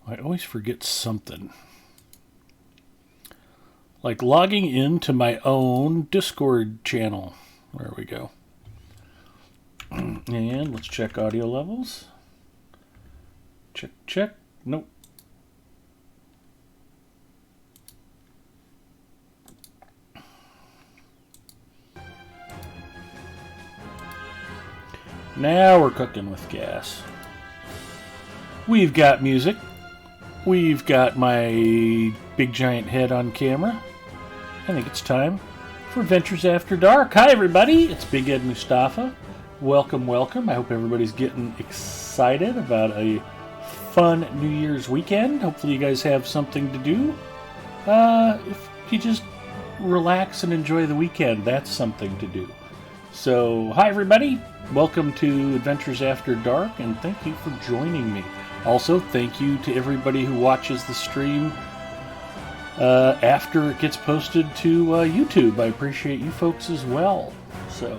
I always forget something. Like logging into my own Discord channel. There we go. And let's check audio levels. Check, check. Nope. Now we're cooking with gas. We've got music. We've got my big giant head on camera. I think it's time for Adventures After Dark. Hi everybody, it's Big Ed Mustafa. Welcome, welcome. I hope everybody's getting excited about a fun New Year's weekend. Hopefully you guys have something to do. If you just relax and enjoy the weekend, that's something to do. So, hi everybody. Welcome to Adventures After Dark, and thank you for joining me. Also, thank you to everybody who watches the stream after it gets posted to YouTube. I appreciate you folks as well. So,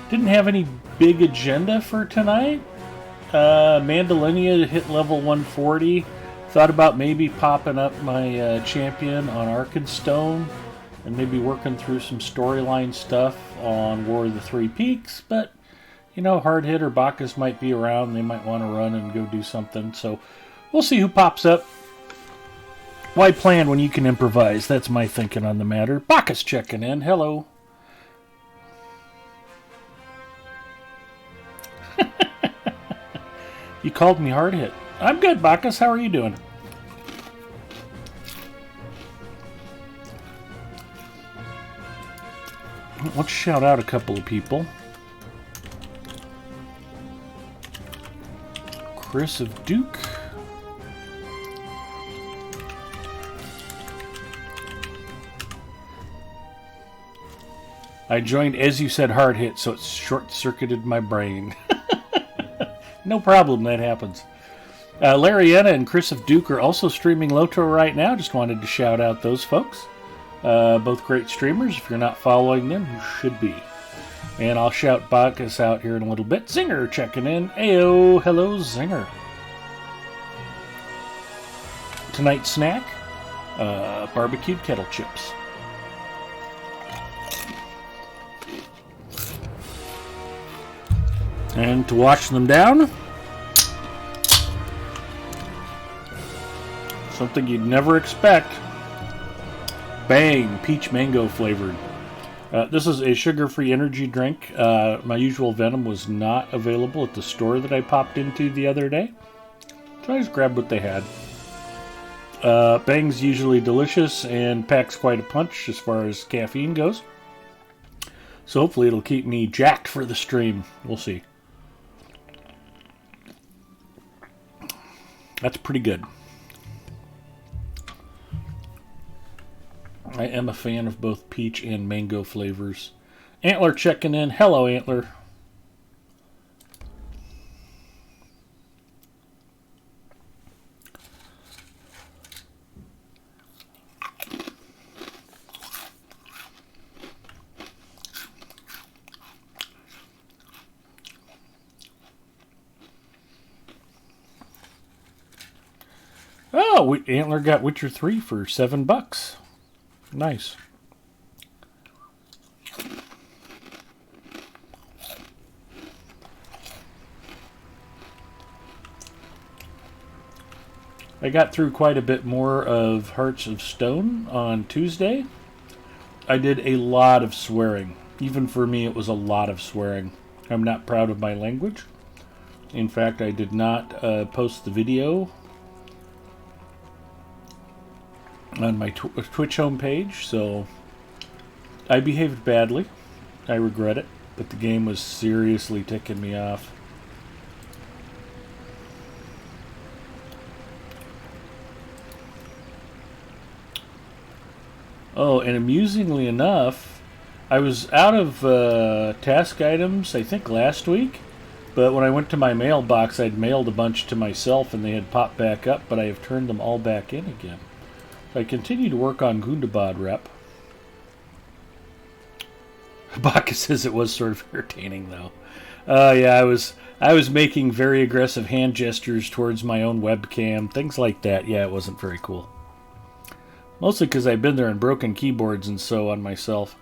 didn't have any big agenda for tonight. Mandalorian hit level 140. Thought about maybe popping up my champion on Arkenstone and maybe working through some storyline stuff on War of the Three Peaks, but you know, Hard Hit or Bacchus might be around. They might want to run and go do something. So we'll see who pops up. Why plan when you can improvise? That's my thinking on the matter. Bacchus checking in. Hello. You called me Hard Hit. I'm good, Bacchus. How are you doing? Let's shout out a couple of people. Chris of Duke. I joined as you said Hard Hit, so it short-circuited my brain. No problem, that happens. Lariana and Chris of Duke are also streaming Loto right now. Just wanted to shout out those folks. Both great streamers. If you're not following them, you should be. And I'll shout Bacchus out here in a little bit. Zinger checking in. Ayo, hello Zinger. Tonight's snack, barbecued kettle chips. And to wash them down, something you'd never expect. Bang, peach mango flavored. This is a sugar-free energy drink. My usual Venom was not available at the store that I popped into the other day, so I just grabbed what they had. Bang's usually delicious and packs quite a punch as far as caffeine goes. So hopefully it'll keep me jacked for the stream. We'll see. That's pretty good. I am a fan of both peach and mango flavors. Antler checking in. Hello, Antler. Oh, Antler got Witcher 3 for $7. Nice. I got through quite a bit more of Hearts of Stone on Tuesday. I did a lot of swearing. Even for me, it was a lot of swearing. I'm not proud of my language. In fact, I did not post the video on my Twitch homepage, so I behaved badly. I regret it, but the game was seriously ticking me off. Oh, and amusingly enough, I was out of task items, I think, last week, but when I went to my mailbox, I'd mailed a bunch to myself and they had popped back up, but I have turned them all back in again. I continue to work on Gundabad rep. Baka says it was sort of entertaining, though. Yeah, I was making very aggressive hand gestures towards my own webcam, things like that. Yeah, it wasn't very cool. Mostly because I've been there and broken keyboards and so on myself.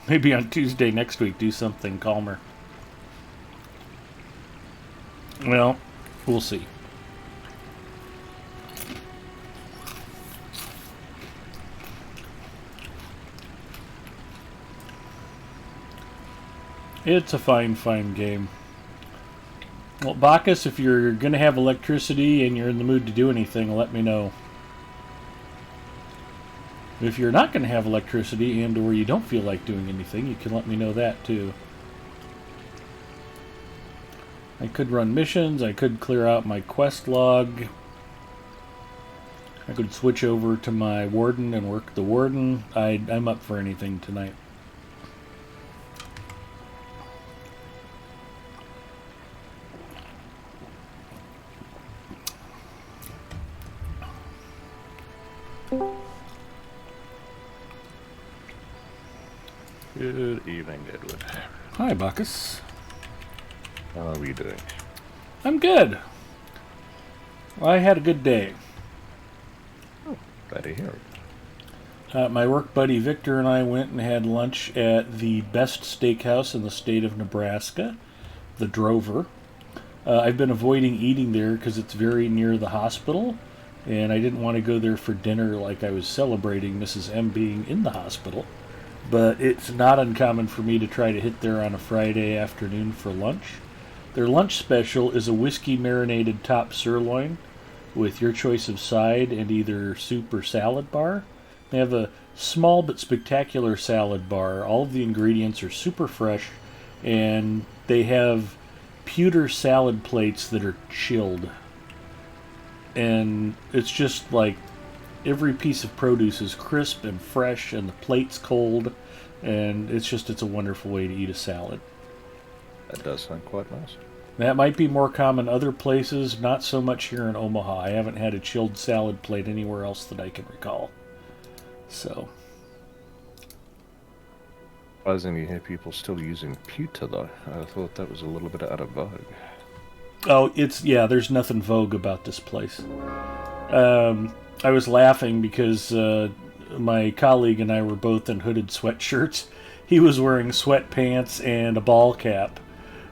Maybe on Tuesday next week do something calmer. Well, we'll see. It's a fine, fine game. Well, Bacchus, if you're going to have electricity and you're in the mood to do anything, let me know. If you're not going to have electricity and or you don't feel like doing anything, you can let me know that too. I could run missions, I could clear out my quest log. I could switch over to my warden and work the warden. I'm up for anything tonight. Good evening, Edward. Hi, Bacchus. How are we doing? I'm good. Well, I had a good day. Oh, glad to hear it. My work buddy Victor and I went and had lunch at the best steakhouse in the state of Nebraska, the Drover. I've been avoiding eating there because it's very near the hospital, and I didn't want to go there for dinner like I was celebrating Mrs. M being in the hospital. But it's not uncommon for me to try to hit there on a Friday afternoon for lunch. Their lunch special is a whiskey marinated top sirloin with your choice of side and either soup or salad bar. They have a small but spectacular salad bar. All of the ingredients are super fresh, and they have pewter salad plates that are chilled. And it's just like every piece of produce is crisp and fresh, and the plate's cold, and it's a wonderful way to eat a salad. That does sound quite nice. That might be more common other places, not so much here in Omaha. I haven't had a chilled salad plate anywhere else that I can recall. So. Surprising you hear people still using pewter, though. I thought that was a little bit out of vogue. Oh, there's nothing vogue about this place. I was laughing because my colleague and I were both in hooded sweatshirts. He was wearing sweatpants and a ball cap.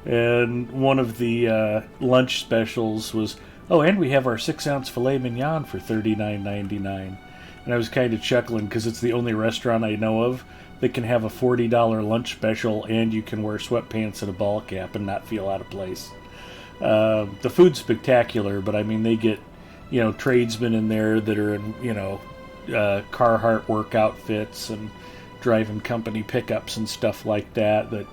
And one of the lunch specials was, oh, and we have our 6-ounce filet mignon for $39.99. And I was kind of chuckling because it's the only restaurant I know of that can have a $40 lunch special and you can wear sweatpants and a ball cap and not feel out of place. The food's spectacular, but I mean, they get tradesmen in there that are in, Carhartt work outfits and driving company pickups and stuff like that. But,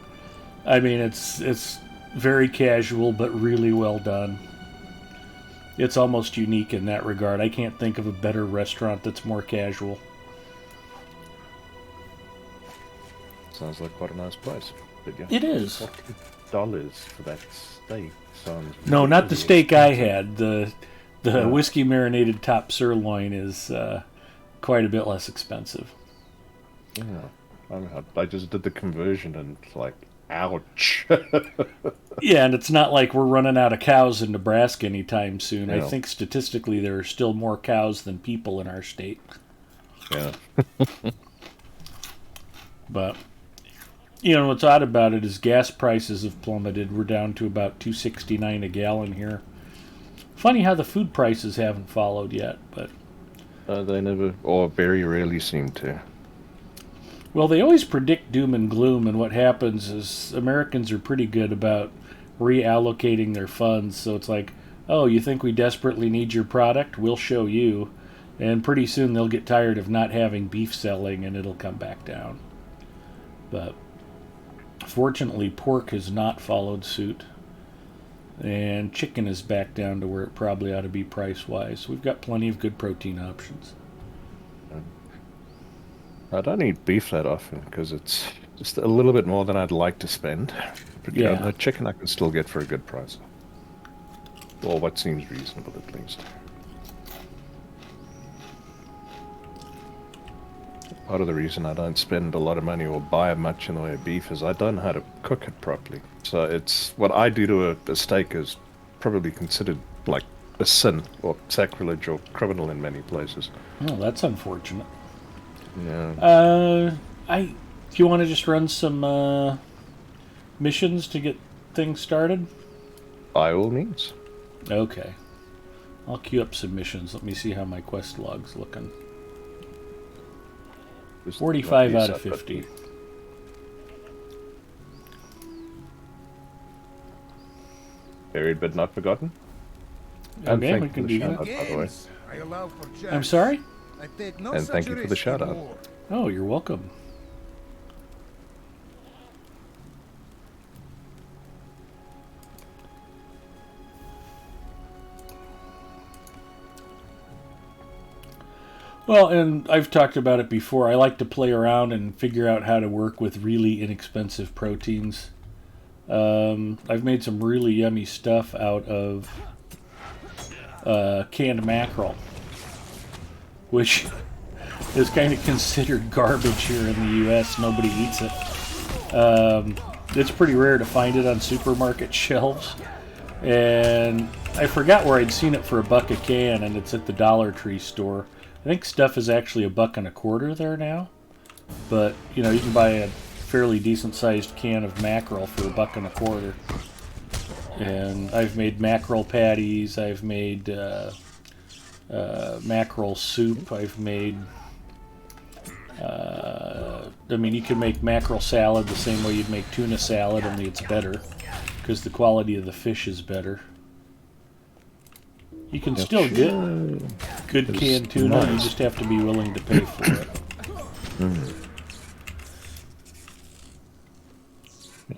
I mean, it's very casual, but really well done. It's almost unique in that regard. I can't think of a better restaurant that's more casual. Sounds like quite a nice place. But yeah, it is. $40 for that steak sounds... No, not the steak I had. The whiskey marinated top sirloin is quite a bit less expensive. Yeah, I just did the conversion and like, ouch. Yeah, and it's not like we're running out of cows in Nebraska anytime soon. Yeah. I think statistically there are still more cows than people in our state. Yeah. But what's odd about it is gas prices have plummeted. We're down to about $2.69 a gallon here. Funny how the food prices haven't followed yet, but... They never, or very rarely seem to. Well, they always predict doom and gloom, and what happens is Americans are pretty good about reallocating their funds, so it's like, oh, you think we desperately need your product? We'll show you. And pretty soon they'll get tired of not having beef selling, and it'll come back down. But fortunately, pork has not followed suit. And chicken is back down to where it probably ought to be price-wise. We've got plenty of good protein options. I don't eat beef that often because it's just a little bit more than I'd like to spend. But yeah, the chicken I can still get for a good price. Or what seems reasonable, at least. Part of the reason I don't spend a lot of money or buy much in the way of beef is I don't know how to cook it properly. So it's what I do to a steak is probably considered like a sin or sacrilege or criminal in many places. Oh, that's unfortunate. Yeah. Do you want to just run some missions to get things started? By all means. Okay. I'll queue up some missions. Let me see how my quest log's looking. 45 out of 50. Buried but not forgotten. Okay, we can do that. By the way. I'm sorry? And thank you for the shout out. Oh, you're welcome. Well, and I've talked about it before. I like to play around and figure out how to work with really inexpensive proteins. I've made some really yummy stuff out of canned mackerel, which is kind of considered garbage here in the U.S. Nobody eats it. It's pretty rare to find it on supermarket shelves. And I forgot where I'd seen it for $1 a can, and it's at the Dollar Tree store. I think stuff is actually $1.25 there now. But, you know, you can buy a fairly decent-sized can of mackerel for $1.25. And I've made mackerel patties. I've made mackerel soup. I've made... I mean, you can make mackerel salad the same way you'd make tuna salad, only it's better. Because the quality of the fish is better. You can still get good canned tuna, you just have to be willing to pay for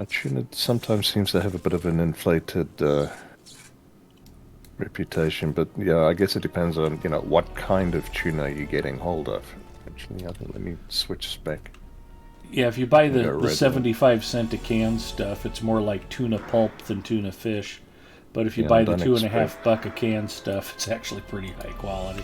it. Tuna sometimes seems to have a bit of an inflated reputation, but yeah, I guess it depends on, you know, what kind of tuna you're getting hold of. Actually, let me switch back. Yeah, if you buy the 75 cent a can stuff, it's more like tuna pulp than tuna fish. But if you buy the $2.50 a can stuff, it's actually pretty high quality.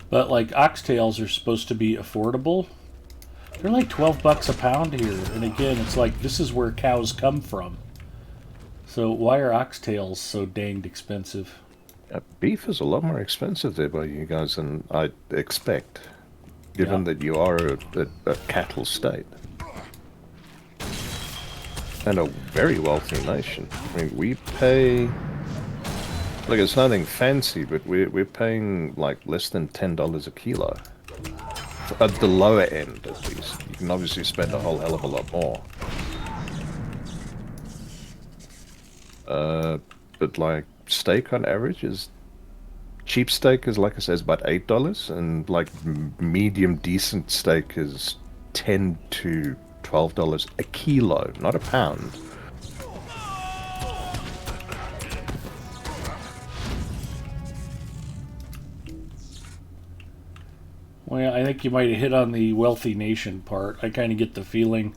But like oxtails are supposed to be affordable. They're like $12 a pound here. And again, it's like this is where cows come from. So why are oxtails so danged expensive? Beef is a lot more expensive there by you guys than I'd expect, given that you are a cattle state. And a very wealthy nation. I mean, we pay... Like, it's nothing fancy, but we're paying, like, less than $10 a kilo. At the lower end, at least. You can obviously spend a whole hell of a lot more. But, like, steak on average is... Cheap steak is, like I said, is about $8, and, like, medium decent steak is $10 to $12 a kilo, not a pound. Well, I think you might have hit on the wealthy nation part. I kind of get the feeling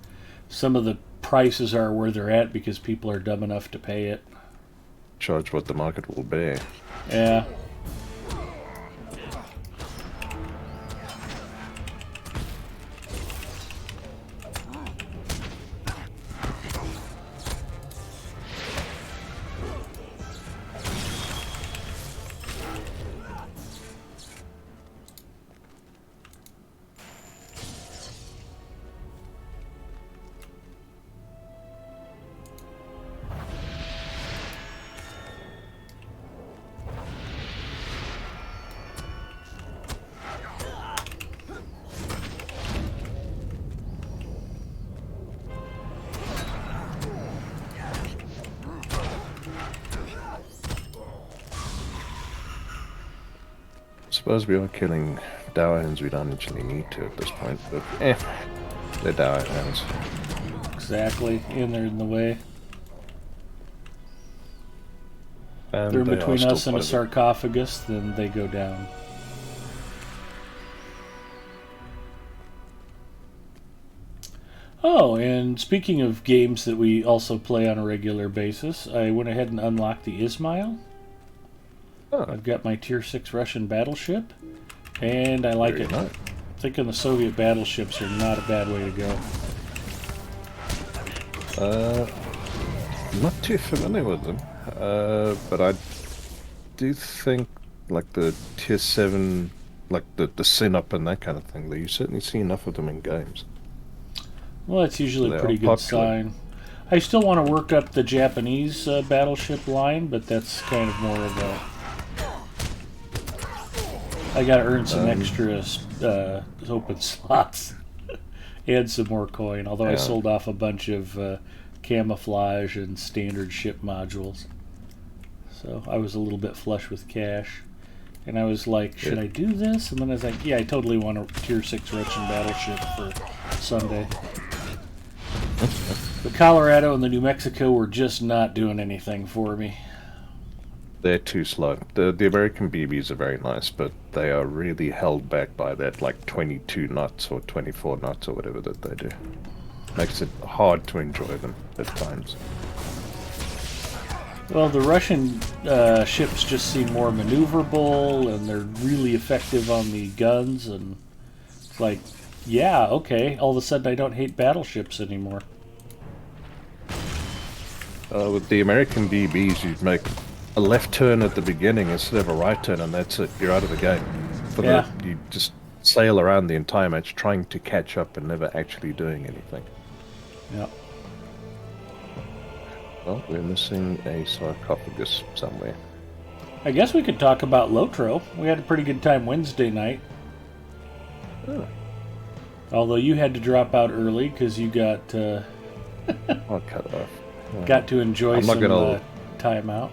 some of the prices are where they're at because people are dumb enough to pay it. Charge what the market will bear. Yeah. I suppose we are killing dower hens we don't actually need to at this point, but they're dower hens. Exactly, and they're in the way. And they're between us and a sarcophagus, then they go down. Oh, and speaking of games that we also play on a regular basis, I went ahead and unlocked the Ismail. Oh, I've got my Tier 6 Russian battleship, and I like very it. nice. Thinking the Soviet battleships are not a bad way to go. Not too familiar with them, but I do think like the tier 7, like the Sin-Up and that kind of thing, that you certainly see enough of them in games. Well, that's usually They a are pretty good popular. sign. I still want to work up the Japanese battleship line, but that's kind of more of a... I got to earn some extra open slots and some more coin, although I Yeah. sold off a bunch of camouflage and standard ship modules. So I was a little bit flush with cash. And I was like, should I do this? And then I was like, yeah, I totally want a Tier 6 Russian battleship for Sunday. The Colorado and the New Mexico were just not doing anything for me. They're too slow. The American BBs are very nice, but they are really held back by that like 22 knots or 24 knots or whatever that they do. Makes it hard to enjoy them at times. Well, the Russian ships just seem more maneuverable, and they're really effective on the guns, and it's like, yeah, okay, all of a sudden I don't hate battleships anymore. With the American BBs, you'd make a left turn at the beginning instead of a right turn, and that's it. You're out of the game. Yeah. You just sail around the entire match trying to catch up and never actually doing anything. Yeah. Well, we're missing a sarcophagus somewhere. I guess we could talk about Lotro. We had a pretty good time Wednesday night. Oh, Although you had to drop out early because you got I'll cut off. got to enjoy I'm not some gonna- time out.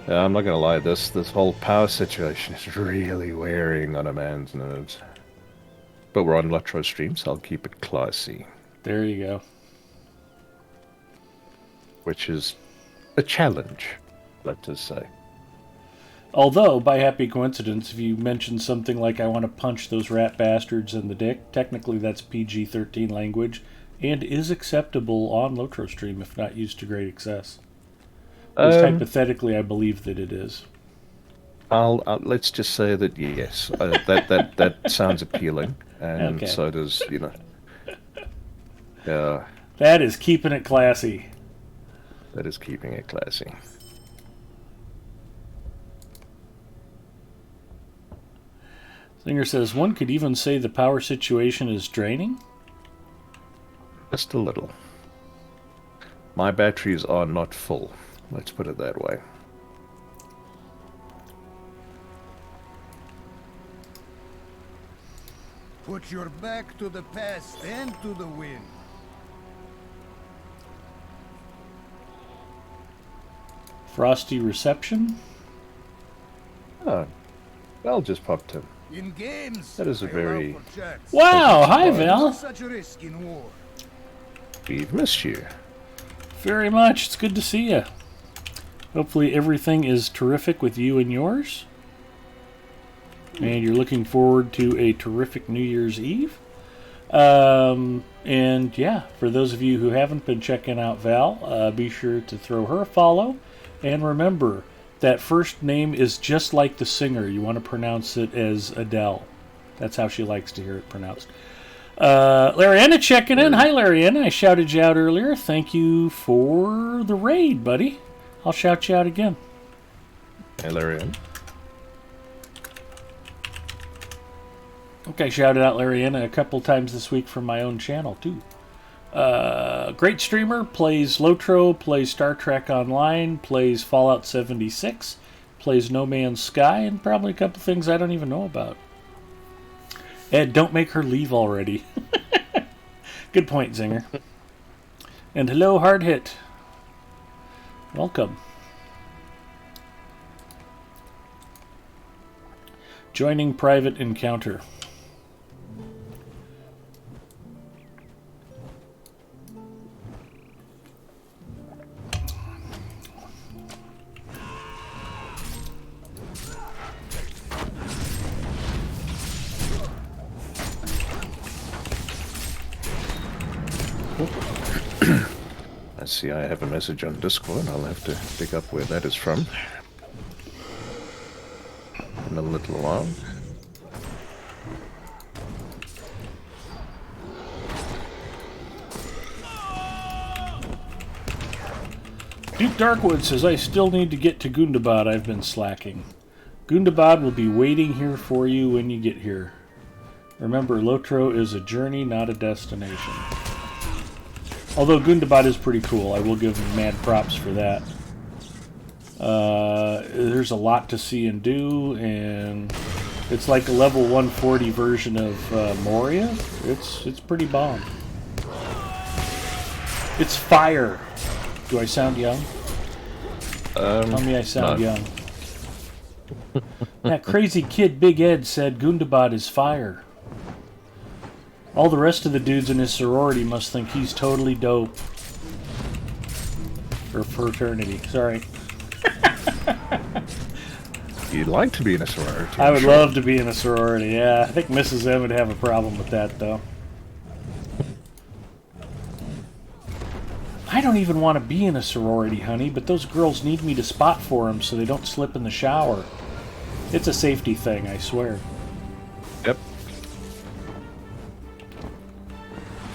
Yeah, I'm not gonna lie. This whole power situation is really wearing on a man's nerves. But we're on Lotro stream, so I'll keep it classy, There you go. which is a challenge, let us say. Although, by happy coincidence, if you mention something like I want to punch those rat bastards in the dick, technically that's PG-13 language and is acceptable on Lotro stream if not used to great excess. At least hypothetically, I believe that it is. Let's just say that yes, that sounds appealing, and Okay. so does Yeah, That is keeping it classy. that is keeping it classy. Singer says, one could even say the power situation is draining. Just a little. My batteries are not full. Let's put it that way. Put your back to the past and to the wind. Frosty reception. Oh, Val just popped in. In games, That is a I allow very- for chance. Wow, hi surprise. Val. Not such a risk in war. We've missed you. Very much. It's good to see you. Hopefully everything is terrific with you and yours. And you're looking forward to a terrific New Year's Eve. And yeah, for those of you who haven't been checking out Val, be sure to throw her a follow. And remember, that first name is just like the singer. You want to pronounce it as Adele. That's how she likes to hear it pronounced. Lariana checking in. Hi, Lariana. I shouted you out earlier. Thank you for the raid, buddy. I'll shout you out again. Hey, Larian. Okay, shouted out Lariana a couple times this week from my own channel, too. Great streamer, plays Lotro, plays Star Trek Online, plays Fallout 76, plays No Man's Sky, and probably a couple things I don't even know about. Ed, don't make her leave already. Good point, Zinger. And hello, Hard Hit. Welcome. Joining private encounter. I see I have a message on Discord. I'll have to pick up where that is from in a little while. Duke Darkwood says, I still need to get to Gundabad. I've been slacking. Gundabad will be waiting here for you when you get here. Remember, Lotro is a journey, not a destination. Although Gundabad is pretty cool. I will give him mad props for that. There's a lot to see and do, and it's like a level 140 version of Moria. It's pretty bomb. It's fire. Do I sound young? Tell me I sound young. That crazy kid Big Ed said Gundabad is fire. All the rest of the dudes in his sorority must think he's totally dope. Or fraternity, sorry. You'd like to be in a sorority. I would love to be in a sorority, yeah. I think Mrs. M would have a problem with that, though. I don't even want to be in a sorority, honey, but those girls need me to spot for them so they don't slip in the shower. It's a safety thing, I swear. Yep.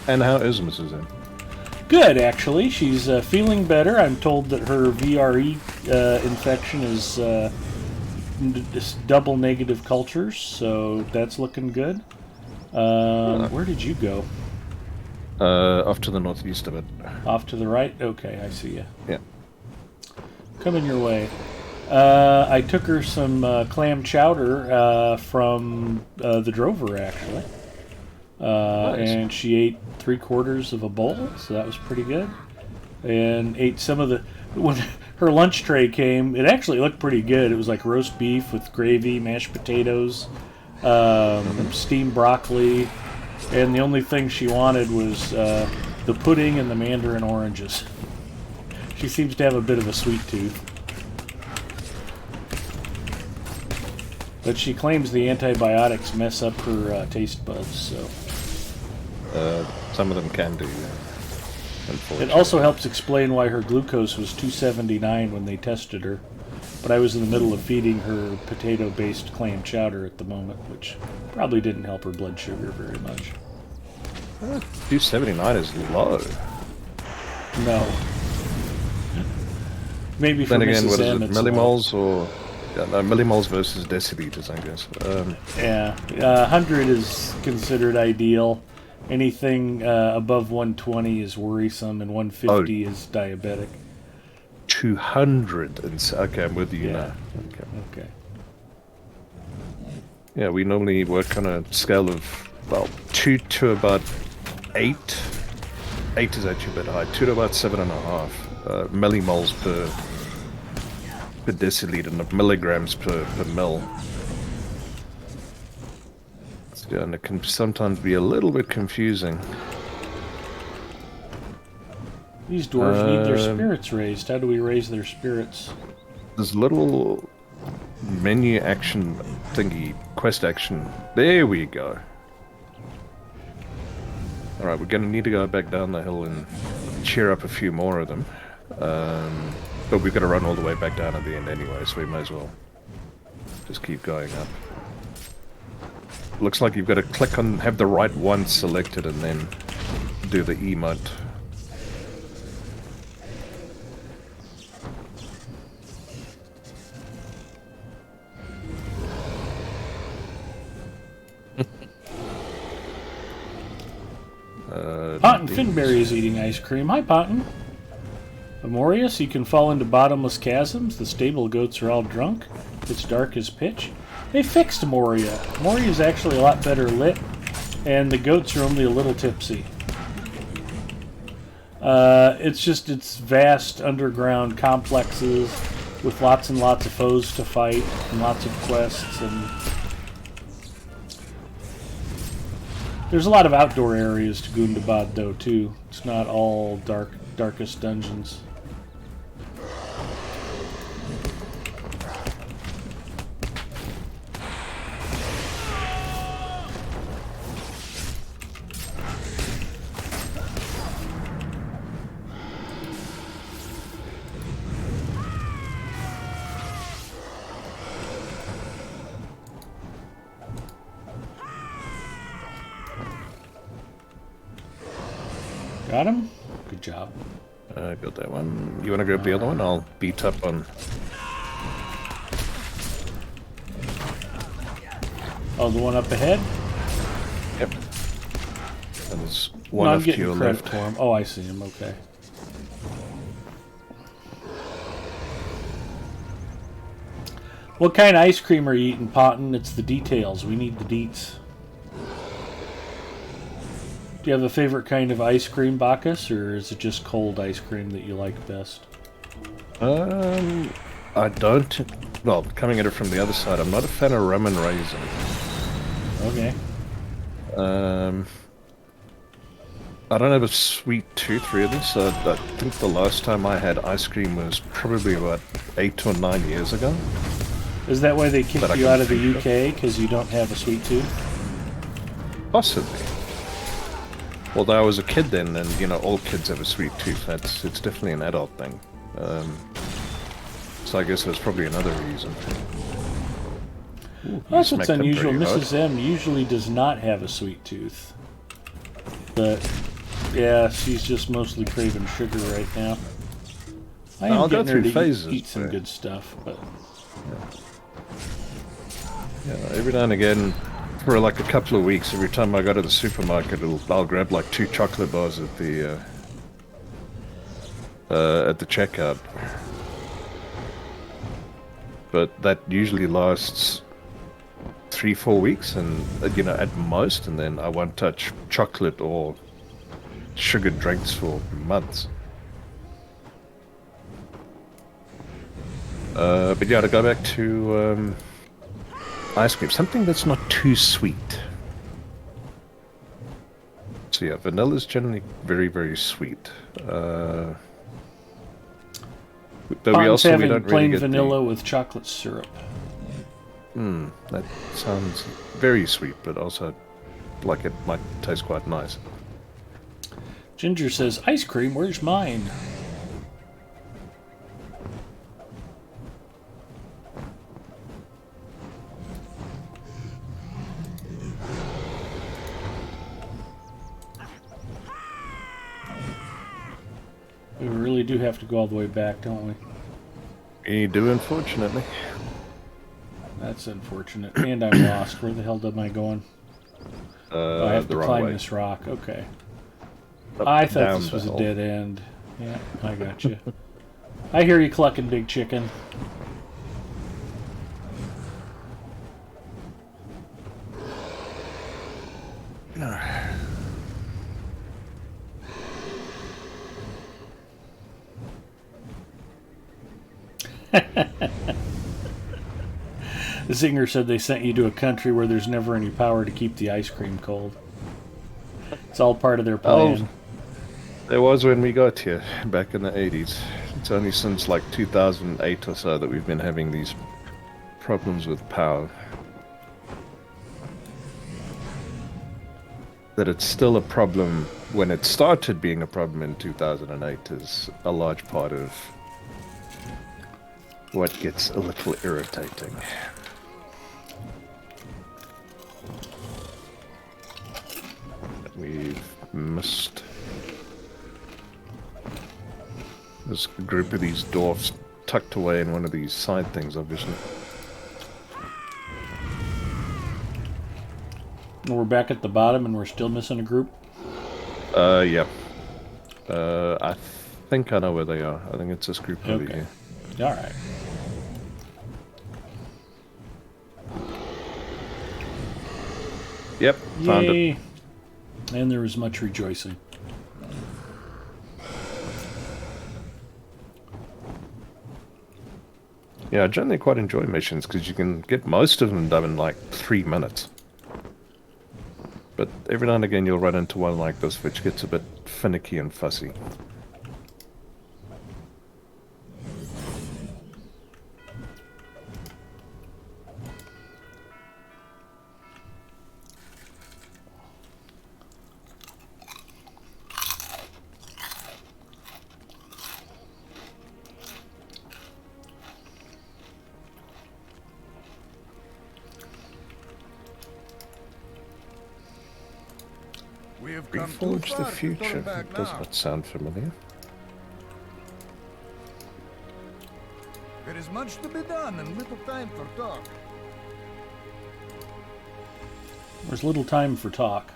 And how is Mrs. M? Good, actually. She's feeling better. I'm told that her VRE infection is double negative cultures, so that's looking good. Where did you go? Off to the northeast of it. Off to the right? Okay, I see you. Yeah. Coming your way. I took her some clam chowder from the Drover, actually. Nice. And she ate 3/4 of a bowl, so that was pretty good. And ate some of the... When her lunch tray came, it actually looked pretty good. It was like roast beef with gravy, mashed potatoes, steamed broccoli, and the only thing she wanted was the pudding and the mandarin oranges. She seems to have a bit of a sweet tooth. But she claims the antibiotics mess up her taste buds, so... Some of them can do, unfortunately. It also helps explain why her glucose was 279 when they tested her. But I was in the middle of feeding her potato-based clam chowder at the moment, which probably didn't help her blood sugar very much. 279 is low. No. Maybe for Then again, Mrs. what is M, it, it's low. millimoles or... Yeah, no, millimoles versus deciliters, I guess. Yeah, 100 is considered ideal. Anything above 120 is worrisome, and 150 is diabetic. 200. Okay, I'm with you Yeah. now. Okay. Yeah, we normally work on a scale of, well, 2 to about 8. 8 is actually a bit high. 2 to about 7.5 millimoles per deciliter, not milligrams per mil. Yeah, and it can sometimes be a little bit confusing. These dwarves need their spirits raised. How do we raise their spirits? There's a little menu action thingy, quest action. There we go. Alright, we're going to need to go back down the hill and cheer up a few more of them. But we've got to run all the way back down at the end anyway, so we may as well just keep going up. Looks like you've got to click on, have the right one selected, and then do the emote. Ponton Finberry is eating ice cream. Hi, Ponton. Amorius, you can fall into bottomless chasms. The stable goats are all drunk. It's dark as pitch. They fixed Moria. Moria is actually a lot better lit, and the goats are only a little tipsy. It's vast underground complexes with lots and lots of foes to fight and lots of quests, and there's a lot of outdoor areas to Gundabad though too. It's not all darkest dungeons. Got him? Good job. Got that one. You want to grab the other one? I'll beat up on... Oh, the one up ahead? Yep. And there's No, one I'm off to getting your credit left. for him. Oh, I see him. Okay. What kind of ice cream are you eating, Potton? It's the details. We need the deets. Do you have a favorite kind of ice cream, Bacchus, or is it just cold ice cream that you like best? I don't... Well, coming at it from the other side, I'm not a fan of rum and raisin. Okay. I don't have a sweet tooth, really, so I think the last time I had ice cream was probably about 8 or 9 years ago. Is that why they kicked That I you can out of the think of. UK? Because you don't have a sweet tooth? Possibly. Although I was a kid then, and you know, all kids have a sweet tooth. It's definitely an adult thing. So I guess that's probably another reason. Ooh, That's you what's smacked him unusual. pretty hard. Mrs. M usually does not have a sweet tooth. But, yeah, she's just mostly craving sugar right now. I am I'll go getting her through to phases, eat some but- good stuff, but... Yeah, every now and again, for like a couple of weeks, every time I go to the supermarket, I'll grab like 2 chocolate bars at the checkout. But that usually lasts 3-4 weeks, and you know, at most, and then I won't touch chocolate or sugared drinks for months. But yeah, to go back to ice cream, something that's not too sweet. So yeah, vanilla is generally very, very sweet. But Potton's we having don't really plain get vanilla with chocolate syrup. that sounds very sweet, but also like it might taste quite nice. Ginger says, ice cream, where's mine? We really do have to go all the way back, don't we? You do, unfortunately. That's unfortunate. And I'm lost. Where the hell am I going? Oh, I have The to wrong climb way. this rock. Okay. Up, I thought down this the was a hill. dead end. Yeah, I got you. I hear you clucking, big chicken. Zinger said they sent you to a country where there's never any power to keep the ice cream cold. It's all part of their plan. There was when we got here, back in the 80s. It's only since like 2008 or so that we've been having these problems with power. That it's still a problem when it started being a problem in 2008 is a large part of what gets a little irritating. We've missed... There's a group of these dwarfs tucked away in one of these side things, obviously. And we're back at the bottom and we're still missing a group. Yeah. I think I know where they are. I think it's this group over Okay. here. Alright. Yep, found it. Yay! And there was much rejoicing. Yeah, I generally quite enjoy missions because you can get most of them done in like 3 minutes. But every now and again you'll run into one like this which gets a bit finicky and fussy. We have come too Reforge the far to future. turn back Does now. not sound familiar. There is much to be done and little time for talk. There's little time for talk.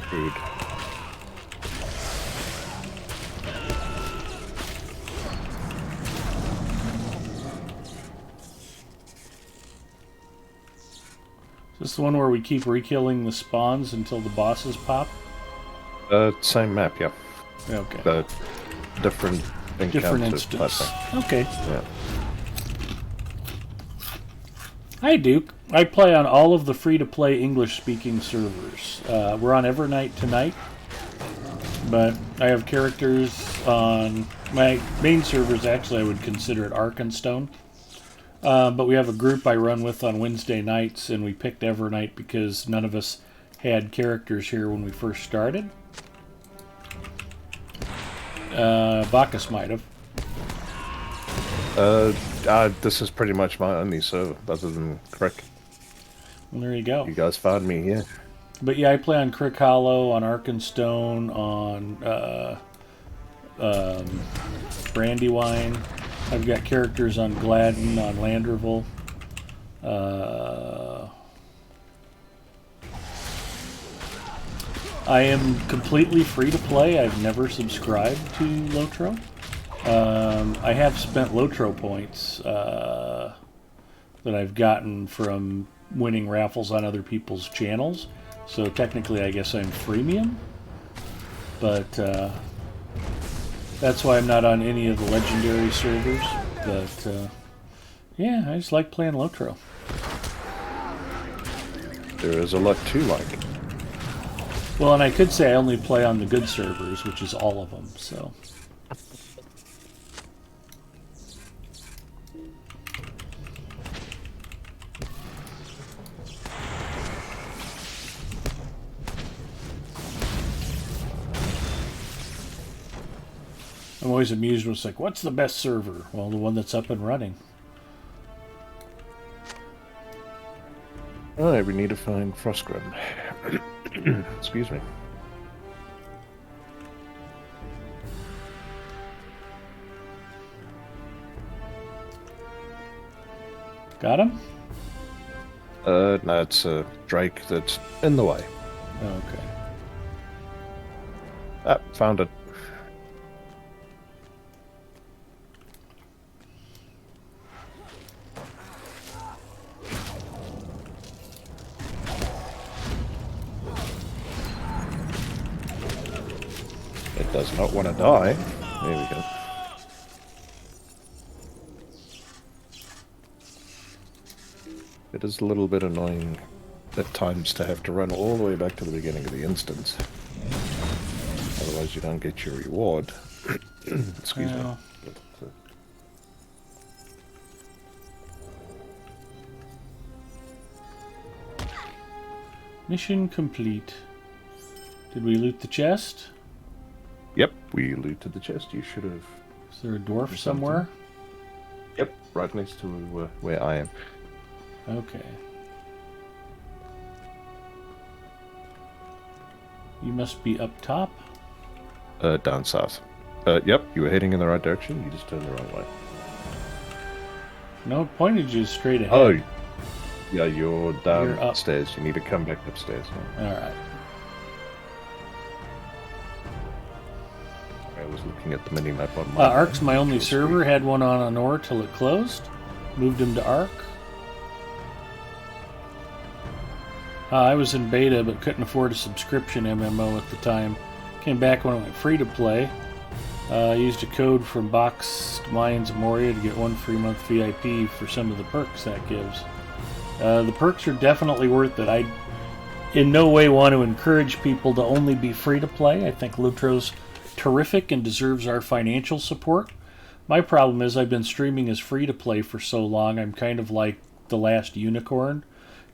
Food. Is this the one where we keep rekilling the spawns until the bosses pop? Same map, yeah. Okay. But different Different encounters type instance. thing. Okay. Yeah. Hi, Duke. I play on all of the free-to-play English-speaking servers. We're on Evernight tonight, but I have characters on my main servers. Actually, I would consider it Arkenstone. But we have a group I run with on Wednesday nights, and we picked Evernight because none of us had characters here when we first started. Bacchus might have. This is pretty much my only server, other than Crick. Well, there you go. You guys found me here. But yeah, I play on Crick Hollow, on Arkenstone, on Brandywine. I've got characters on Gladden, on Landerville. I am completely free to play. I've never subscribed to Lotro. I have spent Lotro points that I've gotten from winning raffles on other people's channels. So technically, I guess I'm freemium. But that's why I'm not on any of the legendary servers. But yeah, I just like playing Lotro. There is a lot to like. Well, and I could say I only play on the good servers, which is all of them, so. I'm always amused when it's like, what's the best server? Well, the one that's up and running. Alright, we need to find Frostgrim. Excuse me. Got him? No, it's a Drake that's in the way. Okay. Ah, found it. It does not want to die. There we go. It is a little bit annoying at times to have to run all the way back to the beginning of the instance. Otherwise you don't get your reward. Excuse me. Well. Mission complete. Did we loot the chest? Yep, we looted the chest. You should have... Is there a dwarf somewhere? Yep, right next to where I am. Okay. You must be up top. Down south. Yep, you were heading in the right direction. You just turned the wrong way. No, it pointed you straight ahead. Oh, yeah, you're You're up. downstairs. You need to come back upstairs. All right. I was looking at the mini-map on my... Ark's my only server. Had one on Honor till it closed. Moved him to Ark. I was in beta but couldn't afford a subscription MMO at the time. Came back when it went free to play. I used a code from Boxed Lions Moria to get 1 free month VIP for some of the perks that gives. The perks are definitely worth it. I in no way want to encourage people to only be free to play. I think Lutro's terrific and deserves our financial support. My problem is I've been streaming as free to play for so long, I'm kind of like the last unicorn.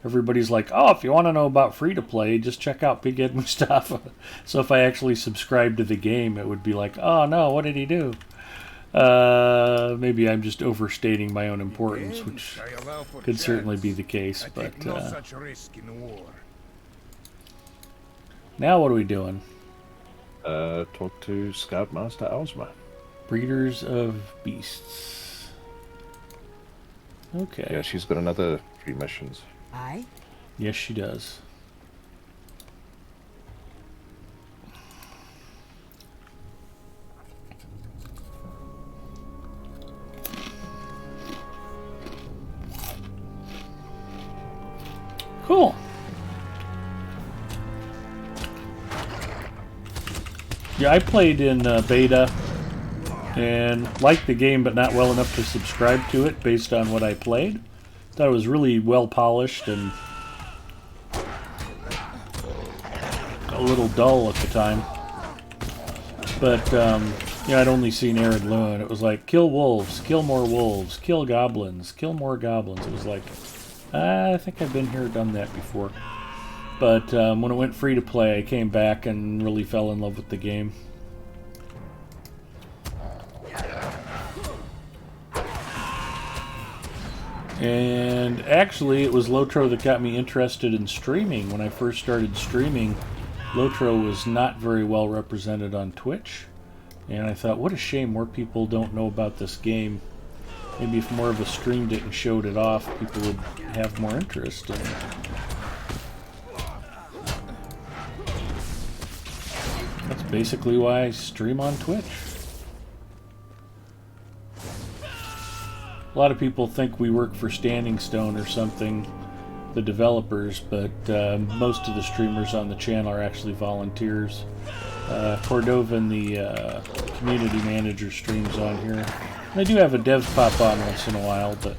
Everybody's like, oh, if you want to know about free to play, just check out Big Ed Mustafa. So if I actually subscribed to the game, it would be like, oh no, what did he do? Maybe I'm just overstating my own importance, which could certainly be the case. But now what are we doing? Talk to Scoutmaster Ozma. Breeders of Beasts. Okay. Yeah, she's got another 3 missions. Aye? Yes, she does. Cool. Yeah, I played in beta and liked the game, but not well enough to subscribe to it based on what I played. Thought it was really well polished and a little dull at the time. But yeah, I'd only seen Aaron Lewin. It was like, kill wolves, kill more wolves, kill goblins, kill more goblins. It was like, I think I've been here, done that before. But when it went free to play, I came back and really fell in love with the game. And actually, it was Lotro that got me interested in streaming. When I first started streaming, Lotro was not very well represented on Twitch. And I thought, what a shame more people don't know about this game. Maybe if more of a streamed it and showed it off, people would have more interest in it. That's basically why I stream on Twitch. A lot of people think we work for Standing Stone or something, the developers, but most of the streamers on the channel are actually volunteers. Cordovan, the community manager, streams on here. They do have a dev pop on once in a while, but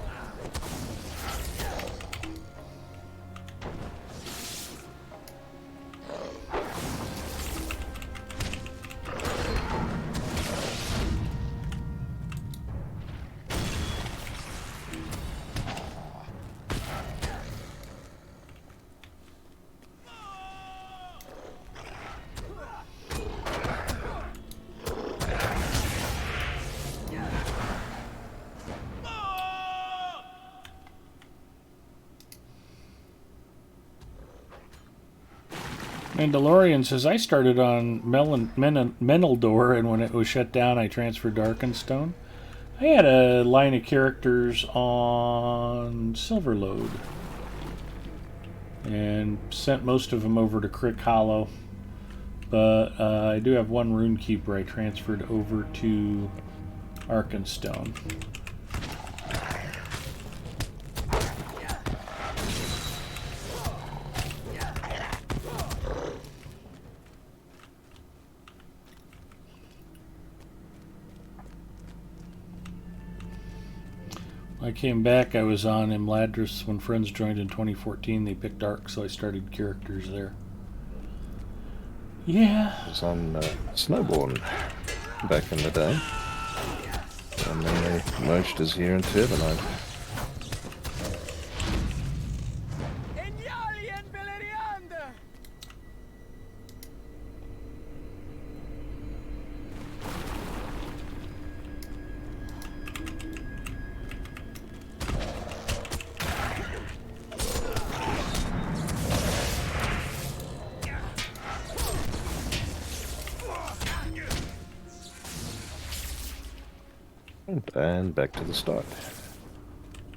Mandalorian says, I started on Meneldor, and when it was shut down, I transferred to Arkenstone. I had a line of characters on Silverlode, and sent most of them over to Crick Hollow. But I do have one Runekeeper I transferred over to Arkenstone. I came back, I was on Imladris when friends joined in 2014. They picked Ark, so I started characters there. Yeah. I was on Snowborn back in the day. And then they merged us here in Turbonite. And back to the start.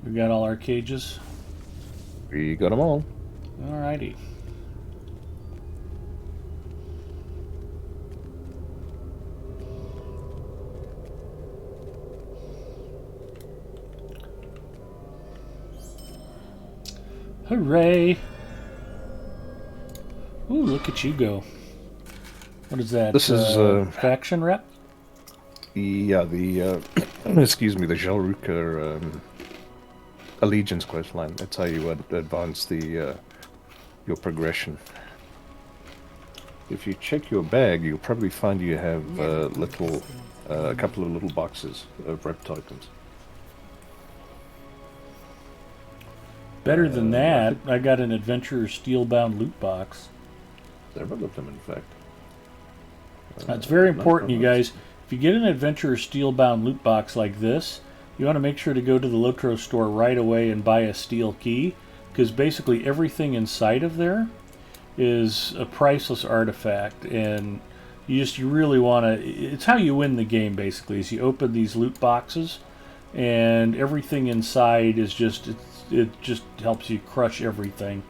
We got all our cages. We got them all. Alrighty. Hooray! Ooh, look at you go. What is that? This is faction rep? the excuse me, the Jalruka Allegiance quest line. That's how you advance the your progression. If you check your bag, you'll probably find you have a couple of little boxes of rep tokens. Better than that, I got an Adventurer Steelbound loot box. Several of them, in fact. That's very important, you guys. If you get an Adventurer Steelbound loot box like this, you want to make sure to go to the Lotro store right away and buy a steel key, because basically everything inside of there is a priceless artifact, and you really want to. It's how you win the game, basically. Is you open these loot boxes, and everything inside is just it just helps you crush everything,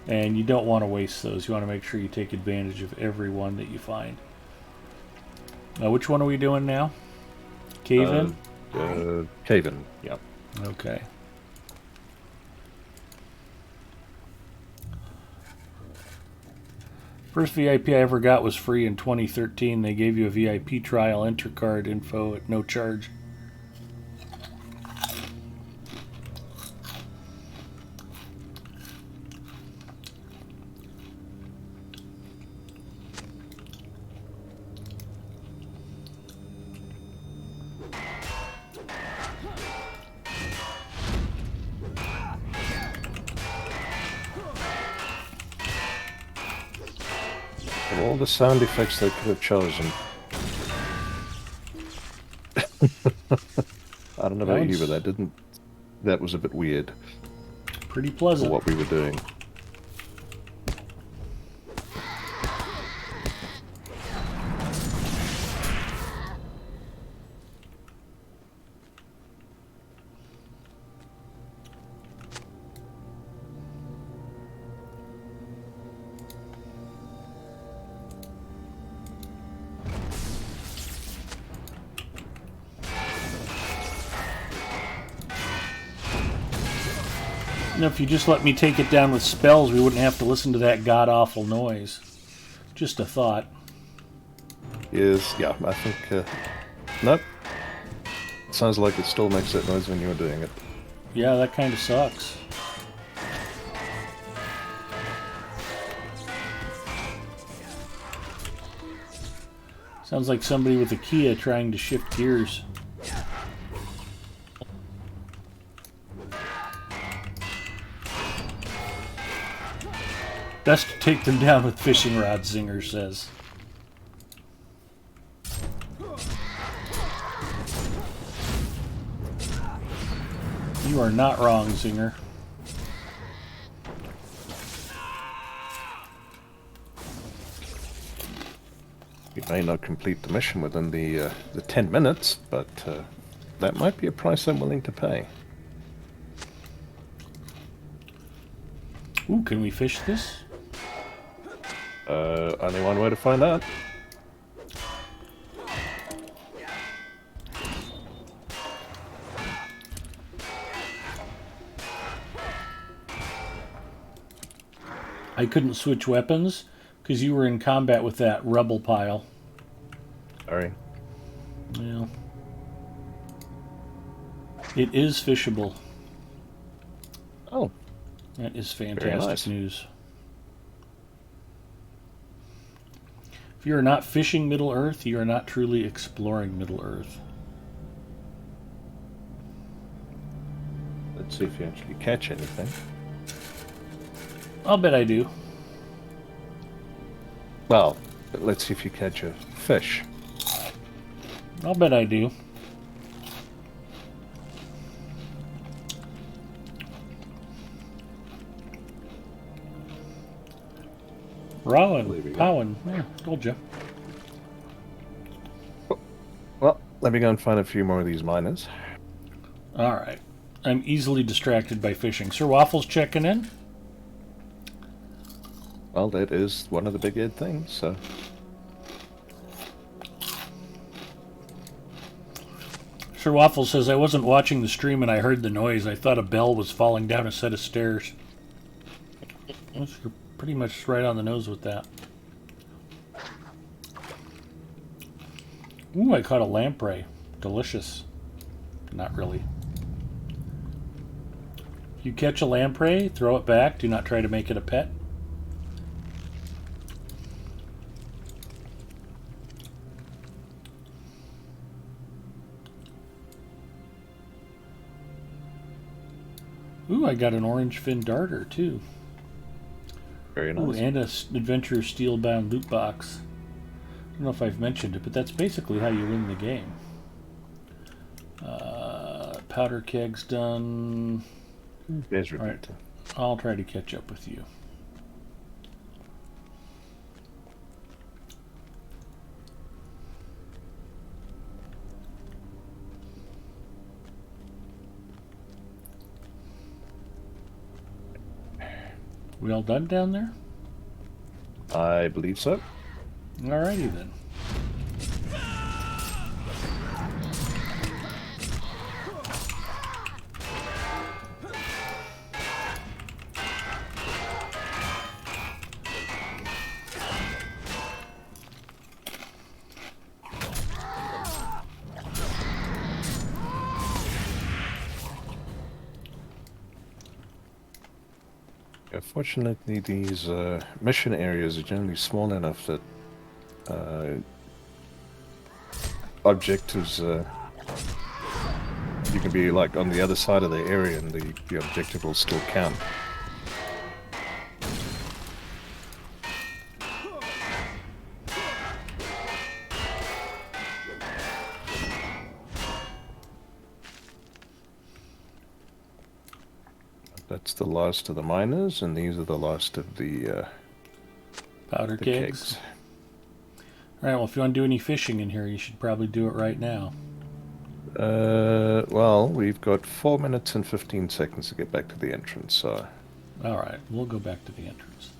and you don't want to waste those. You want to make sure you take advantage of every one that you find. Which one are we doing now? Cave-in? Cave-in, yeah. Okay. First VIP I ever got was free in 2013. They gave you a VIP trial, enter card info at no charge. Of all the sound effects they could have chosen. I don't know about you, but that was a bit weird. Pretty pleasant. For what we were doing. You know, if you just let me take it down with spells, we wouldn't have to listen to that god-awful noise. Just a thought. Yes, yeah, I think... nope. Sounds like it still makes that noise when you're doing it. Yeah, that kind of sucks. Sounds like somebody with a Kia trying to shift gears. Best to take them down with fishing rods, Zinger says. You are not wrong, Zinger. We may not complete the mission within the 10 minutes, but that might be a price I'm willing to pay. Ooh, can we fish this? Only one way to find out. I couldn't switch weapons because you were in combat with that rebel pile. Sorry. Yeah. It is fishable. Oh. That is fantastic news. If you are not fishing Middle-earth, you are not truly exploring Middle-earth. Let's see if you actually catch anything. I'll bet I do. Well, let's see if you catch a fish. I'll bet I do. Rowan, Powan, yeah, told you. Well, let me go and find a few more of these miners. Alright. I'm easily distracted by fishing. Sir Waffle's checking in? Well, that is one of the big ed things, so... Sir Waffle says, I wasn't watching the stream and I heard the noise. I thought a bell was falling down a set of stairs. You're pretty much right on the nose with that. Ooh, I caught a lamprey. Delicious. Not really. If you catch a lamprey, throw it back. Do not try to make it a pet. Ooh, I got an orange fin darter too. Very nice. Ooh, and a adventure steel-bound loot box. I don't know if I've mentioned it, but that's basically how you win the game. Powder keg's done. There's All right, repeating. I'll try to catch up with you. We all done down there? I believe so. Alrighty then. Fortunately, these mission areas are generally small enough that objectives you can be like on the other side of the area and the objective will still count. That's the last of the miners, and these are the last of the Powder the kegs. Alright, well, if you want to do any fishing in here, you should probably do it right now. Well, we've got 4 minutes and 15 seconds to get back to the entrance, so... Alright, we'll go back to the entrance.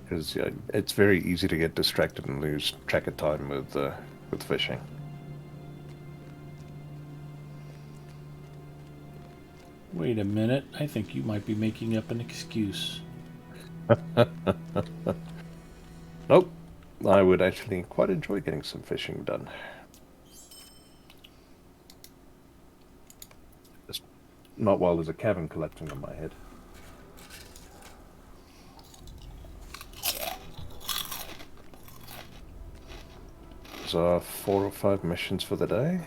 Because it's very easy to get distracted and lose track of time with fishing. Wait a minute, I think you might be making up an excuse. Nope. I would actually quite enjoy getting some fishing done. Just not while there's a cavern collecting on my head. Those are 4 or 5 missions for the day.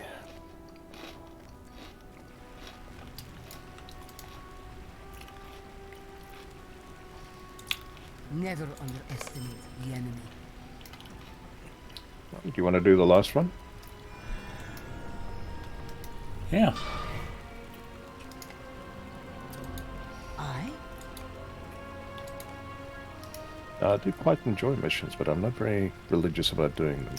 Never underestimate the enemy. Do you want to do the last one? Yeah. I? I do quite enjoy missions, but I'm not very religious about doing them.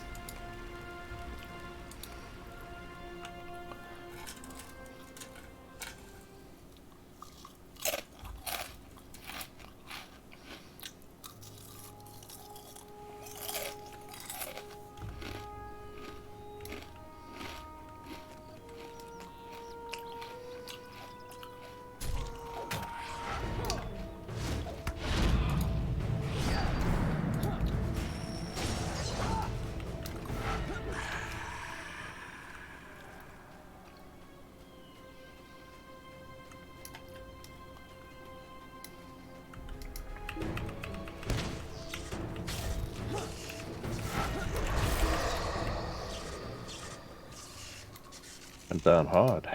And down hard.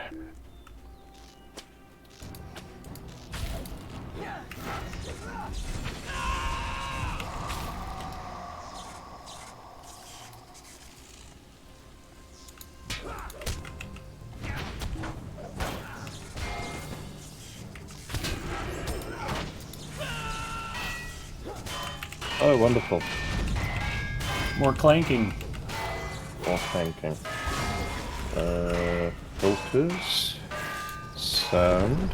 Oh, wonderful. More clanking. More thinking. Filters. Sound.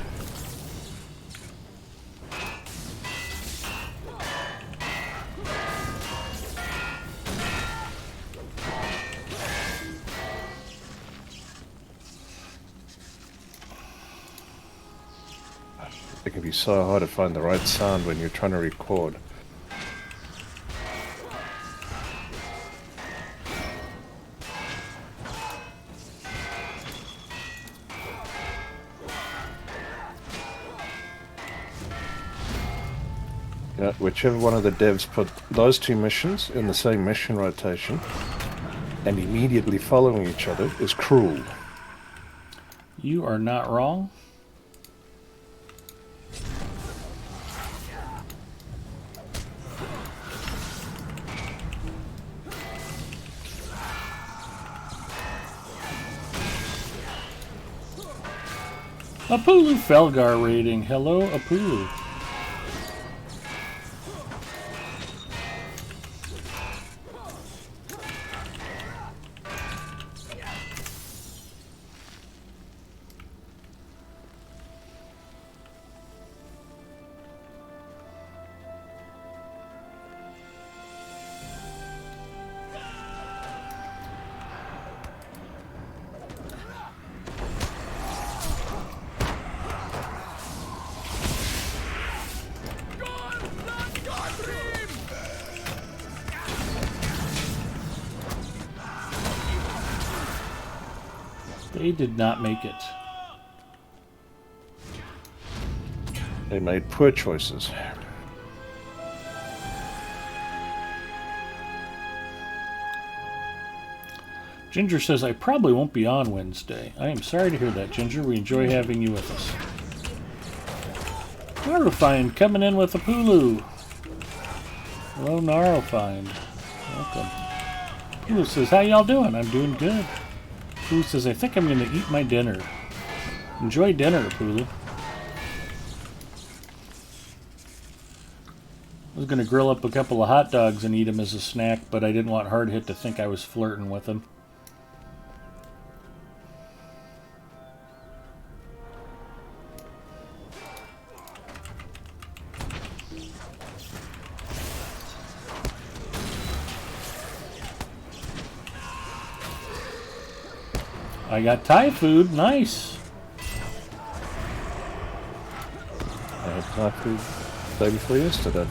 It can be so hard to find the right sound when you're trying to record. Whichever one of the devs put those two missions in the same mission rotation and immediately following each other is cruel. You are not wrong. Apulu Felgar rating. Hello, Apulu. They did not make it. They made poor choices. Ginger says, I probably won't be on Wednesday. I am sorry to hear that, Ginger. We enjoy having you with us. Narrowfind coming in with a Pulu. Hello, Narrowfind. Welcome. Pulu says, how y'all doing? I'm doing good. Pulu says, I think I'm going to eat my dinner. Enjoy dinner, Pulu. I was going to grill up a couple of hot dogs and eat them as a snack, but I didn't want Hard Hit to think I was flirting with him. I got Thai food. Nice. I had Thai food the day before yesterday.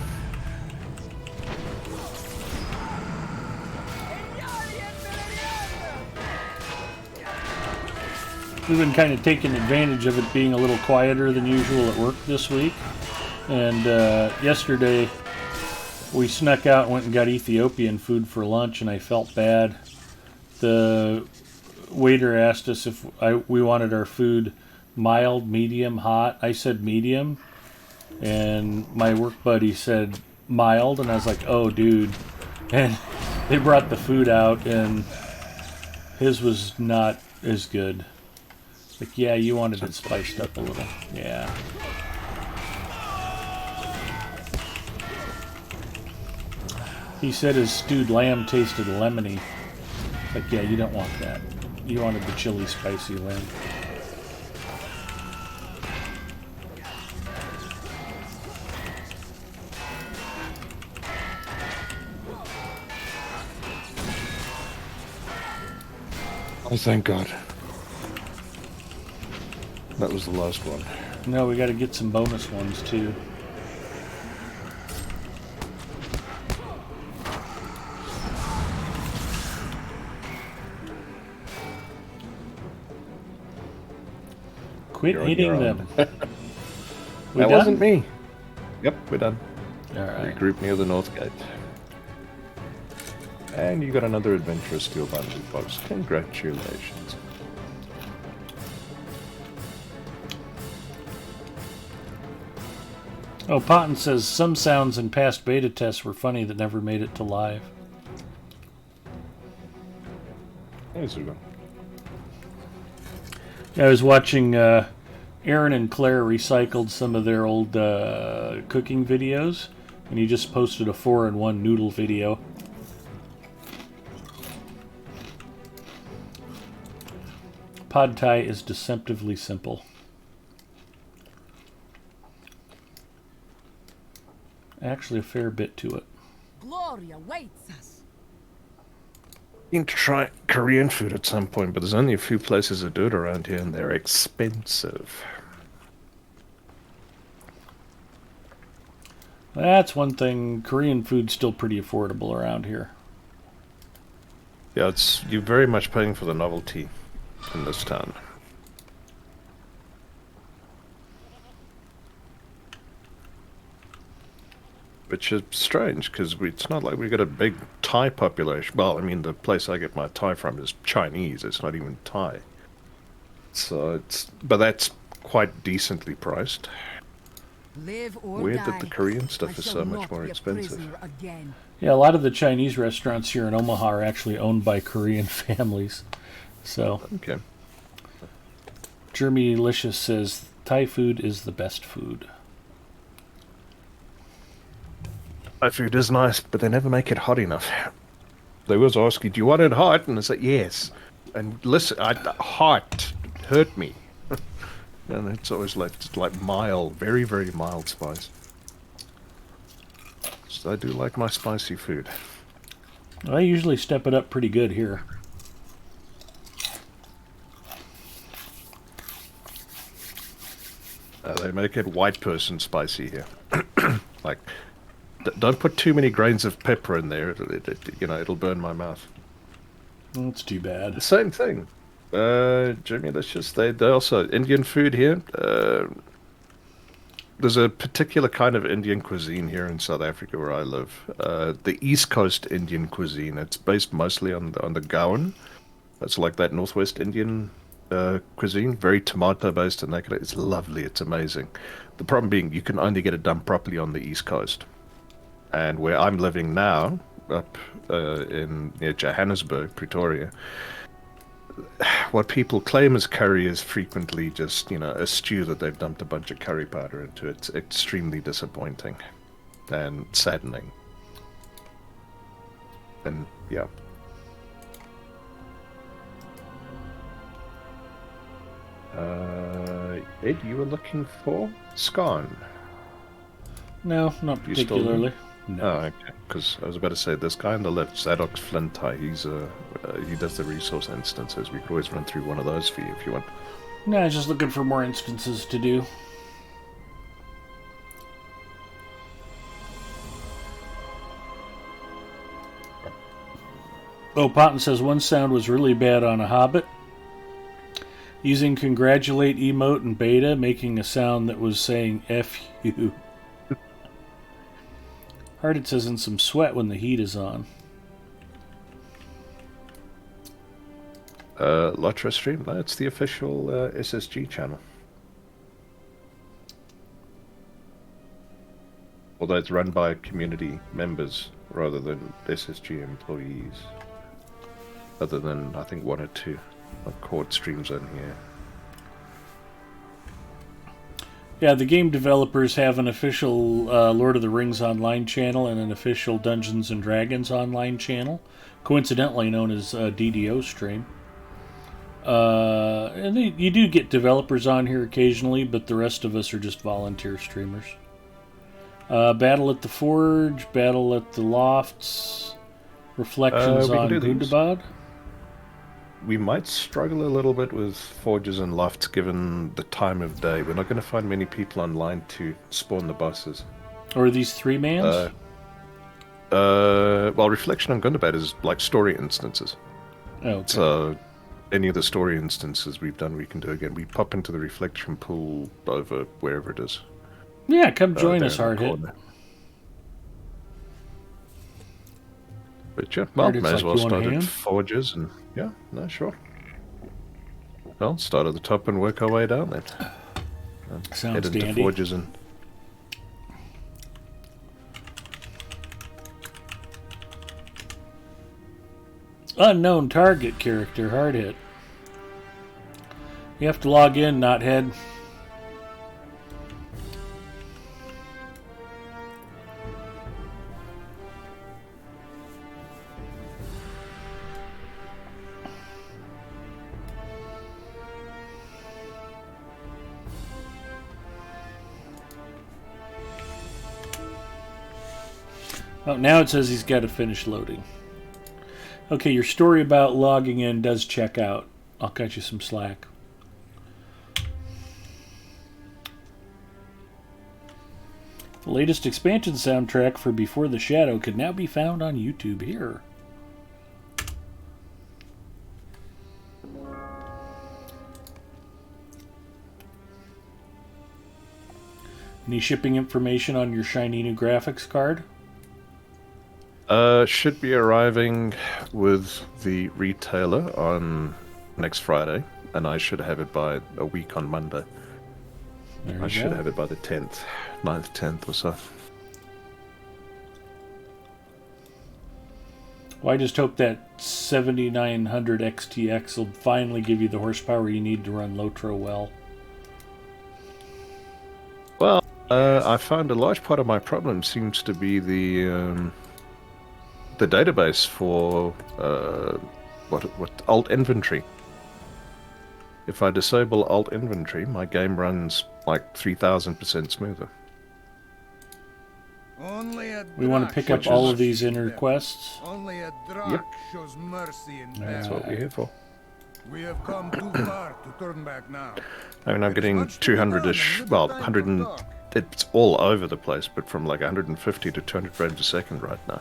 We've been kind of taking advantage of it being a little quieter than usual at work this week. And yesterday we snuck out and went and got Ethiopian food for lunch, and I felt bad. The waiter asked us if we wanted our food mild, medium, hot. I said medium, and my work buddy said mild, and I was like, oh dude. And they brought the food out, and his was not as good. Like, yeah, you wanted it spiced up a little. Yeah. He said his stewed lamb tasted lemony. Like, yeah, you don't want that. You wanted the chili spicy lamb. Oh, thank God. That was the last one. No, we got to get some bonus ones too. Quit You're on hitting your them. own. We That done? wasn't me. Yep, we're done. All right. Regroup near the north gate. And you got another adventurous skill bundle box. Congratulations. Oh, Potton says some sounds in past beta tests were funny that never made it to live. Hey, Zuba. I was watching Aaron and Claire recycled some of their old cooking videos, and he just posted a 4-in-1 noodle video. Pad Thai is deceptively simple. Actually, a fair bit to it. Glory awaits us. Need to try Korean food at some point, but there's only a few places that do it around here, and they're expensive. That's one thing. Korean food's still pretty affordable around here. Yeah, you're very much paying for the novelty in this town. which is strange because it's not like we got a big Thai population. Well, I mean, the place I get my Thai from is Chinese. It's not even Thai. So but that's quite decently priced. Live or Weird die. that the Korean I stuff is shall so much not more be a expensive. prisoner again. Yeah, a lot of the Chinese restaurants here in Omaha are actually owned by Korean families. So, Okay. Jeremy Licious says Thai food is the best food. Thai food is nice, but they never make it hot enough. They always ask you, do you want it hot? And I say, yes. And listen, hot hurt me. And it's always like mild, very, very mild spice. So I do like my spicy food. I usually step it up pretty good here. They make it white person spicy here. Like, don't put too many grains of pepper in there. It'll burn my mouth. That's too bad. Same thing. Jimmy, that's just they also Indian food here. There's a particular kind of Indian cuisine here in South Africa where I live. The East Coast Indian cuisine. It's based mostly on the Goan. That's like that Northwest Indian cuisine, very tomato based and that kind of. It's lovely. It's amazing. The problem being you can only get it done properly on the East Coast, and where I'm living now, up in near Johannesburg, Pretoria. What people claim as curry is frequently just, a stew that they've dumped a bunch of curry powder into. It's extremely disappointing and saddening. And, yeah. Ed, you were looking for scone? No, not You still particularly. No. Oh, okay. Because I was about to say, this guy on the left, Zadox Flintai, he does the resource instances. We could always run through one of those for you if you want. No, just looking for more instances to do. Oh, Potton says one sound was really bad on a Hobbit. Using congratulate emote in beta, making a sound that was saying F you. Hearted says in some sweat when the heat is on. Lotra stream, that's the official SSG channel. Although it's run by community members rather than SSG employees. Other than, I think, one or two court streams on here. Yeah, the game developers have an official Lord of the Rings online channel and an official Dungeons and Dragons online channel, coincidentally known as DDO Stream. And you do get developers on here occasionally, but the rest of us are just volunteer streamers. Battle at the Forge, Battle at the Lofts, Reflections on Gundabad. We might struggle a little bit with forges and lofts given the time of day. We're not going to find many people online to spawn the bosses. Or are these 3-mans? Well, Reflection on Gundabad is like story instances. Oh, okay. So any of the story instances we've done, we can do again. We pop into the reflection pool over wherever it is. Yeah, come join us, Hardhit. But yeah, well, Hardhit's may as like, well you want a start at hand? forges and yeah, no, sure. Well, start at the top and work our way down then. Sounds Head into dandy. forges and Unknown target character, Hardhit. You have to log in, Knothead. Oh, now it says he's got to finish loading. Okay, your story about logging in does check out. I'll cut you some slack. The latest expansion soundtrack for Before the Shadow can now be found on YouTube here. Any shipping information on your shiny new graphics card? Should be arriving with the retailer on next Friday, and I should have it by a week on Monday. There I you should go. have it by the 10th, 9th, 10th or so. Well, I just hope that 7900 XTX will finally give you the horsepower you need to run Lotro well. Well, I found a large part of my problem seems to be the database for what alt inventory. If I disable alt inventory, my game runs like 3000% smoother. Only a We want to Drak pick up Which all is- of these inner quests. Only a Drak Yep. shows mercy in That's battle. what we're here for. We have come too far to turn back now. I mean, I'm There is getting much to be done 200-ish, and well, little time 100 for and... talk. It's all over the place, but from like 150 to 200 frames a second right now.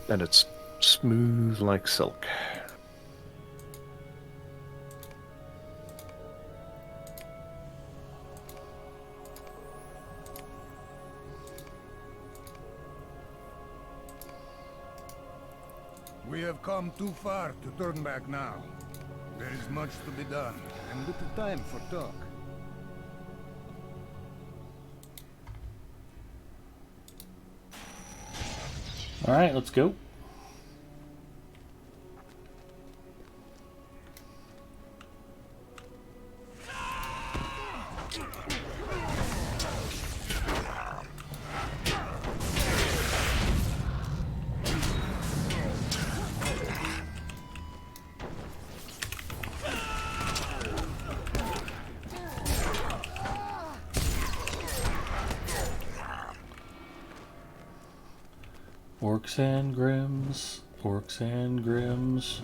And it's smooth like silk. We have come too far to turn back now. There is much to be done, and little time for talk. Alright, let's go. Orcs and Grims, orcs and Grims.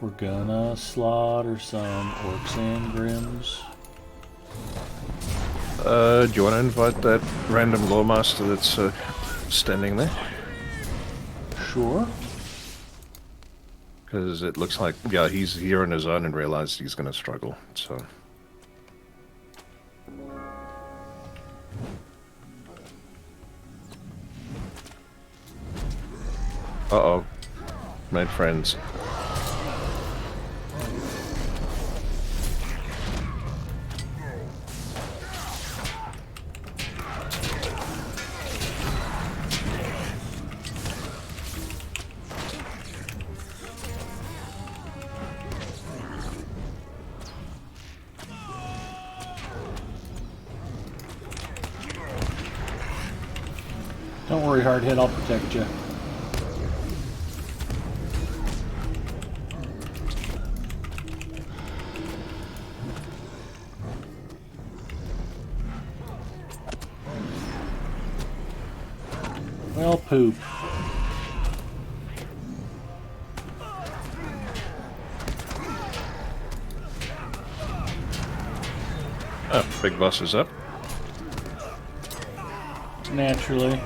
We're gonna slaughter some orcs and Grims. Do you want to invite that random lawmaster that's standing there? Sure. Because it looks like, yeah, he's here on his own and realized he's going to struggle, so... Uh-oh. Made friends. Don't worry, Hardhead, I'll protect you. Well, poop. Oh, big boss is up. Naturally.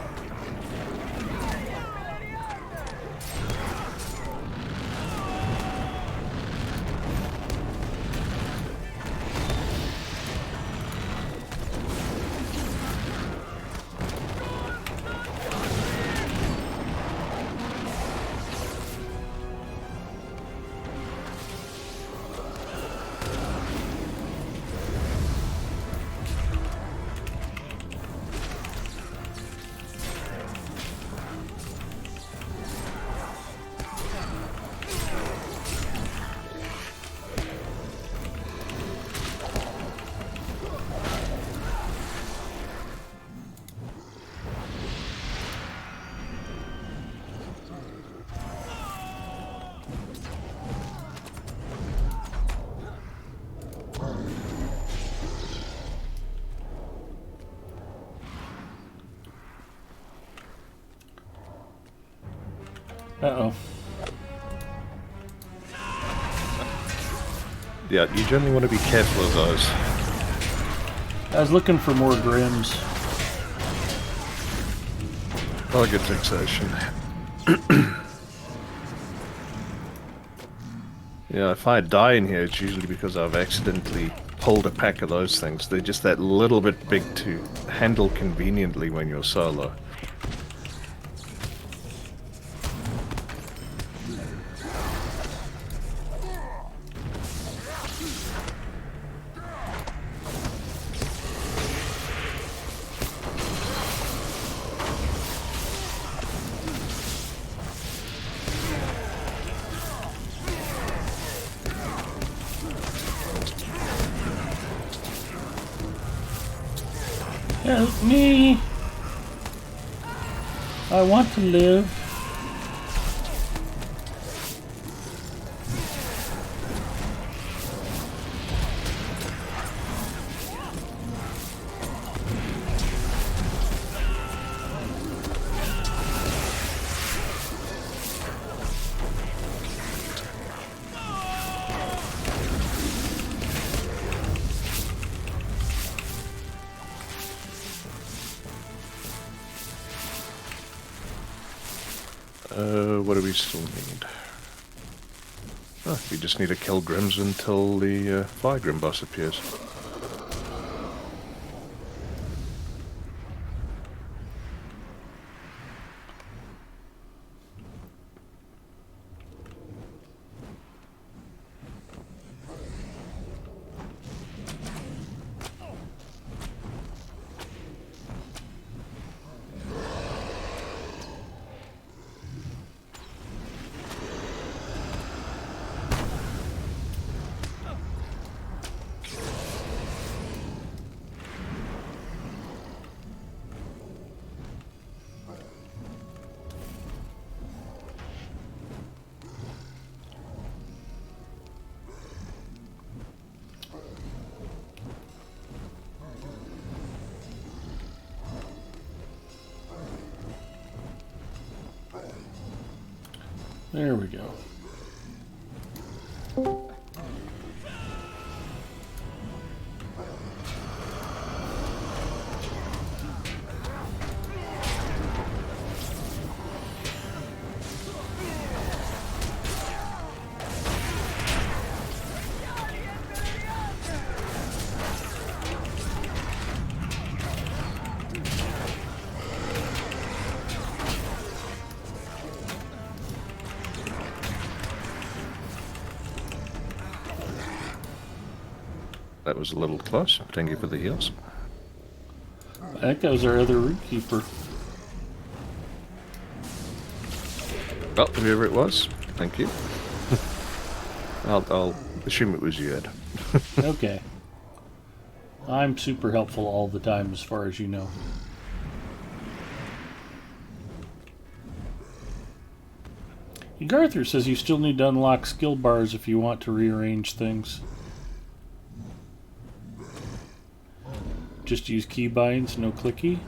Uh-oh. Yeah, you generally want to be careful of those. I was looking for more Grims. Oh, good fixation. Yeah, if I die in here, it's usually because I've accidentally pulled a pack of those things. They're just that little bit big to handle conveniently when you're solo. Help me! I want to live. What do we still need? Oh, we just need to kill Grims until the Fire Grim boss appears. There we go. That was a little close. Thank you for the heals. That goes our other root keeper. Well, whoever it was, thank you. I'll assume it was you, Ed. Okay. I'm super helpful all the time, as far as you know. Garther says you still need to unlock skill bars if you want to rearrange things. Just use keybinds, no clicky.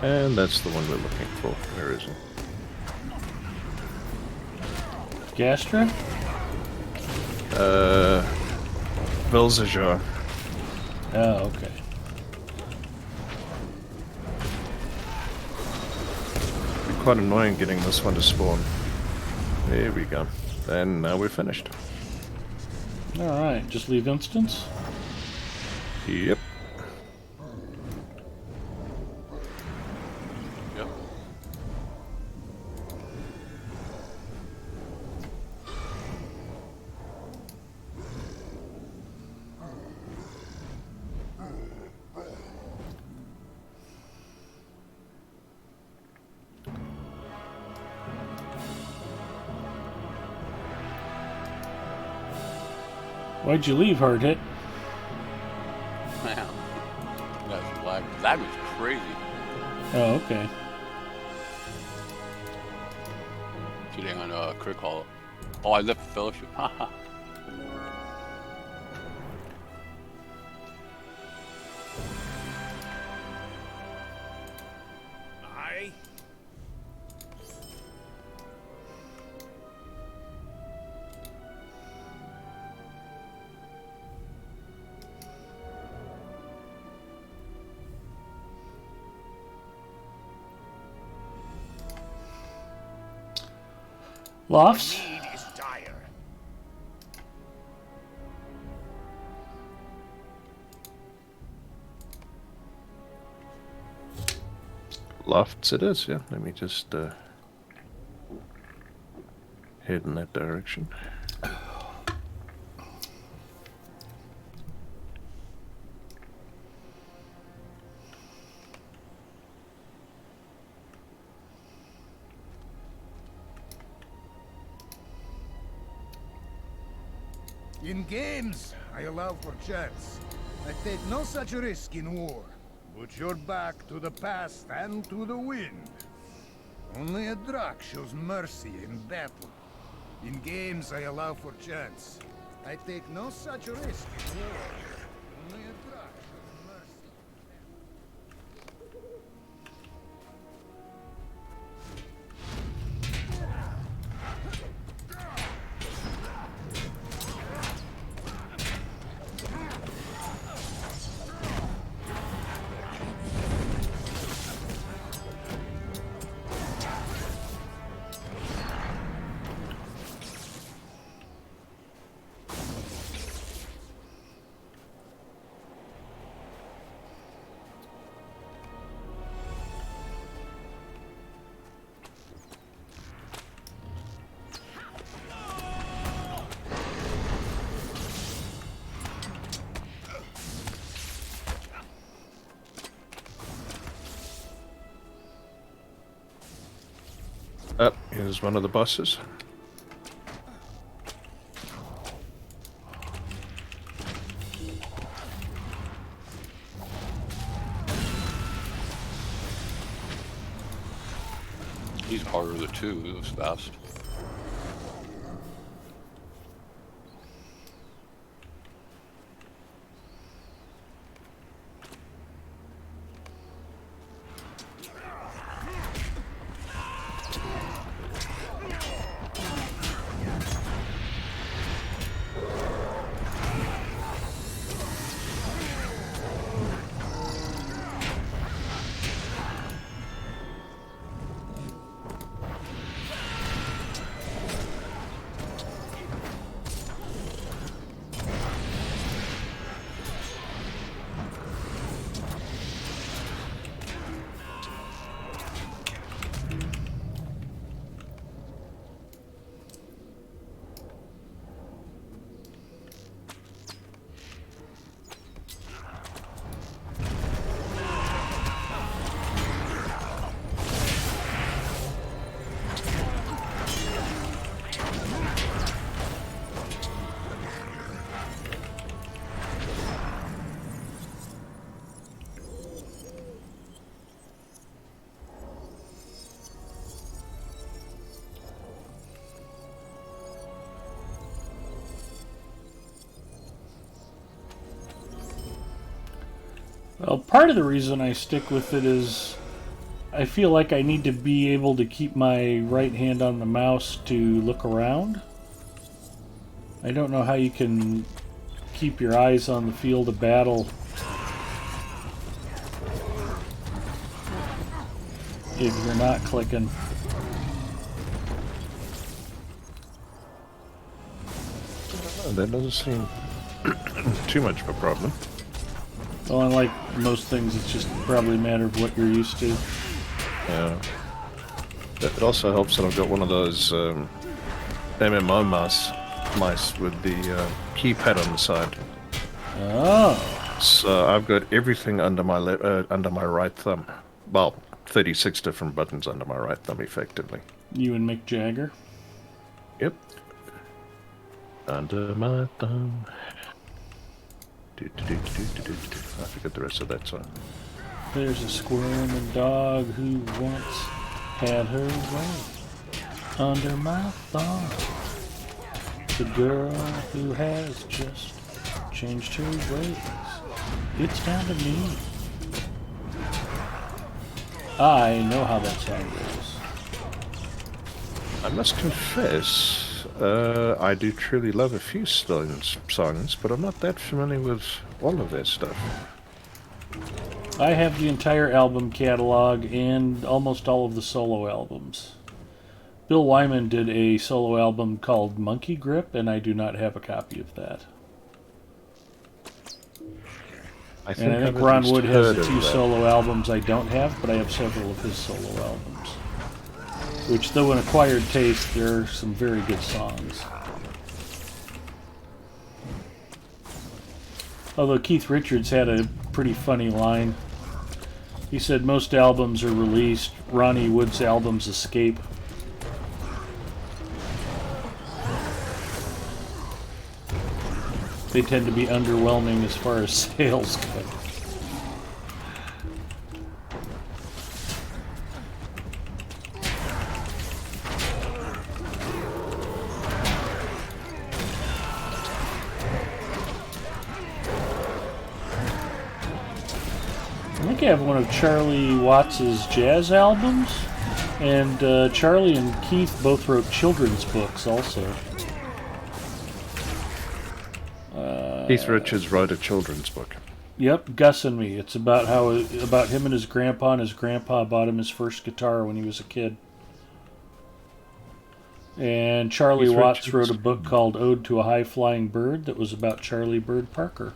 And that's the one we're looking for. Where is it? Gastra? Velzajar. Oh, okay. Be quite annoying getting this one to spawn. There we go. And now we're finished. Alright, just leave instance? Yep. Yep. Why'd you leave, Hard Hit? Man, that's lag. Lag was crazy. Oh, okay. Getting on a crit call. Oh, I left the fellowship. Haha. Lofts? Need is dire. Lofts it is, yeah. Let me just head in that direction. In games, I allow for chance. I take no such risk in war. Put your back to the past and to the wind. Only a Drak shows mercy in battle. In games, I allow for chance. I take no such risk in war. Only a Drak shows mercy. Here's one of the bosses. He's harder of the two. It was fast. Well, part of the reason I stick with it is I feel like I need to be able to keep my right hand on the mouse to look around. I don't know how you can keep your eyes on the field of battle if you're not clicking. That doesn't seem too much of a problem. Well, unlike most things, it's just probably a matter of what you're used to. Yeah. It also helps that I've got one of those MMO mice with the keypad on the side. Oh. So I've got everything under my right thumb. Well, 36 different buttons under my right thumb, effectively. You and Mick Jagger? Yep. Under my thumb. I forget the rest of that song. There's a squirming dog who once had her way under my thumb. The girl who has just changed her ways. It's down to me. I know how that song goes. I must confess, I do truly love a few Stones songs, but I'm not that familiar with all of their stuff. I have the entire album catalog and almost all of the solo albums. Bill Wyman did a solo album called Monkey Grip, and I do not have a copy of that. And I think I've at Ron least Wood has heard a of few that. solo albums I don't have, but I have several of his solo albums. Which, though an acquired taste, there are some very good songs. Although Keith Richards had a pretty funny line. He said most albums are released, Ronnie Wood's albums escape. They tend to be underwhelming as far as sales go. I think I have one of Charlie Watts's jazz albums, and Charlie and Keith both wrote children's books also. Keith Richards wrote a children's book. Yep, Gus and Me. It's about about him and his grandpa, and his grandpa bought him his first guitar when he was a kid. And Charlie Keith Watts Richards. wrote a book called Ode to a High-Flying Bird that was about Charlie Bird Parker.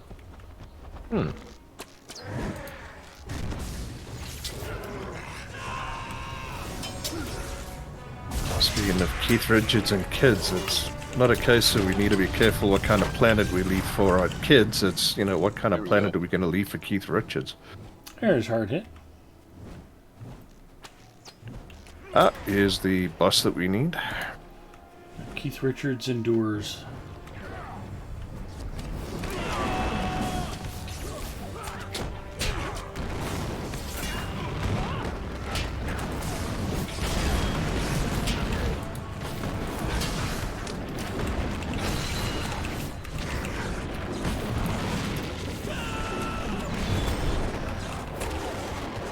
Speaking of Keith Richards and kids, it's not a case of we need to be careful what kind of planet we leave for our kids. It's, what kind of planet are we going to leave for Keith Richards? There's Hard Hit. Ah, here's the boss that we need. Keith Richards endures.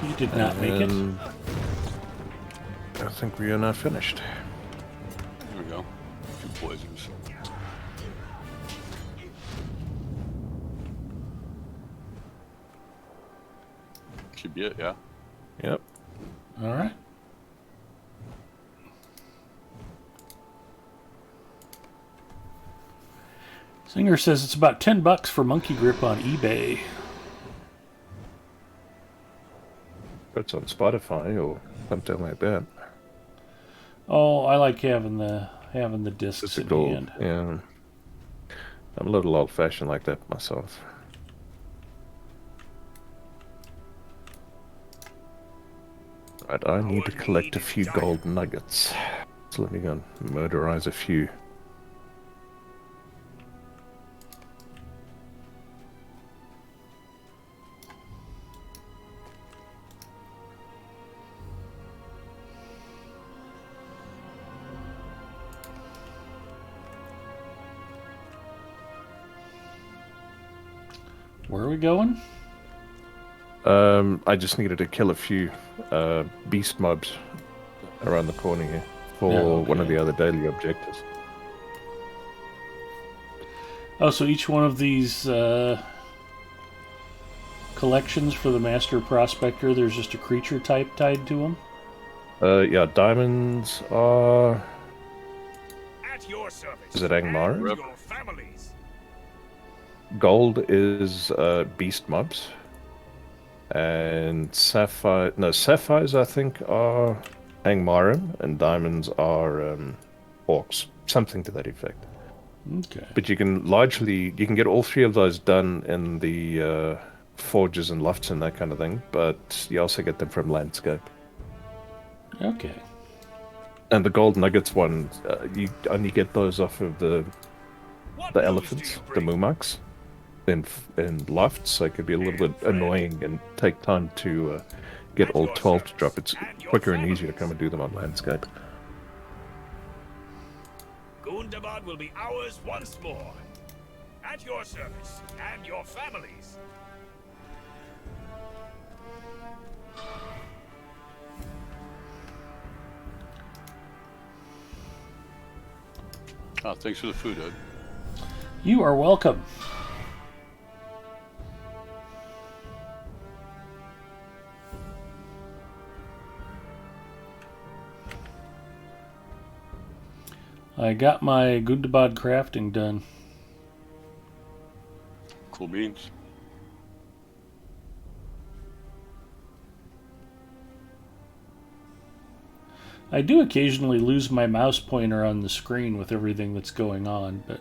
You did not make it. And I think we are now finished. Here we go. Two poisons. Should be it, yeah. Yep. All right. Singer says it's about $10 for Monkey Grip on eBay. It's on Spotify or something like that. Oh, I like having the discs It's a in gold. hand. Yeah. I'm a little old-fashioned like that myself. Right, I need to collect a few gold nuggets. So let me go and murderize a few. Where are we going? I just needed to kill a few beast mobs around the corner here for Yeah, okay. one of the other daily objectives. Oh, so each one of these collections for the Master Prospector, there's just a creature type tied to them? Yeah, diamonds are... At your service. Is it Angmar? And Rip. your families. Gold is beast mobs. And sapphires I think are Angmarim, and diamonds are orcs. Something to that effect. Okay. But you can get all three of those done in the forges and lofts and that kind of thing, but you also get them from landscape. Okay. And the gold nuggets one, you only get those off of the What news do elephants, you the bring? mumaks, in lofts, so it could be a little bit annoying and take time to get all 12 to drop. It's quicker and easier to come and do them on landscape. Gundabad will be ours once more. At your service and your families. Oh, thanks for the food, Ed. You are welcome. I got my Gundabad crafting done. Cool beans. I do occasionally lose my mouse pointer on the screen with everything that's going on, but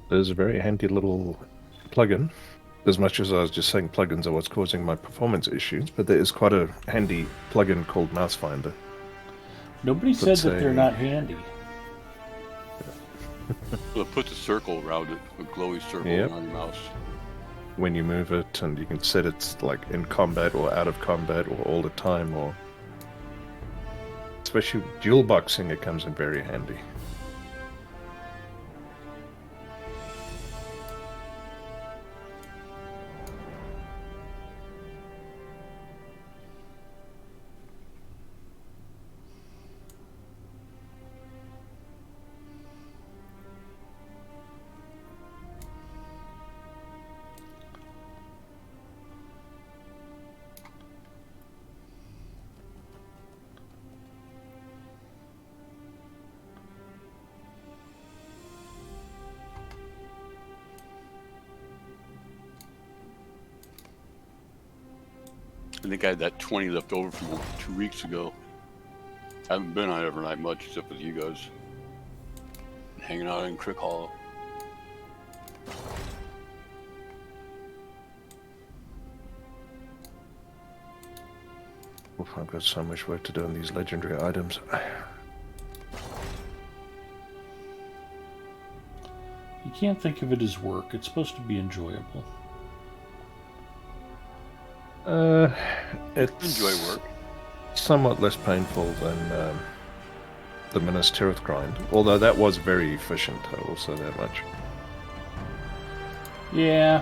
There's a very handy little plugin. As much as I was just saying plugins are what's causing my performance issues, but there is quite a handy plugin called Mouse Finder. nobody said Let's that they're say- not handy. Well, it puts a circle around it, a glowy circle Yep. around your mouse. When you move it, and you can set it like in combat or out of combat or all the time, or especially dual boxing, it comes in very handy. I think I had that 20 left over from 2 weeks ago. I haven't been on it overnight much except with you guys. Hanging out in Crick Hollow. Oof, I've got so much work to do on these legendary items. You can't think of it as work. It's supposed to be enjoyable. It's Enjoy work. somewhat less painful than the Minas Tirith grind, although that was very efficient, I will say that much. Yeah.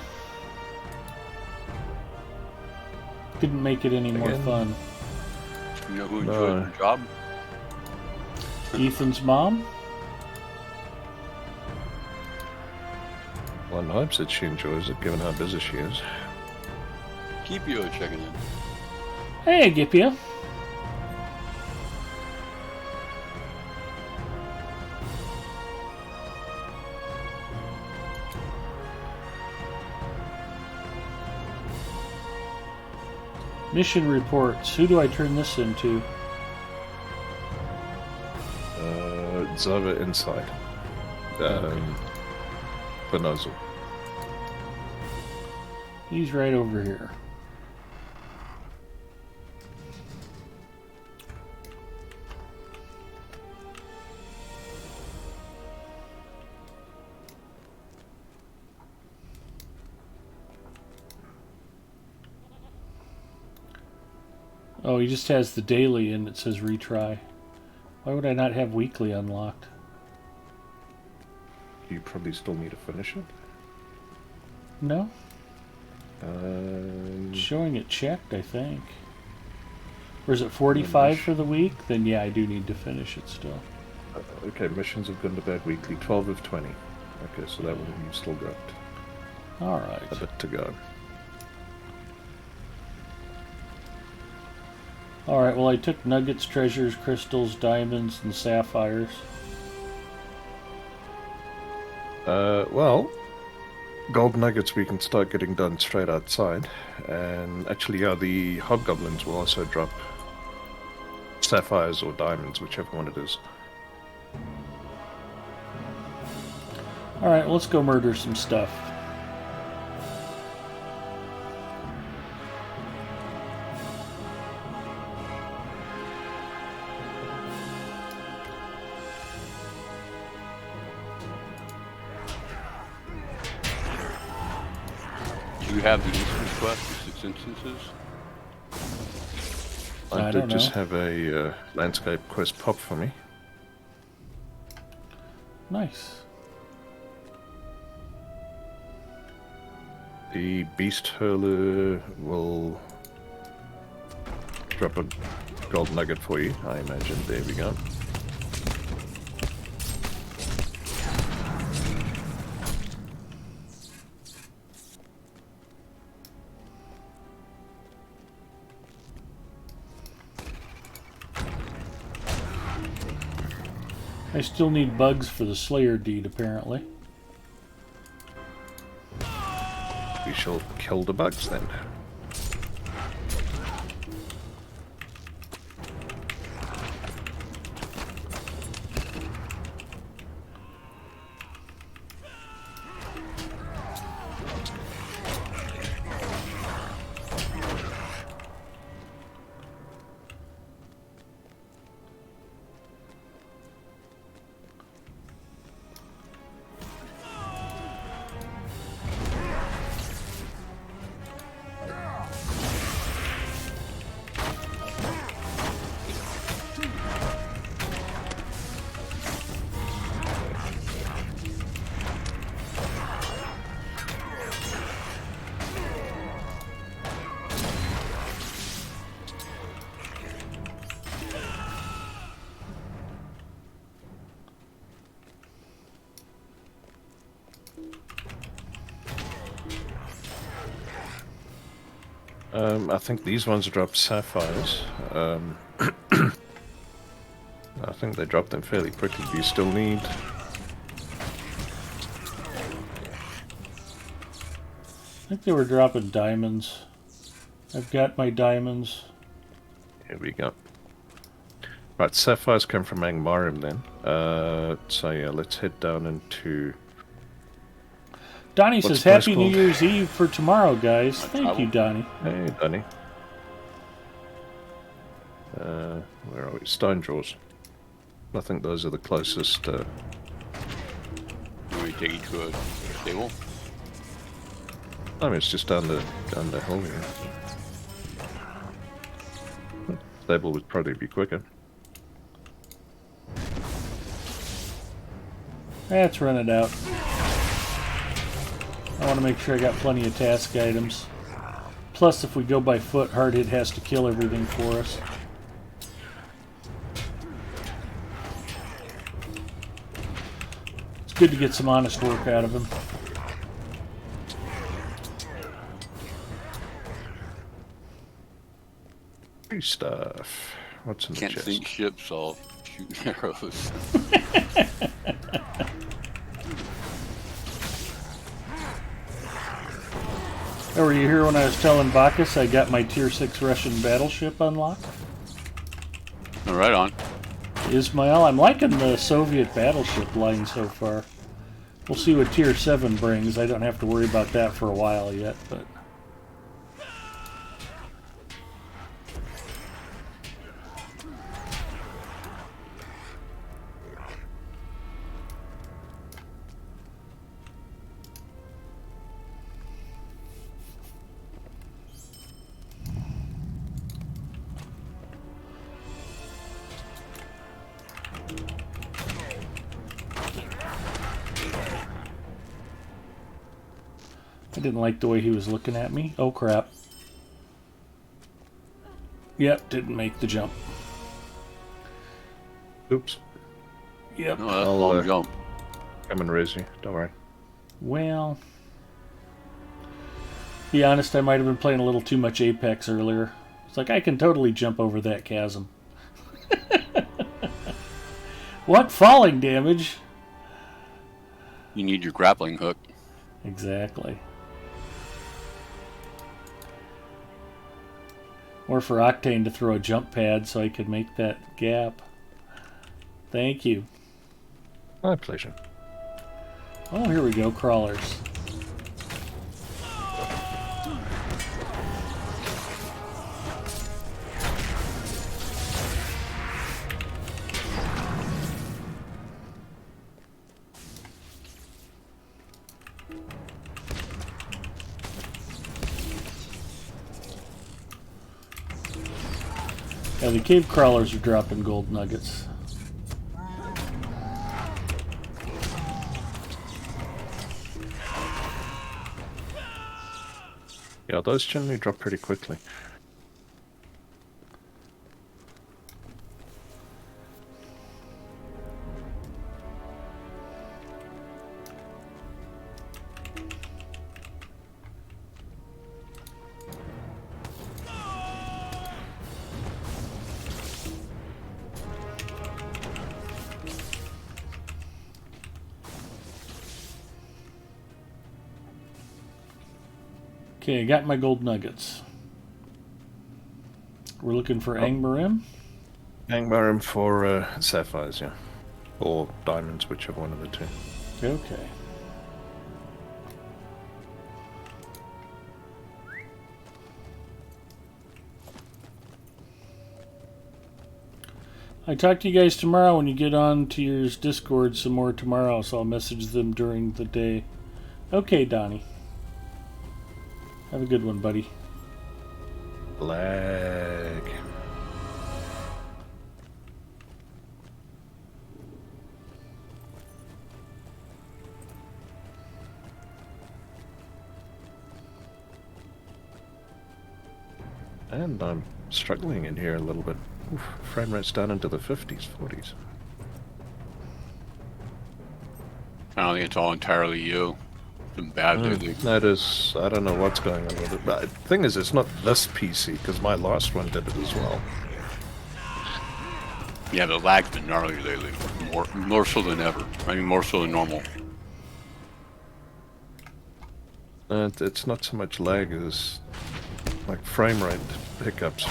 Didn't make it any more Again. fun. You know who No. enjoyed the job? Ethan's mom? One hopes that she enjoys it, given how busy she is. Keep you checking in. Hey, Gipia. Mission reports. Who do I turn this into? Zova inside. Benozel. He's right over here. Oh, he just has the daily and it says retry. Why would I not have weekly unlocked? You probably still need to finish it. No? Um, It's showing it checked, I think. Or is it 45 for the week? Then yeah, I do need to finish it still. okay, missions have gone to bed weekly, 12 of 20. Okay, so that one you've still got Alright. a bit to go. Alright, well I took nuggets, treasures, crystals, diamonds, and sapphires. Well, gold nuggets we can start getting done straight outside. And actually, yeah, the hobgoblins will also drop sapphires or diamonds, whichever one it is. Alright, well, let's go murder some stuff. Do you have the instant quest, the 6 instances? I did don't just know. have a landscape quest pop for me. Nice. The beast hurler will drop a gold nugget for you, I imagine. There we go. I still need bugs for the Slayer deed, apparently. We shall kill the bugs then. I think these ones drop sapphires. I think they drop them fairly quickly. Do you still need... I think they were dropping diamonds. I've got my diamonds. Here we go. Right, sapphires come from Angmarim then. So yeah, let's head down into... Donnie What's says, the place Happy New called? Year's Eve for tomorrow, guys. Thank you, Donnie. Hey, Danny. Where are we? Stone Jaws. I think those are the closest... You want me to take you to a stable? I mean, it's just down the hill here. Stable would probably be quicker. Let's run it out. I want to make sure I got plenty of task items. Plus, if we go by foot, Hardhit has to kill everything for us. It's good to get some honest work out of him. Free stuff. What's in the Can't chest? sink ships, I'll shoot arrows. Oh, were you here when I was telling Bacchus I got my Tier 6 Russian battleship unlocked? Right on. Ismail, I'm liking the Soviet battleship line so far. We'll see what Tier 7 brings. I don't have to worry about that for a while yet, but... I didn't like the way he was looking at me. Oh, crap. Yep, didn't make the jump. Oops. Yep. No, that's a I'll, long jump. Come and raise you. Don't worry. Well... Be honest, I might have been playing a little too much Apex earlier. It's like, I can totally jump over that chasm. What? Falling damage? You need your grappling hook. Exactly. Or for Octane to throw a jump pad so I could make that gap. Thank you. My pleasure. Oh, here we go, crawlers. Yeah, the cave crawlers are dropping gold nuggets. Yeah, those generally drop pretty quickly. Okay, got my gold nuggets. We're looking for Angmarim. Angmarim for sapphires, yeah. Or diamonds, whichever one of the two. Okay. I talk to you guys tomorrow when you get on to your Discord some more tomorrow, so I'll message them during the day. Okay, Donnie. Have a good one, buddy. Lag. And I'm struggling in here a little bit. Oof, frame rate's down into the 50s, 40s. I don't think it's all entirely you. It's been bad lately. Notice, I don't know what's going on with it. But the thing is, it's not this PC, because my last one did it as well. Yeah, the lag's been gnarly lately. More so than ever. I mean, more so than normal. It's not so much lag as like frame rate hiccups.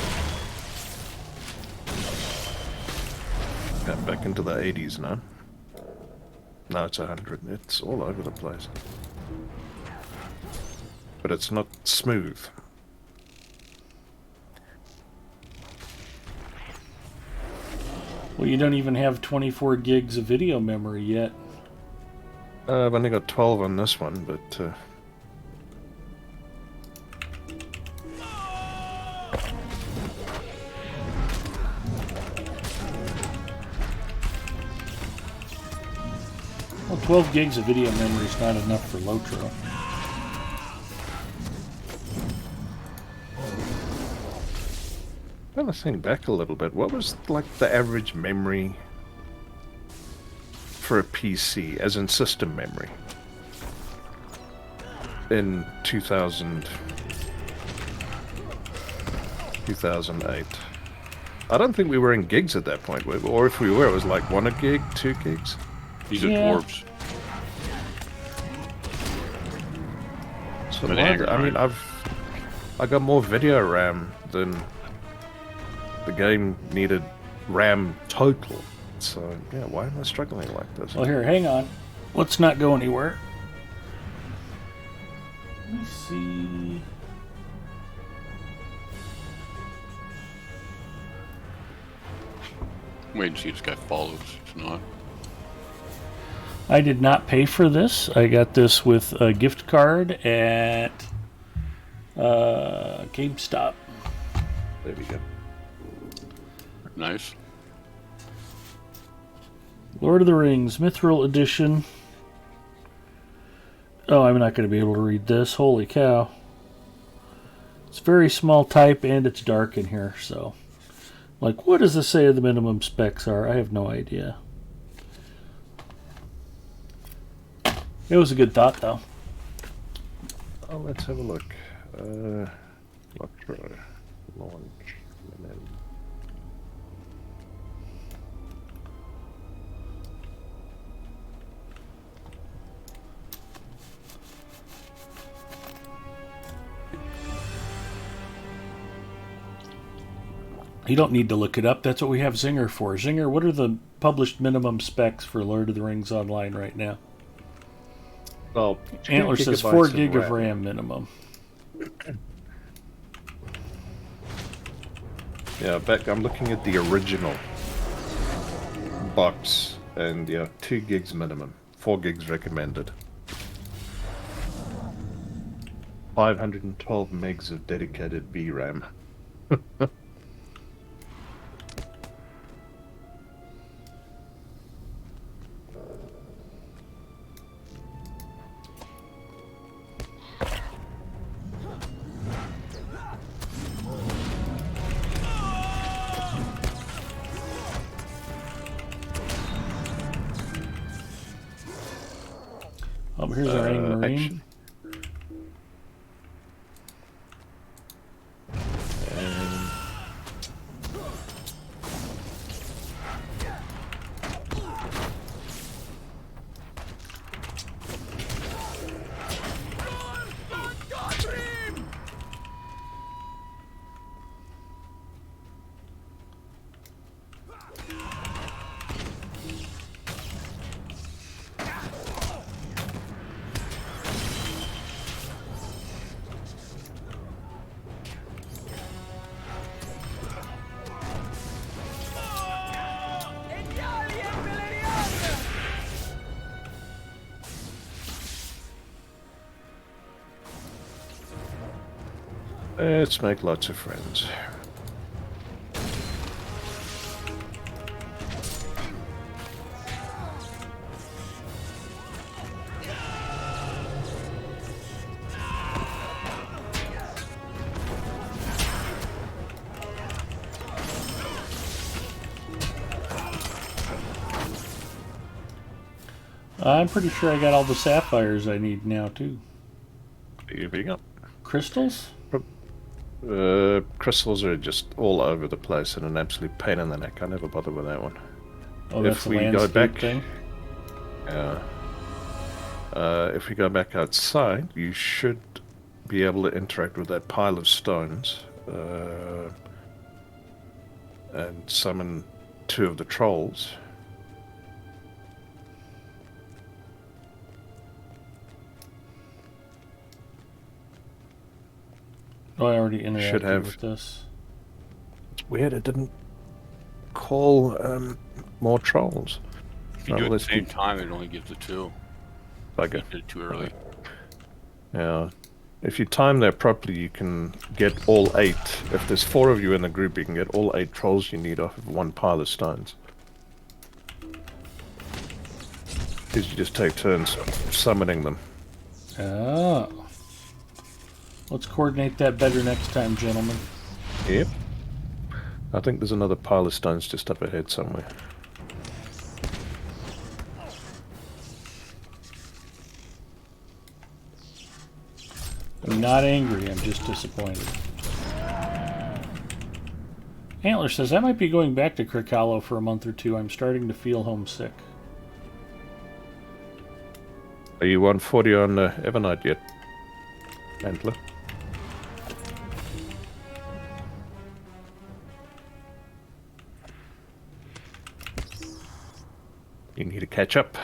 Got back into the 80s now. Now it's 100. It's all over the place. But it's not smooth. Well, you don't even have 24 gigs of video memory yet. I've only got 12 on this one, but Well, 12 gigs of video memory is not enough for Lotro. I'm gonna think back a little bit. What was like the average memory for a PC, as in system memory, in 2008? I don't think we were in gigs at that point, or if we were, it was like 1 gig, 2 gigs. These are Yeah. dwarves. So But I mean, I got more video RAM than the game needed RAM total. So yeah, why am I struggling like this? Well, here, hang on. Let's not go anywhere. Let me see. Wait and see if this guy follows. It's not. I did not pay for this. I got this with a gift card at GameStop. There we go. Nice. Lord of the Rings, Mithril Edition. Oh, I'm not going to be able to read this. Holy cow. It's very small type and it's dark in here, so. Like, what does this say the minimum specs are? I have no idea. It was a good thought, though. Oh, let's have a look. Lotro launch. And then You don't need to look it up. That's what we have Zinger for. Zinger, what are the published minimum specs for Lord of the Rings Online right now? well, Antler 2 says gigabytes 4 gig of RAM minimum. Yeah, I'm looking at the original box, and yeah, 2 gigs minimum, 4 gigs recommended. 512 megs of dedicated VRAM. Oh, here's our Angmarine. Action. And Let's make lots of friends. I'm pretty sure I got all the sapphires I need now, too. Here we go. Crystals? Crystals are just all over the place and an absolute pain in the neck. I never bother with that one. Oh, that's If the we go landscape back, thing? yeah. If we go back outside, you should be able to interact with that pile of stones and summon 2 of the trolls. Oh, I already interacted Should have. with this. It's weird it didn't call more trolls. If you do it at the same time, it only gives the 2. Bugger. You did it too early. Yeah. If you time that properly, you can get all 8. If there's 4 of you in the group, you can get all 8 trolls you need off of one pile of stones. Because you just take turns summoning them. Oh. Let's coordinate that better next time, gentlemen. Yep. I think there's another pile of stones just up ahead somewhere. I'm not angry, I'm just disappointed. Antler says, I might be going back to Crick Hollow for a month or 2. I'm starting to feel homesick. Are you 140 on Evernight yet, Antler? You need to catch up.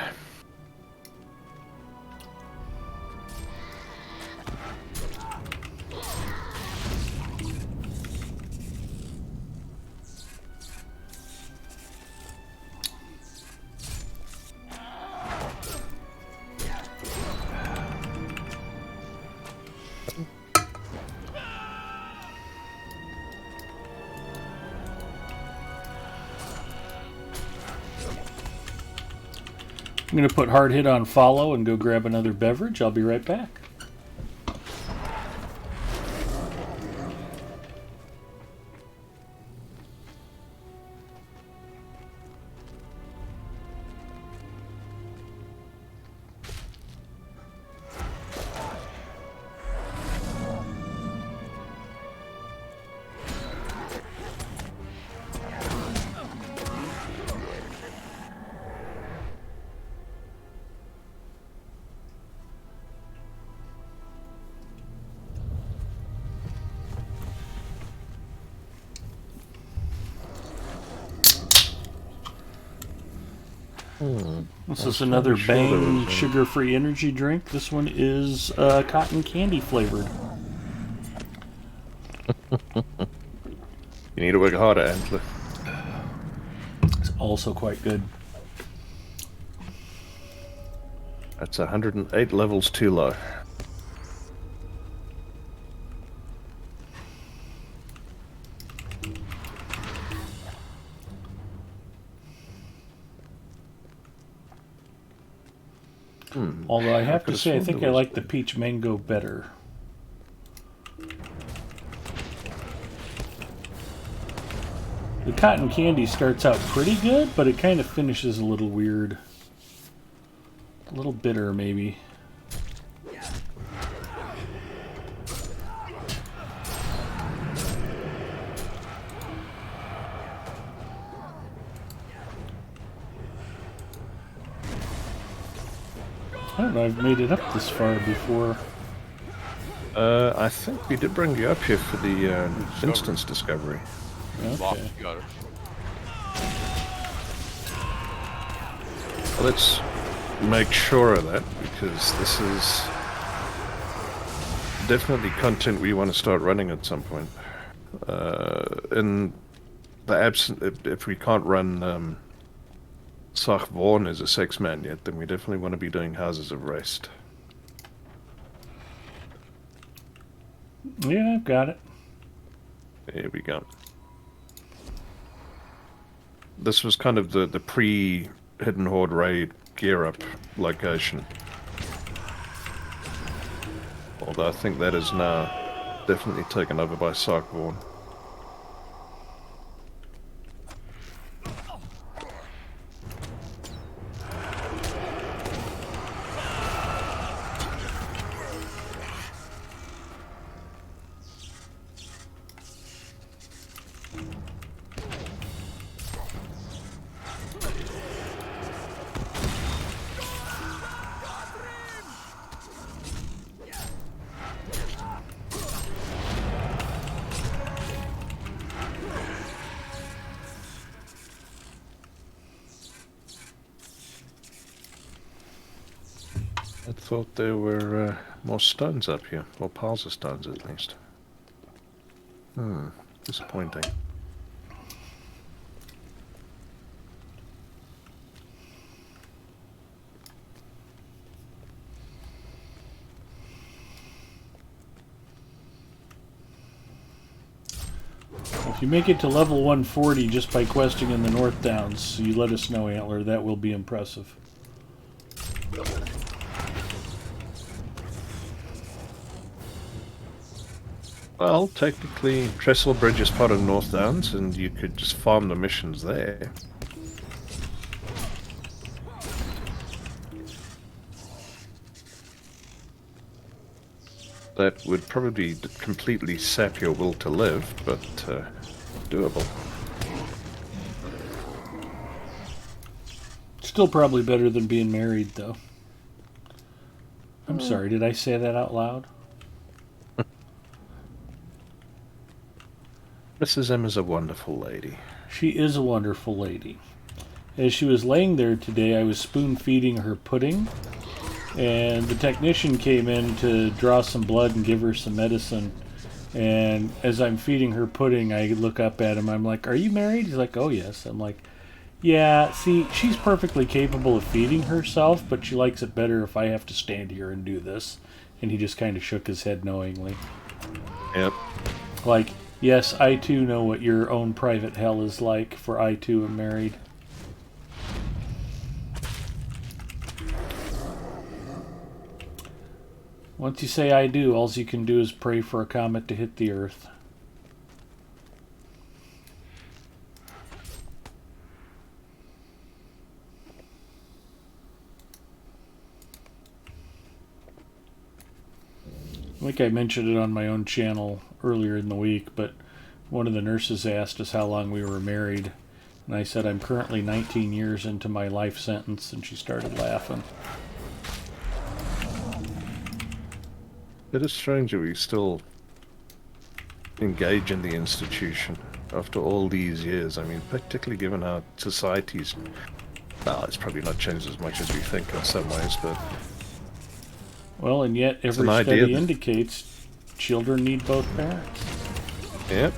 I'm going to put hard hit on follow and go grab another beverage. I'll be right back. This is another Bang sugar-free energy drink. This one is cotton candy flavored. You need to work harder, Antler. It's also quite good. That's 108 levels too low. Although I have to say, I think I like the peach mango better. The cotton candy starts out pretty good, but it kind of finishes a little weird. A little bitter, maybe. I don't know, I've made it up this far before. I think we did bring you up here for the instance discovery. Okay. You got it. Well, let's make sure of that, because this is definitely content we want to start running at some point. In the absence, if we can't run Sach Vaughan as a sex man yet, then we definitely want to be doing Houses of Rest. Yeah, I've got it. There we go. This was kind of the pre-Hidden Horde raid gear-up location. Although I think that is now definitely taken over by Sarkborn. I thought there were more stones up here, or piles of stones at least. Disappointing. If you make it to level 140 just by questing in the North Downs, you let us know, Antler. That will be impressive. Well, technically, Trestle Bridge is part of North Downs, and you could just farm the missions there. That would probably completely sap your will to live, but doable. Still probably better than being married, though. I'm sorry, did I say that out loud? Mrs. M is a wonderful lady. She is a wonderful lady. As she was laying there today, I was spoon-feeding her pudding, and the technician came in to draw some blood and give her some medicine. And as I'm feeding her pudding, I look up at him. I'm like, "Are you married?" He's like, "Oh, yes." I'm like, "Yeah, see, she's perfectly capable of feeding herself, but she likes it better if I have to stand here and do this." And he just kind of shook his head knowingly. Yep. Like, yes, I too know what your own private hell is like, for I too am married. Once you say I do, all you can do is pray for a comet to hit the Earth. I think I mentioned it on my own channel earlier in the week, but one of the nurses asked us how long we were married, and I said I'm currently 19 years into my life sentence, and she started laughing. It is strange that we still engage in the institution after all these years. I mean, particularly given how society's... Well, it's probably not changed as much as we think in some ways, but... Well, and yet every study indicates children need both parents. Yep.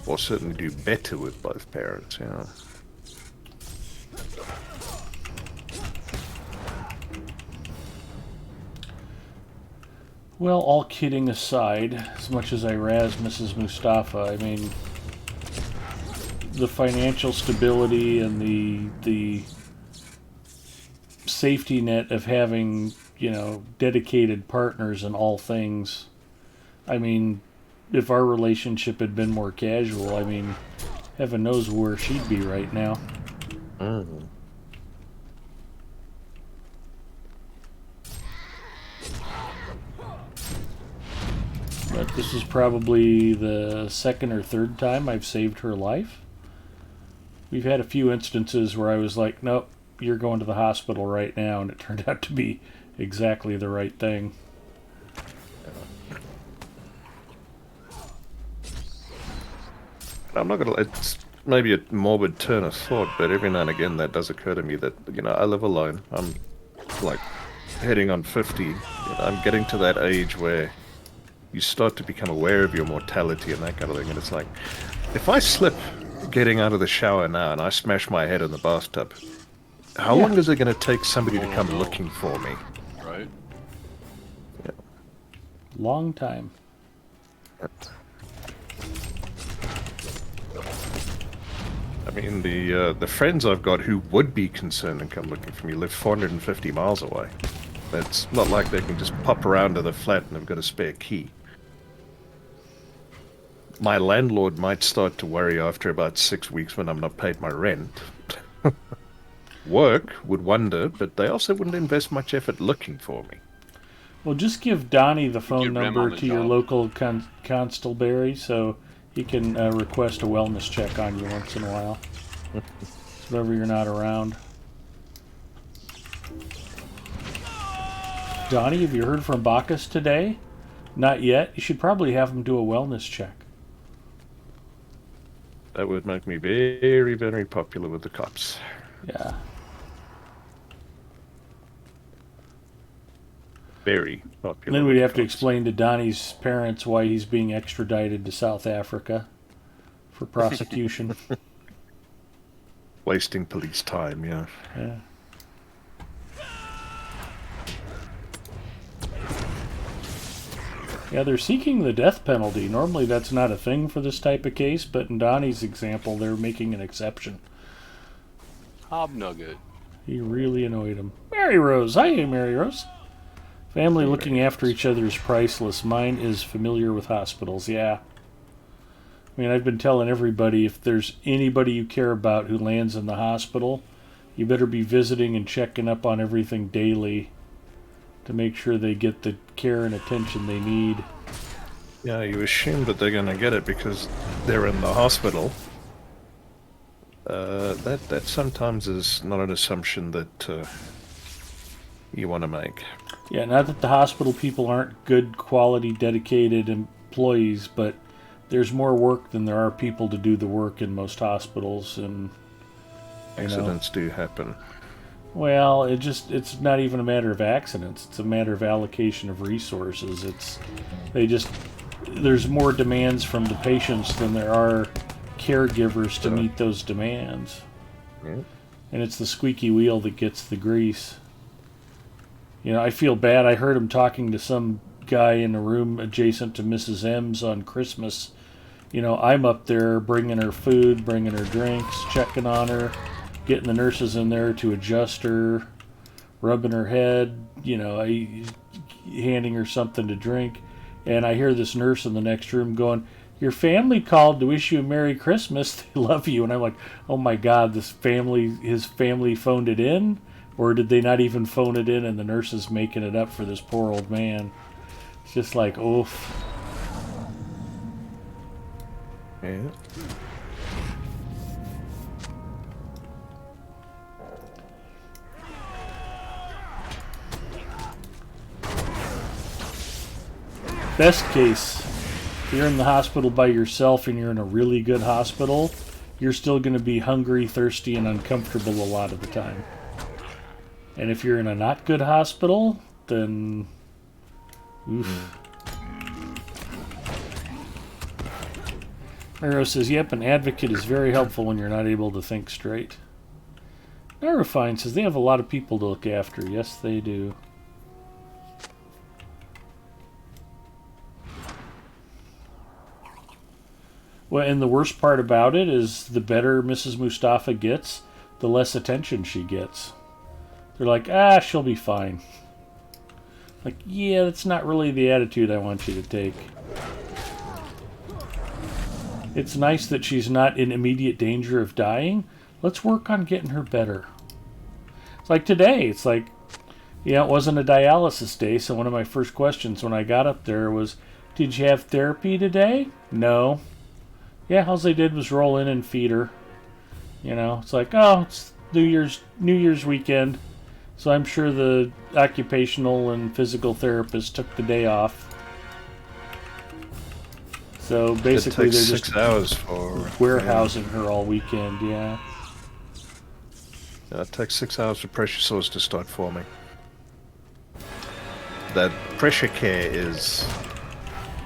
Or certainly do better with both parents, you know. Well, all kidding aside, as much as I razz Mrs. Mustafa, I mean, the financial stability and the safety net of having, you know, dedicated partners in all things. I mean, if our relationship had been more casual, I mean, heaven knows where she'd be right now. Mm. But this is probably the second or third time I've saved her life. We've had a few instances where I was like, nope, you're going to the hospital right now, and it turned out to be exactly the right thing. I'm not gonna... It's maybe a morbid turn of thought, but every now and again that does occur to me that, you know, I live alone. I'm, like, heading on 50. You know, I'm getting to that age where you start to become aware of your mortality and that kind of thing, and it's like, if I slip getting out of the shower now and I smash my head in the bathtub, how long is it going to take somebody to come looking for me? Right. Yeah. Long time. I mean, the friends I've got who would be concerned and come looking for me live 450 miles away. It's not like they can just pop around to the flat and have got a spare key. My landlord might start to worry after about 6 weeks when I'm not paid my rent. Work would wonder, but they also wouldn't invest much effort looking for me. Well, just give Donnie the phone give Grandma number the to your job. local constabulary so he can request a wellness check on you once in a while. Whenever you're not around. Donnie, have you heard from Bacchus today? Not yet. You should probably have him do a wellness check. That would make me very, very popular with the cops. Yeah. Very popular. And then with we'd the have to cops. explain to Donnie's parents why he's being extradited to South Africa for prosecution. Wasting police time, yeah. Yeah. Yeah, they're seeking the death penalty. Normally that's not a thing for this type of case, but in Donnie's example, they're making an exception. Hobnugget. He really annoyed him. Mary Rose. Hi, Mary Rose. Family looking after each other is priceless. Mine is familiar with hospitals. Yeah. I mean, I've been telling everybody, if there's anybody you care about who lands in the hospital, you better be visiting and checking up on everything daily to make sure they get the care and attention they need. Yeah, you assume that they're going to get it because they're in the hospital. That sometimes is not an assumption that you want to make. Yeah, not that the hospital people aren't good, quality, dedicated employees, but there's more work than there are people to do the work in most hospitals, and Accidents do happen. well, it's not even a matter of accidents. It's a matter of allocation of resources. There's more demands from the patients than there are caregivers to meet those demands. Yeah. And it's the squeaky wheel that gets the grease. I feel bad. I heard him talking to some guy in a room adjacent to Mrs. M's on Christmas. I'm up there bringing her food, bringing her drinks, checking on her, getting the nurses in there to adjust her, rubbing her head, handing her something to drink. And I hear this nurse in the next room going, "Your family called to wish you a Merry Christmas. They love you." And I'm like, oh my God, his family phoned it in? Or did they not even phone it in and the nurse is making it up for this poor old man? It's just like, oof. Yeah. Best case, if you're in the hospital by yourself and you're in a really good hospital, you're still going to be hungry, thirsty, and uncomfortable a lot of the time. And if you're in a not good hospital, then oof. Mero says, yep, an advocate is very helpful when you're not able to think straight. Narafine says, they have a lot of people to look after. Yes, they do. Well, and the worst part about it is the better Mrs. Mustafa gets, the less attention she gets. They're like, she'll be fine. Like, yeah, that's not really the attitude I want you to take. It's nice that she's not in immediate danger of dying. Let's work on getting her better. It's like today. It's like, it wasn't a dialysis day, so one of my first questions when I got up there was, did you have therapy today? No. Yeah, all they did was roll in and feed her. It's like, it's New Year's weekend, so I'm sure the occupational and physical therapist took the day off. So basically, they're just 6 hours for warehousing her all weekend. Yeah. It takes 6 hours for pressure sores to start forming. That pressure care is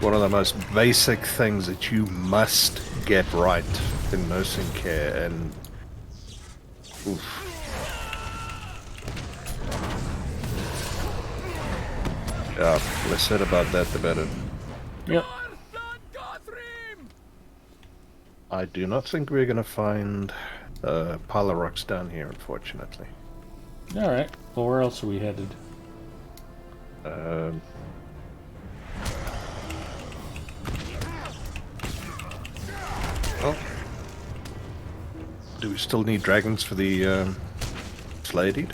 one of the most basic things that you must get right in nursing care, and oof. Yeah, less said about that, the better. Yep. I do not think we're going to find pile of rocks down here, unfortunately. Alright. Well, where else are we headed? Um, well, do we still need dragons for the Slade Eat?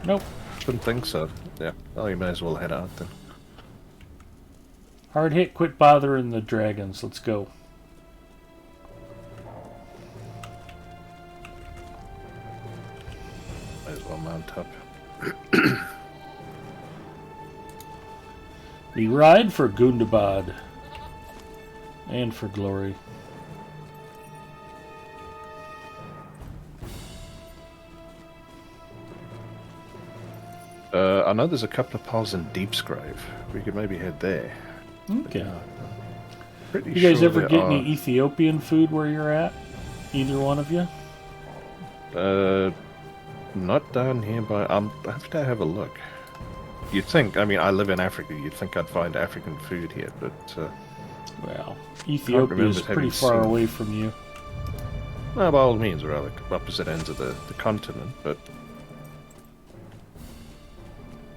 Nope. Shouldn't think so. Yeah. Oh, you may as well head out then. Hard hit, quit bothering the dragons. Let's go. Might as well mount up. We ride for Gundabad. And for glory. I know there's a couple of piles in Deepsgrave. We could maybe head there. Okay. Pretty You guys sure ever there get are- any Ethiopian food where you're at? Either one of you? Not down here, but I have to have a look. You'd think, I mean, I live in Africa, you'd think I'd find African food here, but, Well, Ethiopia is remember pretty having far seen- away from you. well, by all means, we're at the opposite ends of the continent, but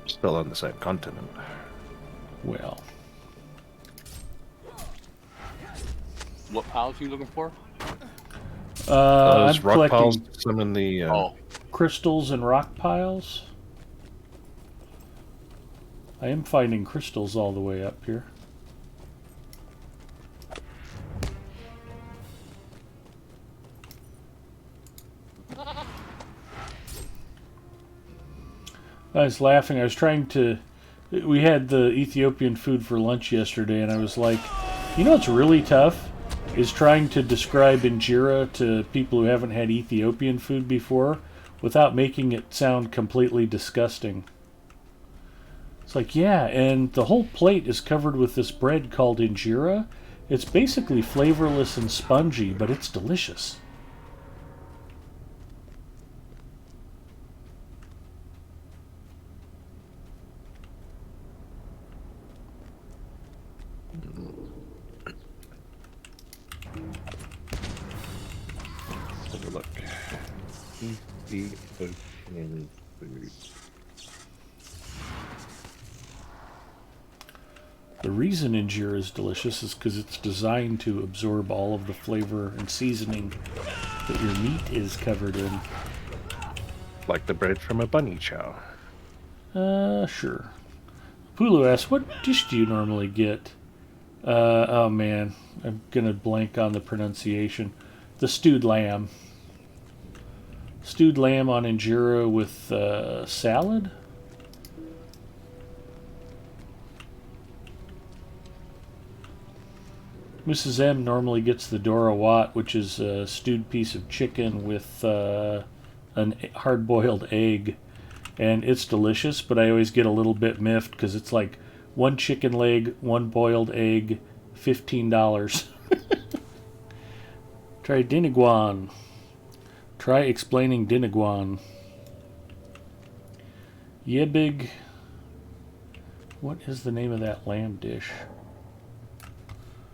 still on the same continent. Well, What piles are you looking for? Those I'm rock piles, collecting some in the, Oh, crystals and rock piles. I am finding crystals all the way up here. I was laughing. I was trying to... We had the Ethiopian food for lunch yesterday, and I was like, you know what's really tough? Is trying to describe injera to people who haven't had Ethiopian food before without making it sound completely disgusting. It's like, yeah, and the whole plate is covered with this bread called injera. It's basically flavorless and spongy, but it's delicious. Have a look. Ethiopian food. The reason injera is delicious is because it's designed to absorb all of the flavor and seasoning that your meat is covered in. Like the bread from a bunny chow. Sure. Pulu asks, what dish do you normally get? Oh man, I'm gonna blank on the pronunciation. The stewed lamb. Stewed lamb on injera with salad? Mrs. M normally gets the Dora Wat, which is a stewed piece of chicken with a hard-boiled egg. And it's delicious, but I always get a little bit miffed because it's like one chicken leg, one boiled egg, $15. Try Diniguan. Try explaining Diniguan. Yebig. What is the name of that lamb dish?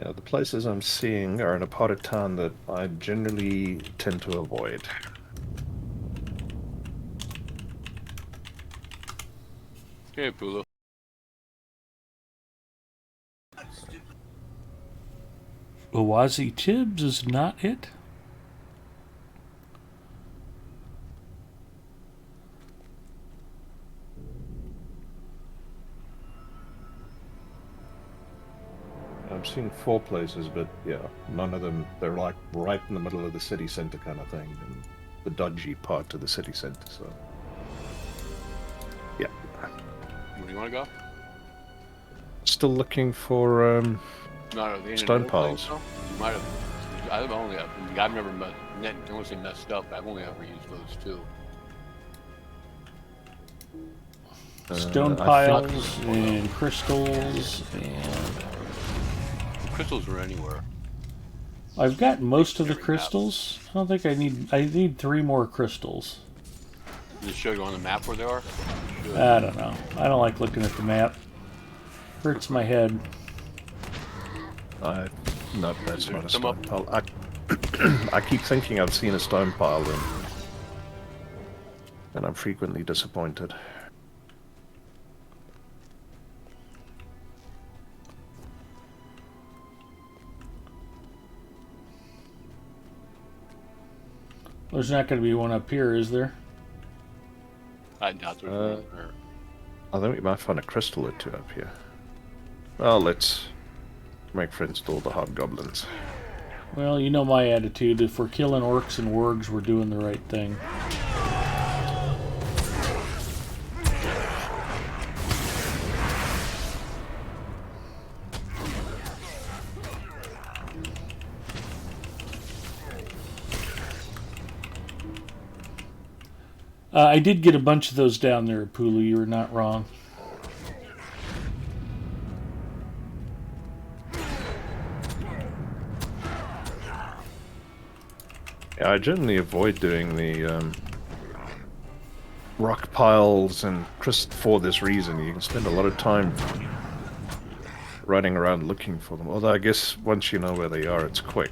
Yeah, the places I'm seeing are in a part of town that I generally tend to avoid. okay, Pulu. Owazi Tibbs is not it? I'm seeing 4 places, but yeah, none of them, they're like right in the middle of the city center kind of thing, and the dodgy part of the city center, so. Yeah. Where do you want to go? Still looking for, No, the Stone other piles. place, though? You might have. I've only I've never met. I don't want to say messed up. I've only ever used those two. Stone I piles and crystals, and Crystals are anywhere. I've got most of the crystals. I don't think I need 3 more crystals. Does it show you on the map where they are? Should. I don't know. I don't like looking at the map. Hurts my head. No, that's Is there not a some stone up? pile. I keep thinking I've seen a stone pile and I'm frequently disappointed. There's not going to be one up here, is there? I doubt there's one there. I think we might find a crystal or two up here. Well, let's make friends with all the hobgoblins. Well, you know my attitude. If we're killing orcs and wargs, we're doing the right thing. I did get a bunch of those down there, Pulu. You were not wrong. Yeah, I generally avoid doing the rock piles and for this reason. You can spend a lot of time running around looking for them. Although I guess once you know where they are, it's quick.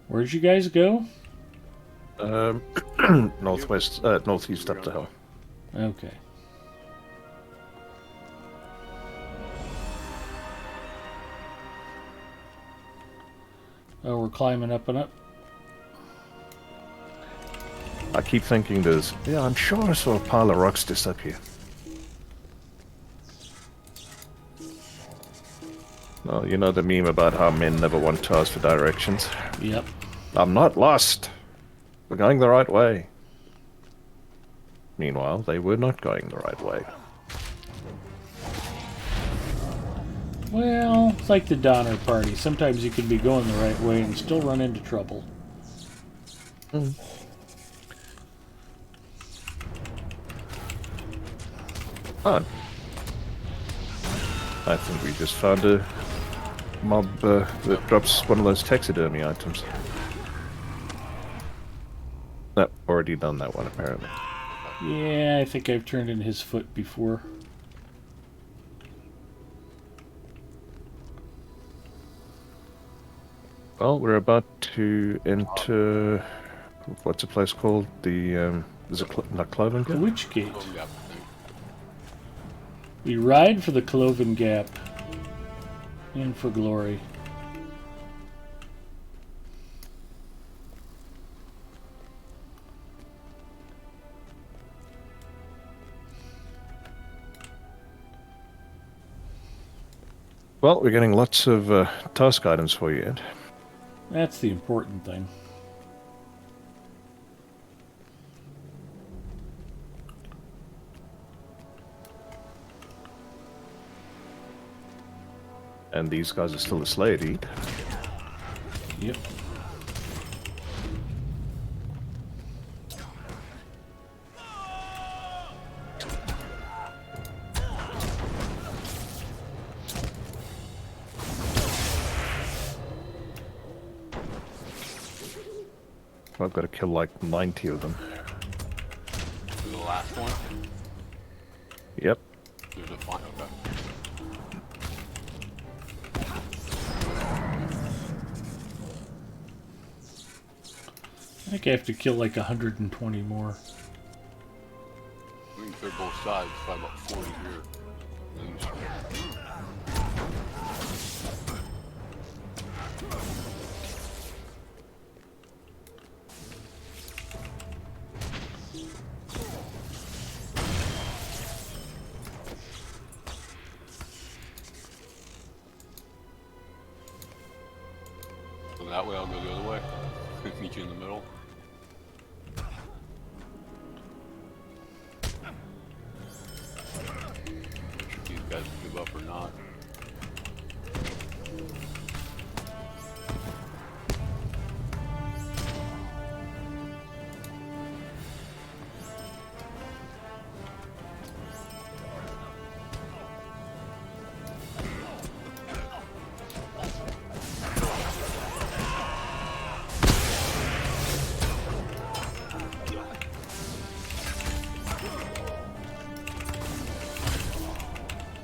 Where'd you guys go? Northwest, northeast up the hill. Okay. Oh, we're climbing up and up. I keep thinking there's... Yeah, I'm sure I saw a pile of rocks just up here. Well, you know the meme about how men never want to ask for directions. Yep. I'm not lost. We're going the right way. Meanwhile, they were not going the right way. Well, it's like the Donner Party. Sometimes you can be going the right way and still run into trouble. Mm. Oh. I think we just found a mob that drops one of those taxidermy items. No, already done that one apparently. Yeah, I think I've turned in his foot before. Well, we're about to enter... What's the place called? The, is it not Cloven Gap? Which gate? Oh, yeah, I think. We ride for the Cloven Gap. And for glory. Well, we're getting lots of task items for you, Ed. That's the important thing. And these guys are still a slayer to eat. Yep. I've got to kill like 90 of them. The last one? Yep. There's a final. Okay. I think I have to kill like 120 more. We can clear both sides. Probably about 40 here. So that way I'll go the other way. Meet you in the middle. If these guys give up or not.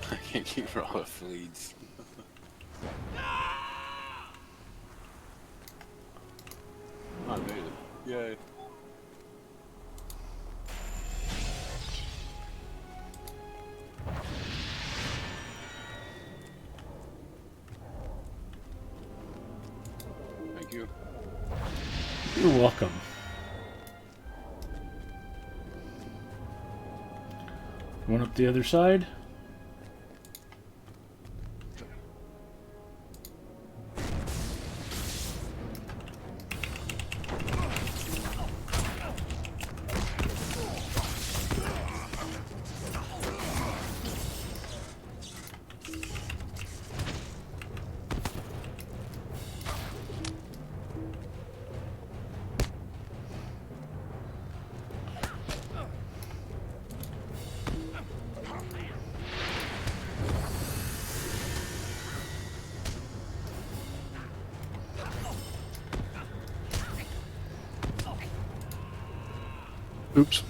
I can't keep for all the fleets. I made it. Yay. Thank you. You're welcome. One up the other side. Oops.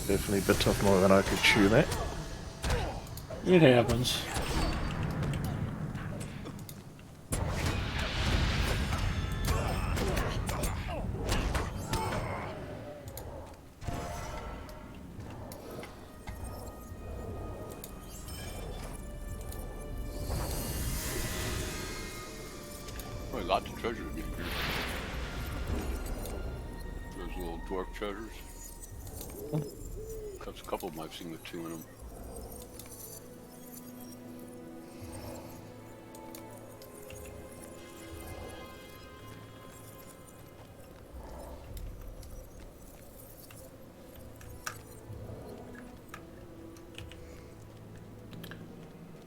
Definitely bit off more than I could chew there. It happens. Probably lots of treasure to get here. Those little dwarf treasures. There's a couple of them I've seen with 2 in them.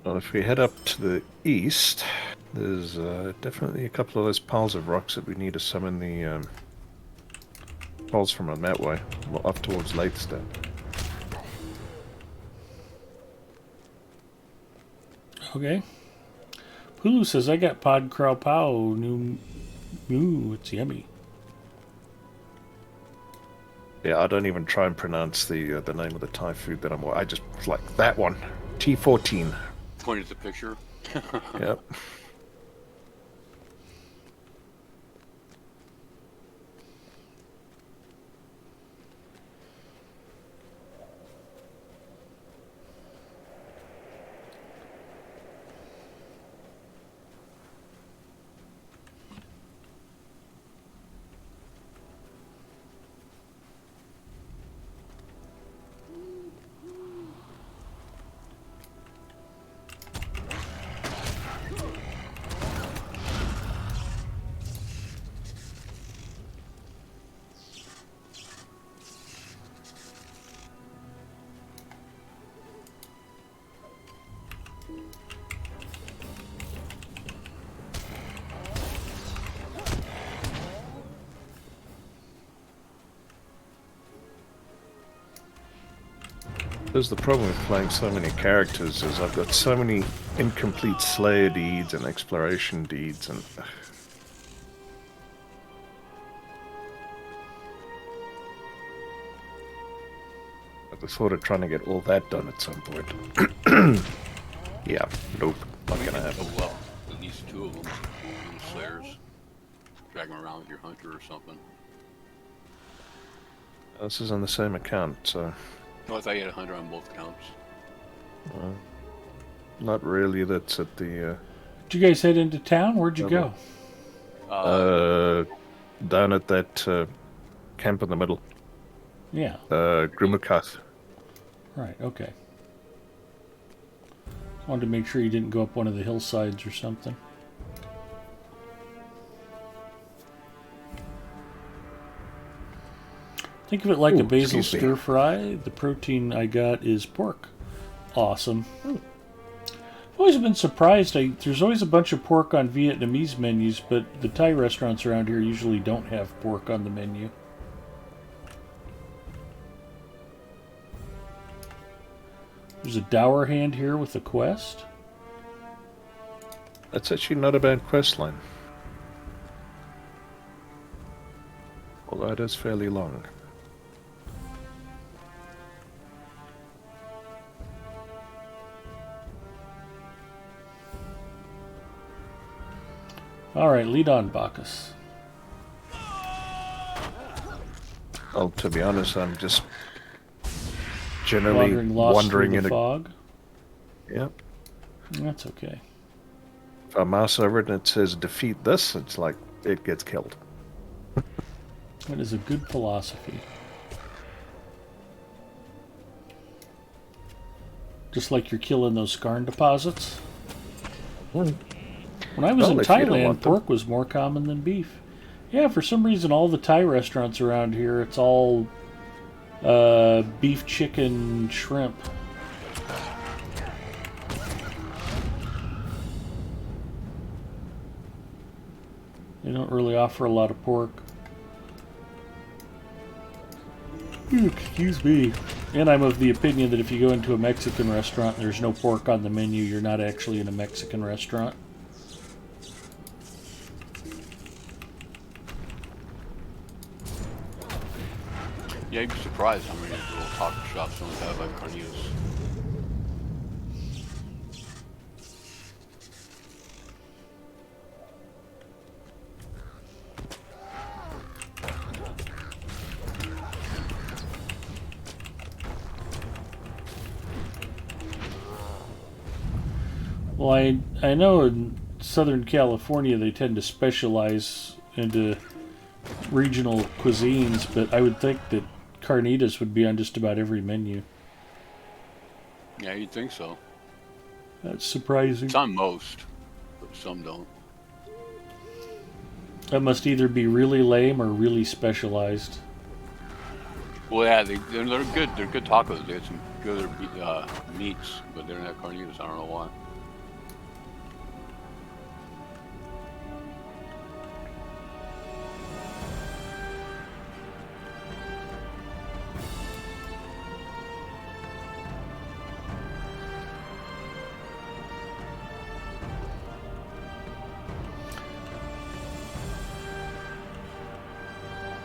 Well, if we head up to the east, there's definitely a couple of those piles of rocks that we need to summon the trolls from on that way, well, up towards Latestone. Okay. Hulu says I got pod crow pow. New, it's yummy. Yeah, I don't even try and pronounce the name of the Thai food that I'm. I just like that one, T14. Point at the picture. Yep. There's the problem with playing so many characters is I've got so many incomplete Slayer deeds and exploration deeds and... I was sort of trying to get all that done at some point. Yeah, nope, not gonna happen. Oh, well, at least 2 of them. Little slayers. Drag them around with your hunter or something. This is on the same account, so... Oh, I thought you had a hunter on both counts. Not really, that's at the... Did you guys head into town? Where'd you go? Down at that camp in the middle. Yeah. Grimukath. Right, okay. Wanted to make sure you didn't go up one of the hillsides or something. Think of it like a basil stir fry. The protein I got is pork. Awesome. I've always been surprised. There's always a bunch of pork on Vietnamese menus, but the Thai restaurants around here usually don't have pork on the menu. There's a dower hand here with a quest. That's actually not a bad quest line. Although it is fairly long. Alright, lead on, Bacchus. Well, to be honest, I'm just generally Lost wandering through in the a... fog. Yep. That's okay. If I mouse over it and it says defeat this, it's like it gets killed. That is a good philosophy. Just like you're killing those scarn deposits. When I was in Well, if you don't Thailand, want them. pork was more common than beef. Yeah, for some reason, all the Thai restaurants around here, it's all beef, chicken, shrimp. They don't really offer a lot of pork. Excuse me. And I'm of the opinion that if you go into a Mexican restaurant and there's no pork on the menu, you're not actually in a Mexican restaurant. Yeah, you'd be surprised how many little taco shops don't have like carnitas. Well, I know in Southern California they tend to specialize into regional cuisines, but I would think that carnitas would be on just about every menu. Yeah, you'd think so. That's surprising. It's on most, but some don't. That must either be really lame or really specialized. Well, yeah, they're good. They're good tacos. They have some good meats, but they don't have carnitas. I don't know why.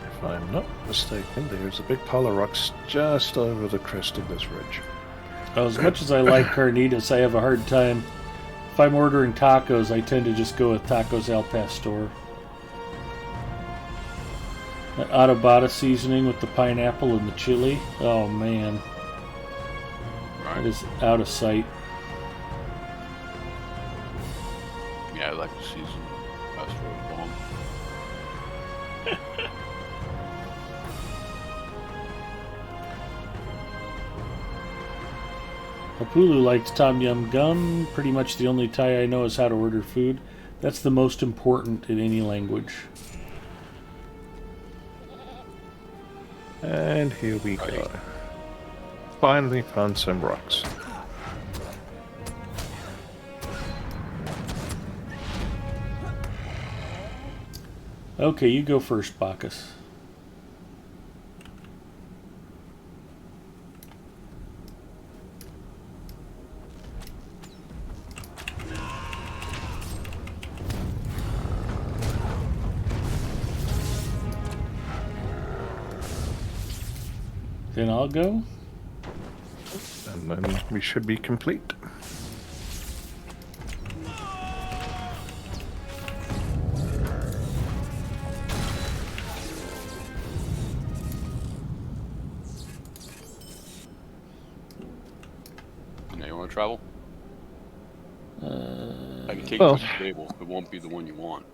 If I'm not mistaken, there's a big pile of rocks just over the crest of this ridge. As much as I like carnitas, I have a hard time. If I'm ordering tacos, I tend to just go with tacos al pastor. That adobada seasoning with the pineapple and the chili. Oh man, that Right? is out of sight. Yeah, I like the season. That's where it's going. Apulu likes tom yum gum. Pretty much the only Thai I know is how to order food. That's the most important in any language. And here we go. Right. Finally found some rocks. Okay, you go first, Bacchus. Then I'll go. And then we should be complete. Now you want to travel? I can take well- you to the stable. It won't be the one you want.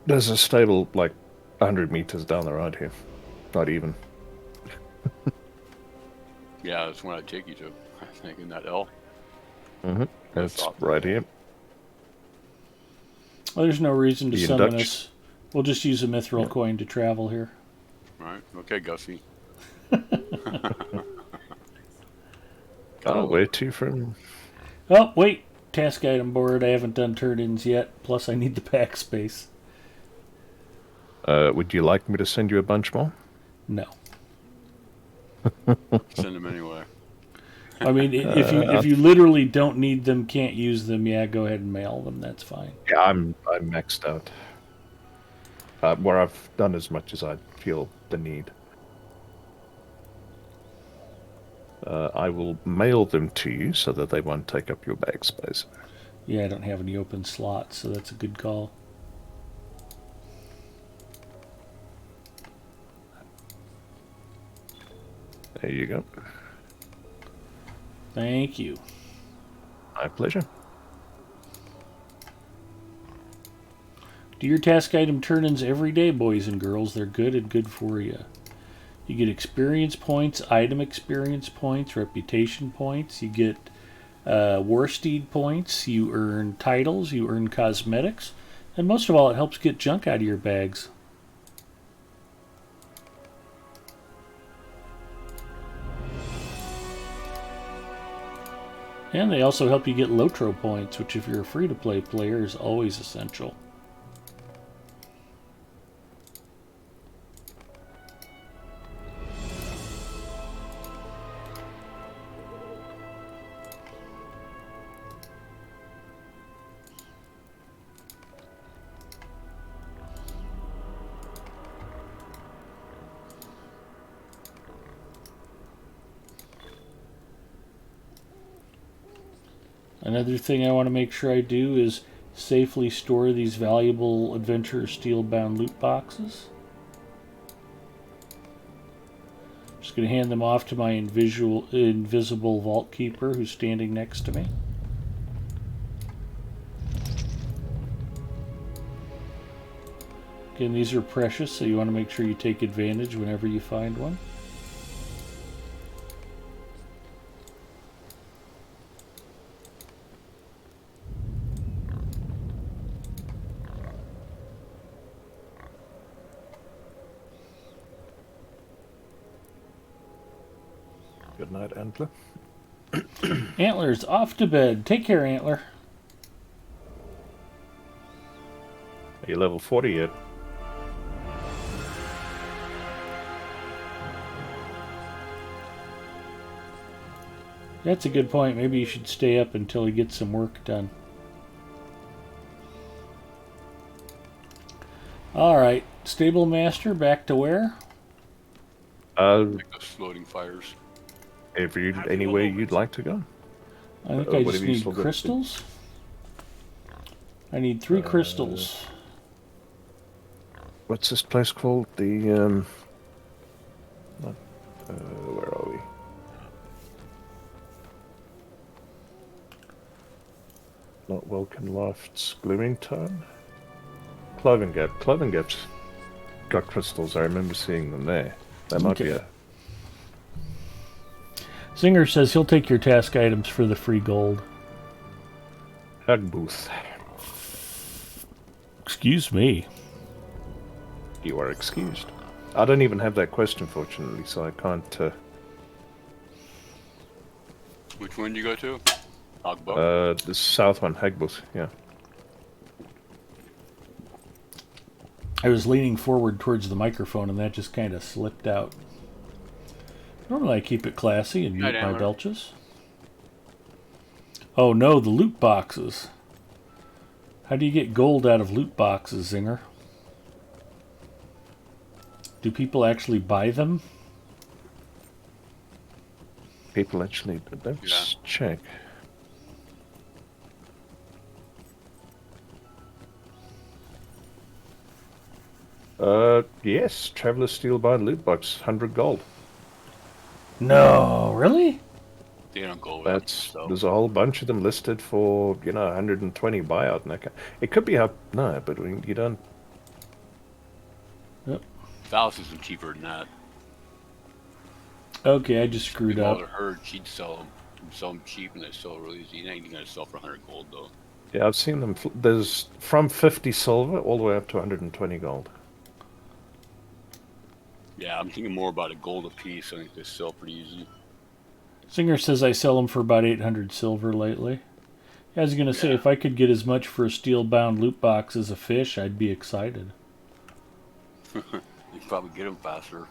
There's a stable like 100 meters down the road here. Not even. Yeah, that's when I'd take you to. I think in that L. Mm-hmm. That's It's awesome. right here. Well, there's no reason to You in summon Dutch? us. We'll just use a mithril coin to travel here. Right? Okay, Gussie. Oh, where to from? Oh, wait. task item board. I haven't done turn-ins yet. Plus, I need the pack space. Would you like me to send you a bunch more? No. Send them anyway. I mean, if you literally don't need them, can't use them, yeah, go ahead and mail them. That's fine. Yeah, I'm maxed out. Where I've done as much as I feel the need. I will mail them to you so that they won't take up your bag space. Yeah, I don't have any open slots, so that's a good call. There you go. Thank you. My pleasure. Do your task item turn-ins every day, boys and girls. They're good and good for you. You get experience points, item experience points, reputation points. You get war steed points. You earn titles. You earn cosmetics. And most of all, it helps get junk out of your bags. And they also help you get Lotro points, which if you're a free-to-play player is always essential. Another thing I want to make sure I do is safely store these valuable Adventurer Steel-bound loot boxes. Just going to hand them off to my invisible vault keeper who's standing next to me. Again, these are precious, so you want to make sure you take advantage whenever you find one. Good night, Antler. Antler's off to bed. Take care, Antler. Are you level 40 yet? That's a good point. Maybe you should stay up until he gets some work done. Alright, Stable Master, back to where? Like those floating fires. Anywhere you'd like to go. I think I what just have you need still got? crystals. I need 3 crystals. What's this place called? The where are we? Not Welcome Lofts, Glimmering Tone? Cloven Gap. Cloven Gap's got crystals. I remember seeing them there. That might be a... Singer says he'll take your task items for the free gold. Hug booth. Excuse me. You are excused. I don't even have that question, fortunately, so I can't... Which one do you go to? Agbo? The south one, Hagbooth, yeah. I was leaning forward towards the microphone and that just kind of slipped out. Normally I keep it classy and mute my belches. Oh no, the loot boxes. How do you get gold out of loot boxes, Zinger? Do people actually buy them? People actually... Let's check. Yes. Traveler Steelbind loot box, 100 gold. No, really? They don't go with There's a whole bunch of them listed for, 120 buyout and that kind. It could be up... No, but you don't... Yep. Thousands are cheaper than that. Okay, I just screwed up. Her, she'd sell them cheap and they sell really easy. You ain't gonna sell for 100 gold though. Yeah, I've seen them. There's from 50 silver all the way up to 120 gold. Yeah, I'm thinking more about a gold a piece. I think they sell pretty easy. Singer says I sell them for about 800 silver lately. I was going to say, if I could get as much for a steel-bound loot box as a fish, I'd be excited. You can probably get them faster.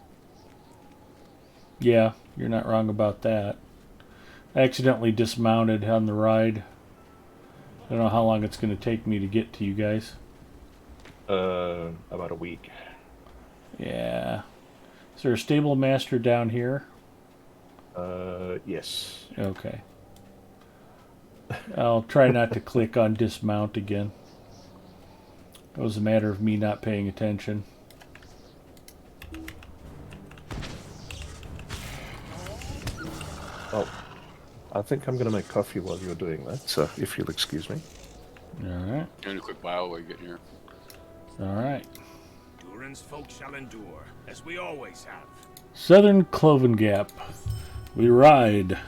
Yeah, you're not wrong about that. I accidentally dismounted on the ride. I don't know how long it's going to take me to get to you guys. About a week. Yeah. Is there a stable master down here? Yes. Okay. I'll try not to click on dismount again. It was a matter of me not paying attention. Oh, I think I'm going to make coffee while you're doing that, so if you'll excuse me. Alright. And a quick bio while you get here. Alright. Durin's folk shall endure, as we always have. Southern Cloven Gap. We ride.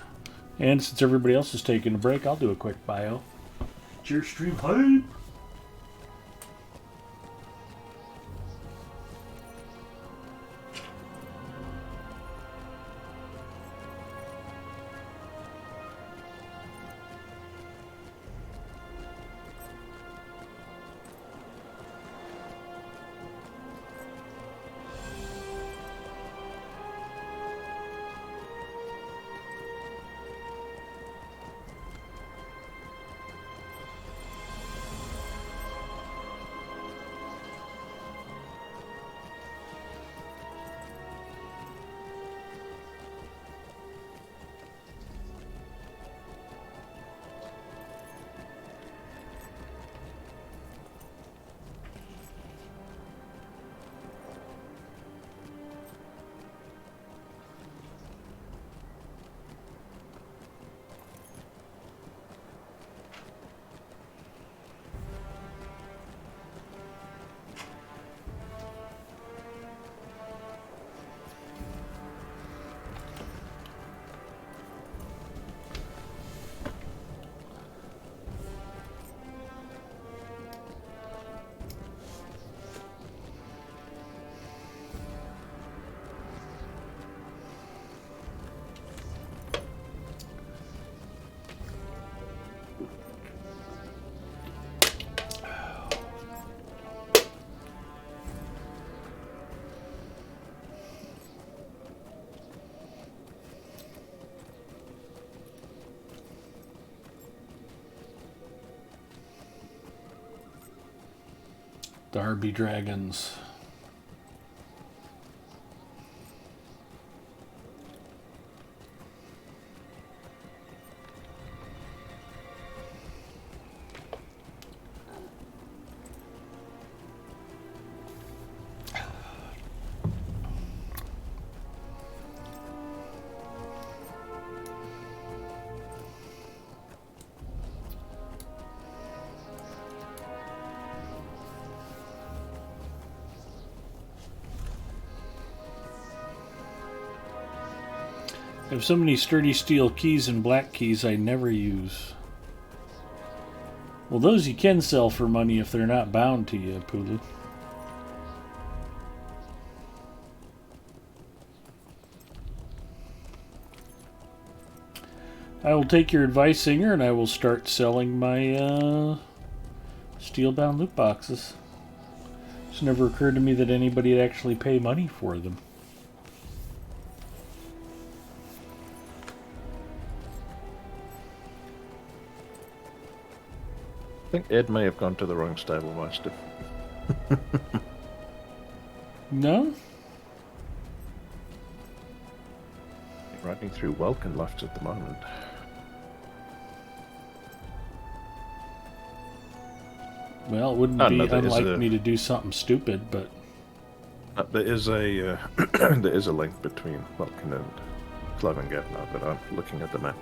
And since everybody else is taking a break, I'll do a quick bio. Cheers, stream hype! Derby Dragons. I have so many sturdy steel keys and black keys I never use. Well, those you can sell for money if they're not bound to you, Pulu. I will take your advice, Singer, and I will start selling my steel-bound loot boxes. It's never occurred to me that anybody would actually pay money for them. I think Ed may have gone to the wrong stable master. No? Riding through Welkin lofts at the moment. Well, it wouldn't be unlike me to do something stupid, but... There is a there is a link between Welkin and Cloven Gap now, but I'm looking at the map.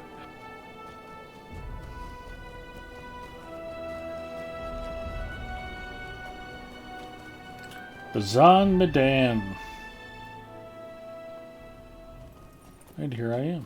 Bazan Medan. And here I am.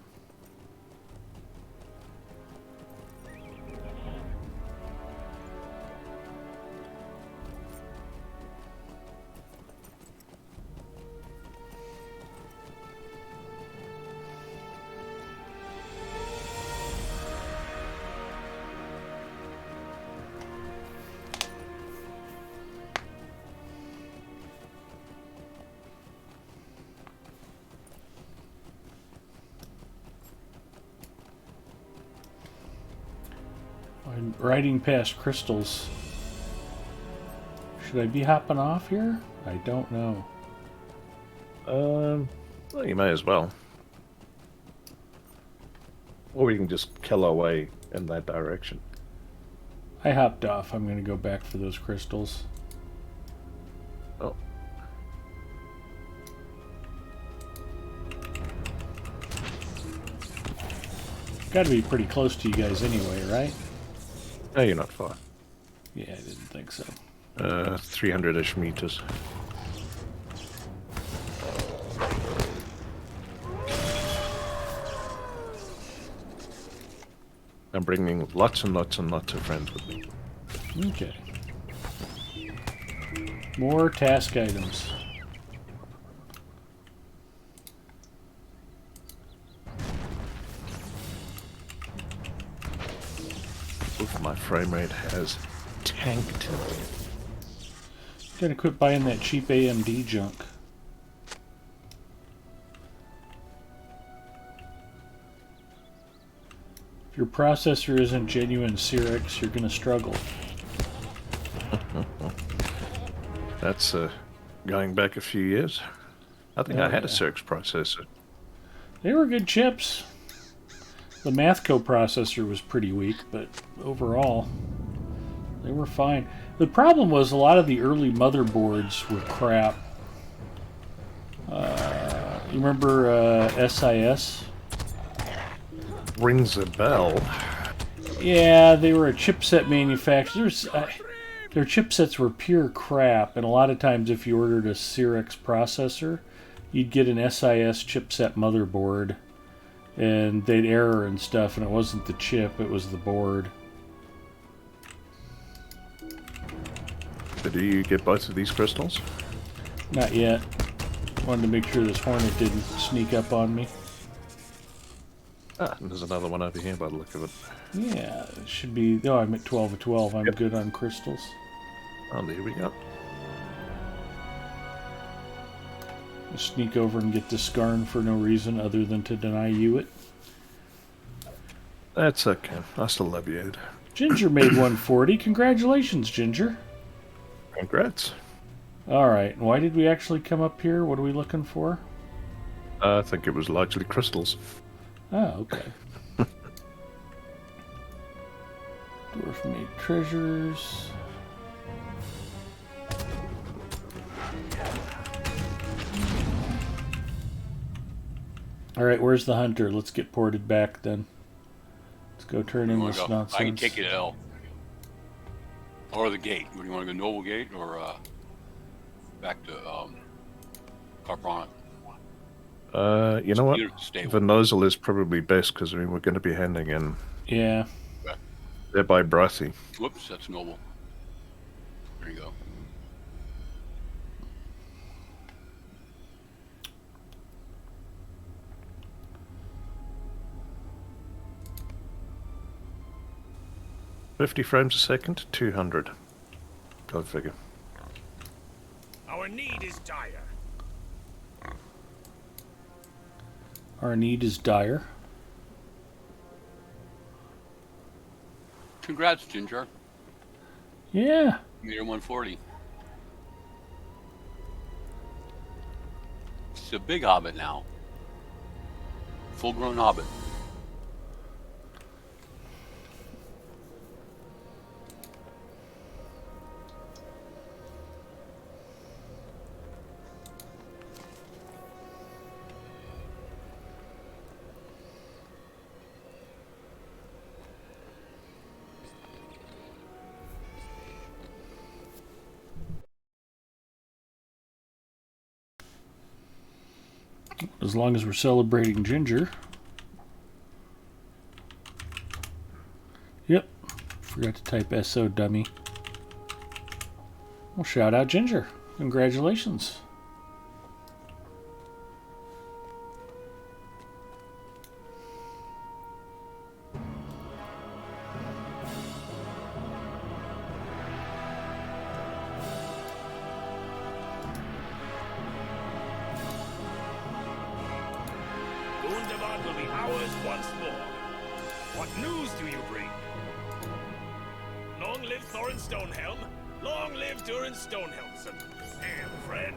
riding past crystals. Should I be hopping off here? I don't know. Well, you may as well. Or we can just kill our way in that direction. I hopped off. I'm going to go back for those crystals. Oh. Got to be pretty close to you guys anyway, right? No, you're not far. Yeah, I didn't think so. 300-ish meters. I'm bringing lots and lots and lots of friends with me. Okay. More task items. Oof, my frame rate has tanked. Gotta quit buying that cheap AMD junk. If your processor isn't genuine Cyrix, you're gonna struggle. That's going back a few years. I think I had a Cirx processor. They were good chips. The Mathco processor was pretty weak, but overall, they were fine. The problem was a lot of the early motherboards were crap. You remember SIS? Rings a bell. Yeah, they were a chipset manufacturer. Their chipsets were pure crap, and a lot of times if you ordered a Cyrix processor, you'd get an SIS chipset motherboard, and they'd error and stuff, and it wasn't the chip, it was the board. But do you get both of these crystals? Not yet. Wanted to make sure this hornet didn't sneak up on me. Ah, and there's another one over here by the look of it. Yeah, it should be... Oh, I'm at 12 of 12. I'm good on crystals. Oh, there we go. I'll sneak over and get this Skarn for no reason other than to deny you it. That's okay. I still love you, Ed. Ginger made 140. Congratulations, Ginger. Congrats. Alright, why did we actually come up here? What are we looking for? I think it was largely crystals. Oh, okay. Dwarf made treasures. Alright, where's the hunter? Let's get ported back then. Let's go turn in this nonsense. I can take you to L. Or the gate. Do you want to go Noble Gate or back to Carponic? You know what? Stable. The nozzle is probably best because I mean we're going to be handing in. Yeah. They're by Brothy. Whoops, that's Noble. There you go. $50 frames a second, 200. Go figure. Our need is dire. Our need is dire. Congrats, Ginger. Yeah. Meter 140. It's a big hobbit now. Full-grown hobbit. As long as we're celebrating Ginger. Yep. Forgot to type SO dummy. Well, shout out Ginger. Congratulations. Gundavan will be ours once more. What news do you bring? live Thorin Stonehelm! Long live Durin Stonehelmson! Hail, friend!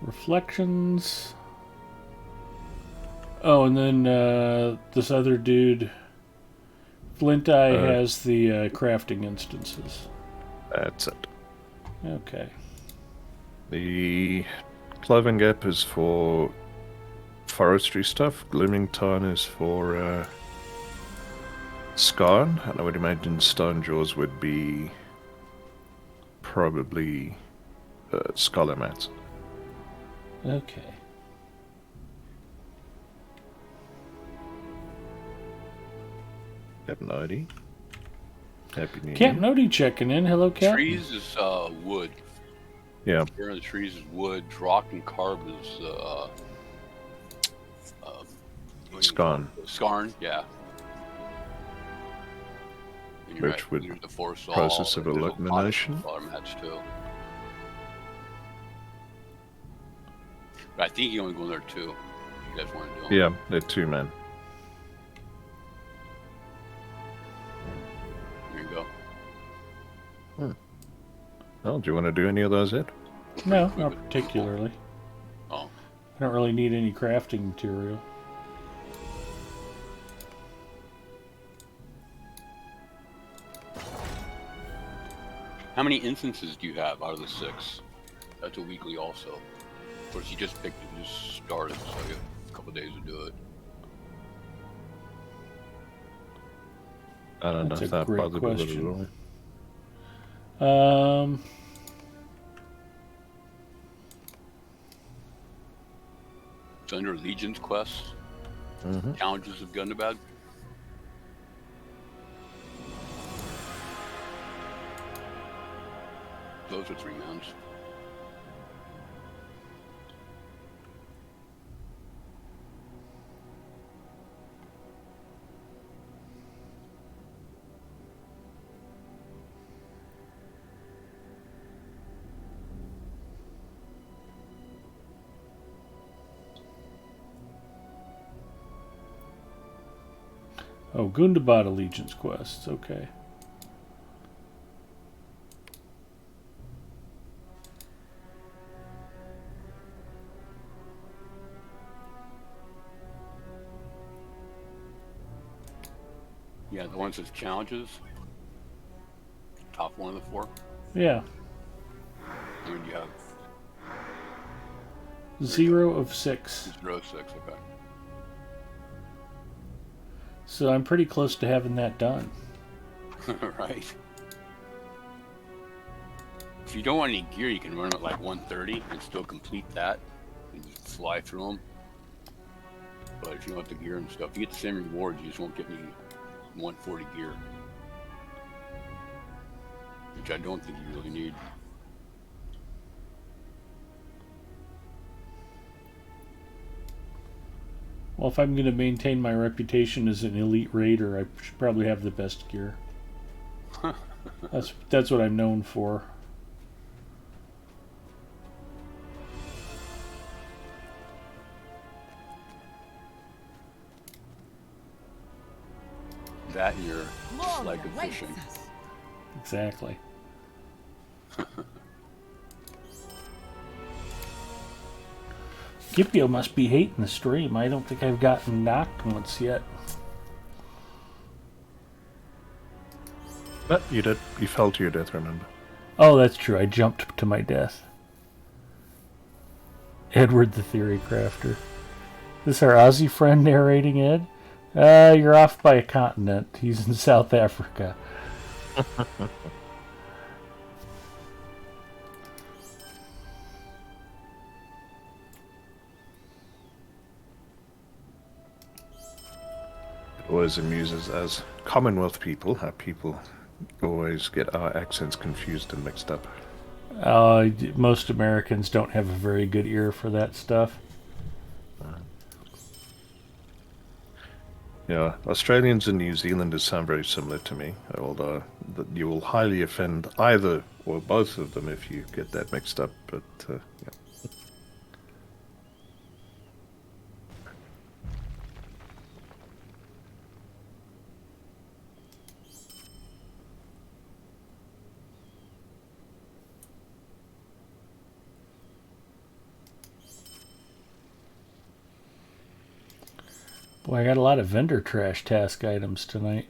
Reflections. Oh, and then this other dude, Flint Eye, has the crafting instances. That's it. Okay. The Cloven Gap is for forestry stuff. Glooming Tarn is for Skarn, and I would imagine Stone Jaws would be probably Scholar Mats. Okay. Cap Noddy. Happy New Camp Year. Nodi checking in. Hello, Cap. Trees is wood. Yeah. Here in the trees is wood. Rock and carb is Skarn. Skarn, yeah. And you're Which right, would there's the forest process of there's a elimination. lot of mats too. But I think you only go in there two. You guys want to do them? Yeah, they're 2 men. There you go. Oh, do you want to do any of those yet? No, not particularly. Oh, I don't really need any crafting material. how many instances do you have out of the 6? That's a weekly also. Of course, you just picked it, you just started, so you have a couple days to do it. I don't That's know a if that great bothered with it at question. all. It's under Legion's Quest. Mhm. Challenges of Gundabad. Those are 3 mounds. Oh, Gundabad Allegiance quests. Okay. Yeah, the one that says challenges. Top one of the 4. Yeah. And then you have 0 of 6. 06, okay. So I'm pretty close to having that done. Right. If you don't want any gear, you can run it like 130 and still complete that and just fly through them. But if you want the gear and stuff, you get the same rewards, you just won't get any 140 gear. Which I don't think you really need. Well, if I'm going to maintain my reputation as an elite raider, I should probably have the best gear. That's what I'm known for. That and your Glory dislike of awaits fishing. us. Exactly. Gipio must be hating the stream. I don't think I've gotten knocked once yet. But you did. You fell to your death, remember? Oh, that's true. I jumped to my death. Edward the Theory Crafter. This our Aussie friend narrating, Ed? You're off by a continent. He's in South Africa. It always amuses us Commonwealth people how people always get our accents confused and mixed up. Most Americans don't have a very good ear for that stuff. Yeah, Australians and New Zealanders sound very similar to me, although you will highly offend either or both of them if you get that mixed up. But yeah. Boy, I got a lot of vendor trash task items tonight.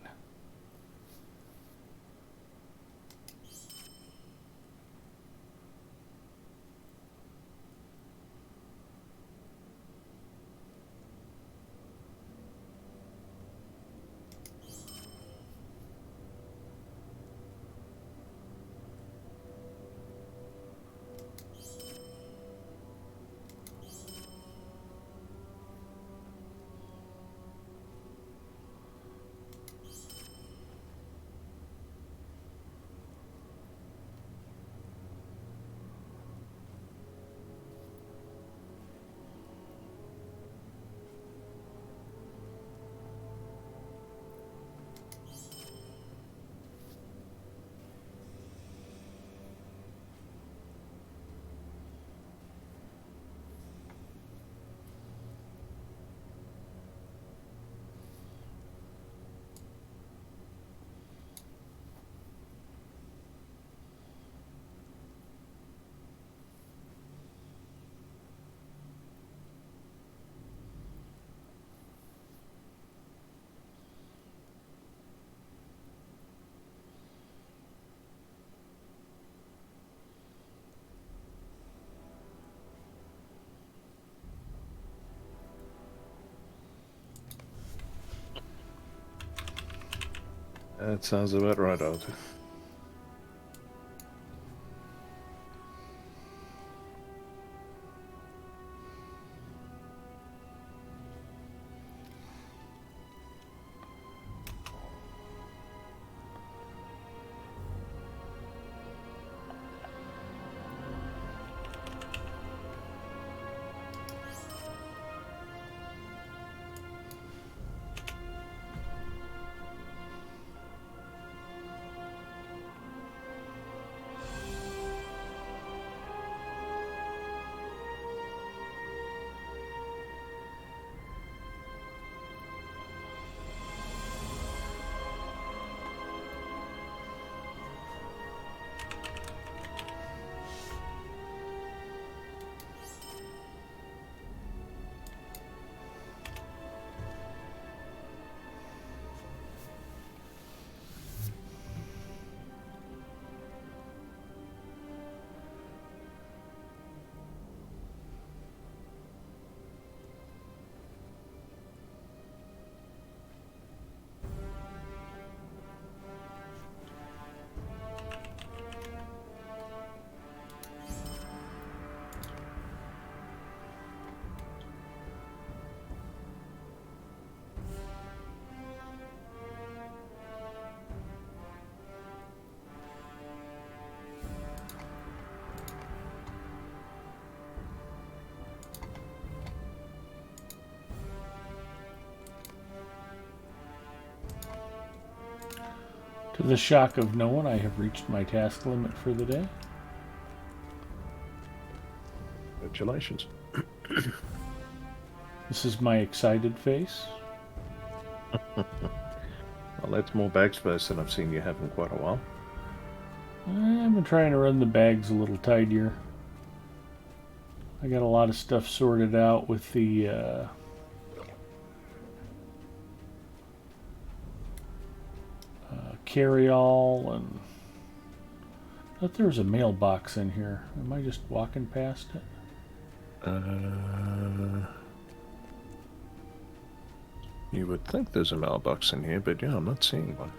That sounds about right, Arthur. To the shock of no one, I have reached my task limit for the day. Congratulations. This is my excited face. Well, that's more bag space than I've seen you have in quite a while. I've been trying to run the bags a little tidier. I got a lot of stuff sorted out with the carry-all, and I thought there was a mailbox in here. Am I just walking past it? You would think there's a mailbox in here, but yeah, I'm not seeing one.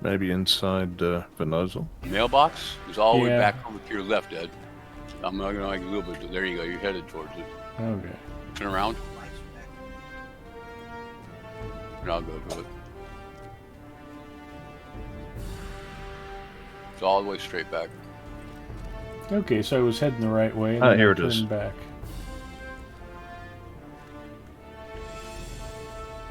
Maybe inside the nozzle? Mailbox is all the way Yeah. back over to your left, Ed. I'm not gonna like a little bit. There you go. You're headed towards it. Okay. Turn around. And I'll go to it. It's all the way straight back. Okay, so I was heading the right way, and Ah, then here I it is. turned back.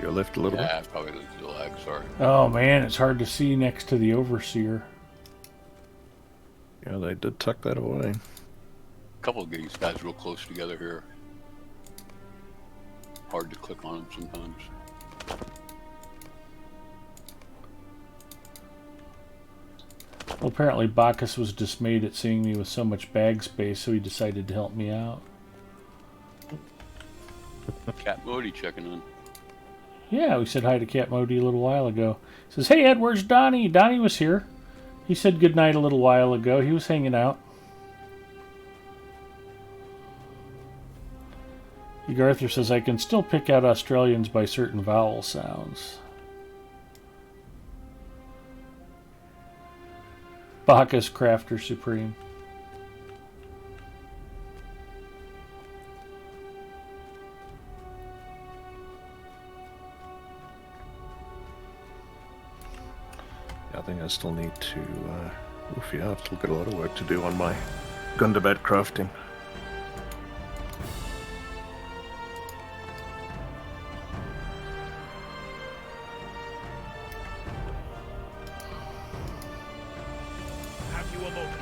your left a little bit. Yeah, probably the lag, sorry. Oh man, it's hard to see next to the overseer. Yeah, they did tuck that away. A couple of these guys real close together here. Hard to click on them sometimes. Well, apparently Bacchus was dismayed at seeing me with so much bag space, so he decided to help me out. Cat Modi checking in. Yeah, we said hi to Cat Modi a little while ago. He says, hey Ed, where's Donnie? Donnie was here. He said goodnight a little while ago. He was hanging out. Arthur says, I can still pick out Australians by certain vowel sounds. Bacchus Crafter Supreme. I think I still need to, yeah, I've still got a lot of work to do on my Gundabad crafting. Have you a moment?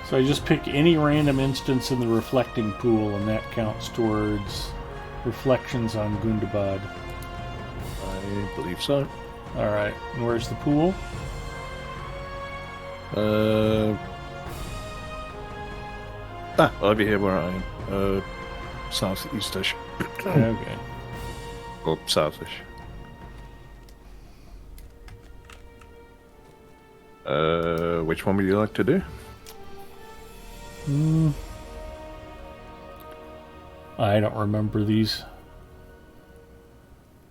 So I just pick any random instance in the reflecting pool, and that counts towards reflections on Gundabad. I believe so. Alright, and where's the pool? Over here where I am. Southeastish. Okay. Or southish. Which one would you like to do? I don't remember these.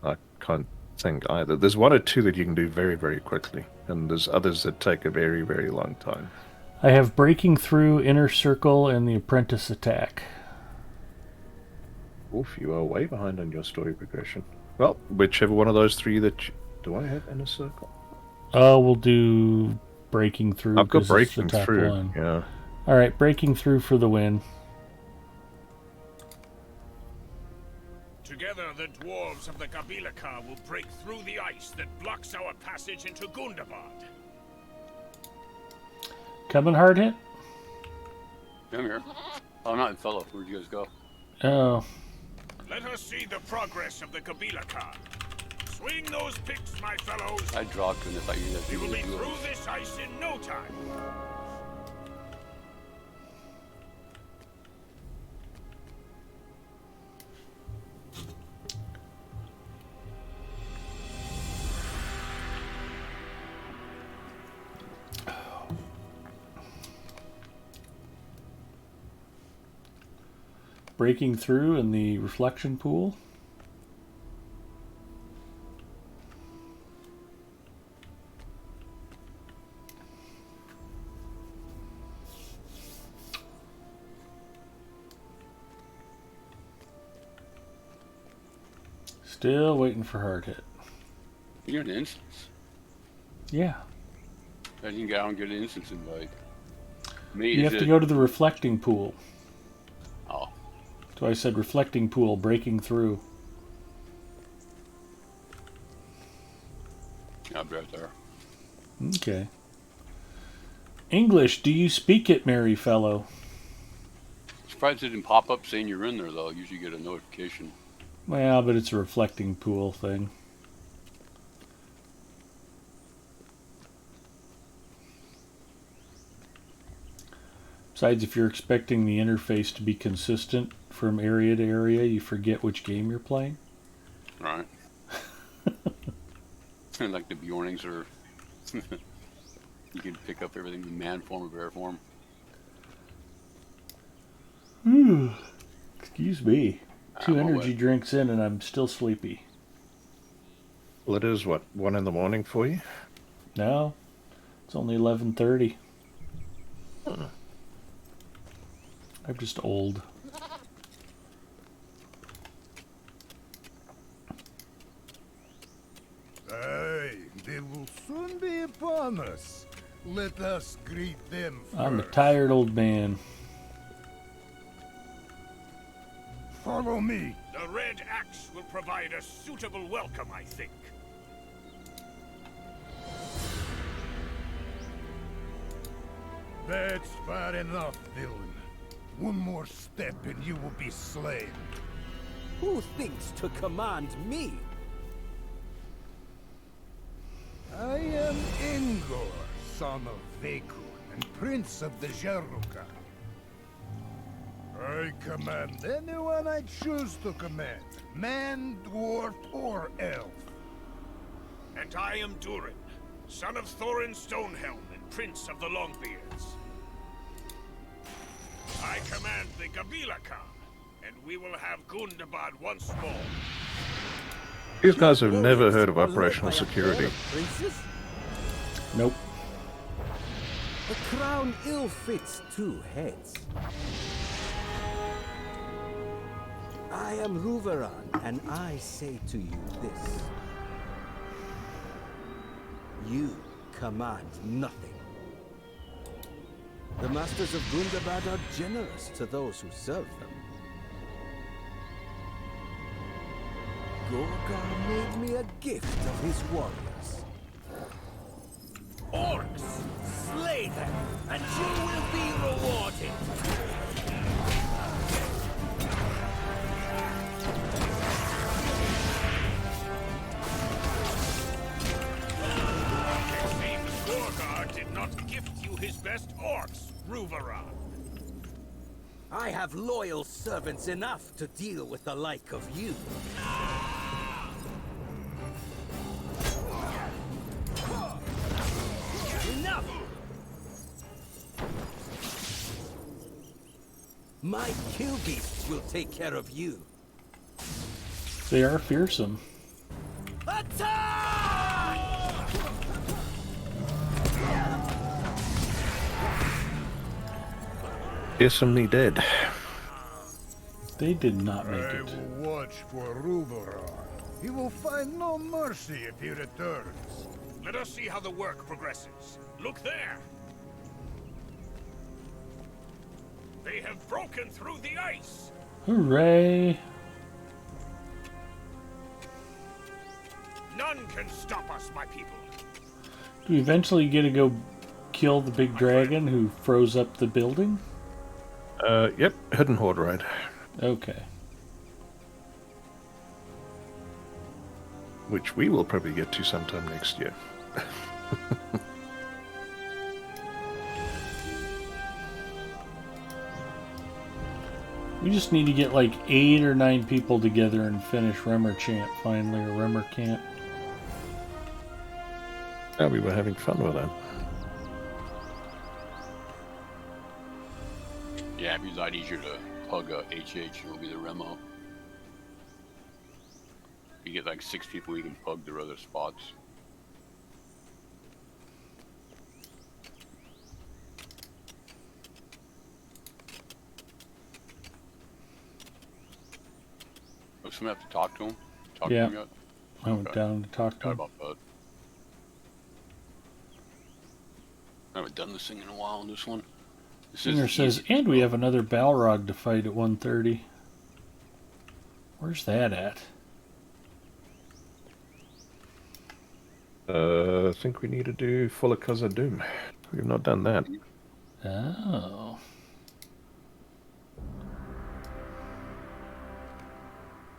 I can't think either. There's one or two that you can do very, very quickly, and there's others that take a very, very long time. I have Breaking Through, Inner Circle, and the Apprentice Attack. Oof, you are way behind on your story progression. Well, whichever one of those three that do I have Inner Circle? Oh, we'll do Breaking Through. I've got 'cause it's the Breaking top Through, one. yeah. Alright, Breaking Through for the win. Together, the dwarves of the Kabilaka will break through the ice that blocks our passage into Gundabad. Coming hard hit? I'm here. Oh, I'm not in fellow. Where'd you guys go? Oh. Let us see the progress of the Kabilaka. Swing those picks, my fellows. I dropped and if I use that, We you will be do through it. this ice in no time. Breaking Through in the reflection pool. Still waiting for hard hit. You're an instance. Yeah. I didn't get out and get an instance invite. Me, You is have to it- go to the reflecting pool. Oh, So I said reflecting pool, breaking through. yeah, I'll be right there. Okay. English, do you speak it, merry fellow? Surprised it didn't pop up saying you're in there though. Usually you get a notification. Well, but it's a reflecting pool thing. Besides, if you're expecting the interface to be consistent from area to area, you forget which game you're playing. Right. Like the Bjornings are. You can pick up everything in man form or bear form. Excuse me. Two I'm energy awake. drinks in and I'm still sleepy. Well, it is, what, 1 in the morning for you? No, it's only 11:30. I'm just old. be upon us. Let us greet them first. I'm a tired old man. Follow me. The Red Axe will provide a suitable welcome, I think. That's far enough, villain. One more step and you will be slain. Who thinks to command me? I am Ingor, son of Vekun and prince of the Jaruka. I command anyone I choose to command, man, dwarf, or elf. And I am Durin, son of Thorin Stonehelm and prince of the Longbeards. I command the Kabila Khan, and we will have Gundabad once more. These guys have never heard of operational security. Princess? Nope. The crown ill fits two heads. I am Ruveran, and I say to you this. You command nothing. The masters of Gundabad are generous to those who serve them. Gorgar made me a gift of his warriors. Orcs! Slay them, and you will be rewarded! It seems Gorgar did not gift you his best orcs, Ruveran. I have loyal servants enough to deal with the like of you. Enough! My kill beasts will take care of you. They are fearsome. Attack! Fearsomely dead. They did not make I it. will watch for Ruveron. He will find no mercy if he returns. Let us see how the work progresses. Look there! They have broken through the ice! Hooray! None can stop us, my people. Do we eventually get to go kill the big dragon who froze up the building? Yep, Hidden Horde raid. Okay. Which we will probably get to sometime next year. We just need to get like 8 or 9 people together and finish Remmer Chant finally, or Remmer Camp. Yeah, we were having fun with that. Yeah, it'd be a lot easier to plug a HH and it'll be the Remo. You get like 6 people, you can plug their other spots. Oh, someone have to talk to him? Talk Yeah. to him yet? I went Okay. down to talk to Forgot him. about that. I haven't done this thing in a while on this one. This is Singer says, and we have another Balrog to fight at 1:30. Where's that at? I think we need to do Fulakaza Doom. We've not done that. Oh.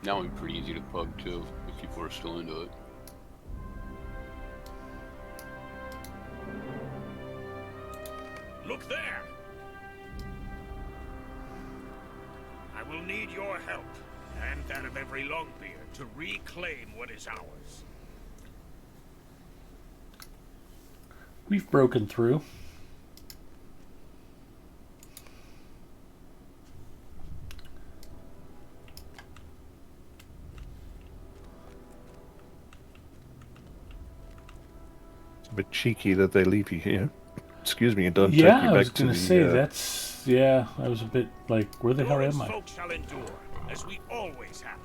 That would be pretty easy to plug too, if people are still into it. Look there! I will need your help, and that of every Longbeard, to reclaim what is ours. We've broken through. It's a bit cheeky that they leave you here. Excuse me, and don't take Yeah, you I back was to gonna the. say that's yeah. I was a bit like, where the hell Doran's am I? folk shall endure, as we always have.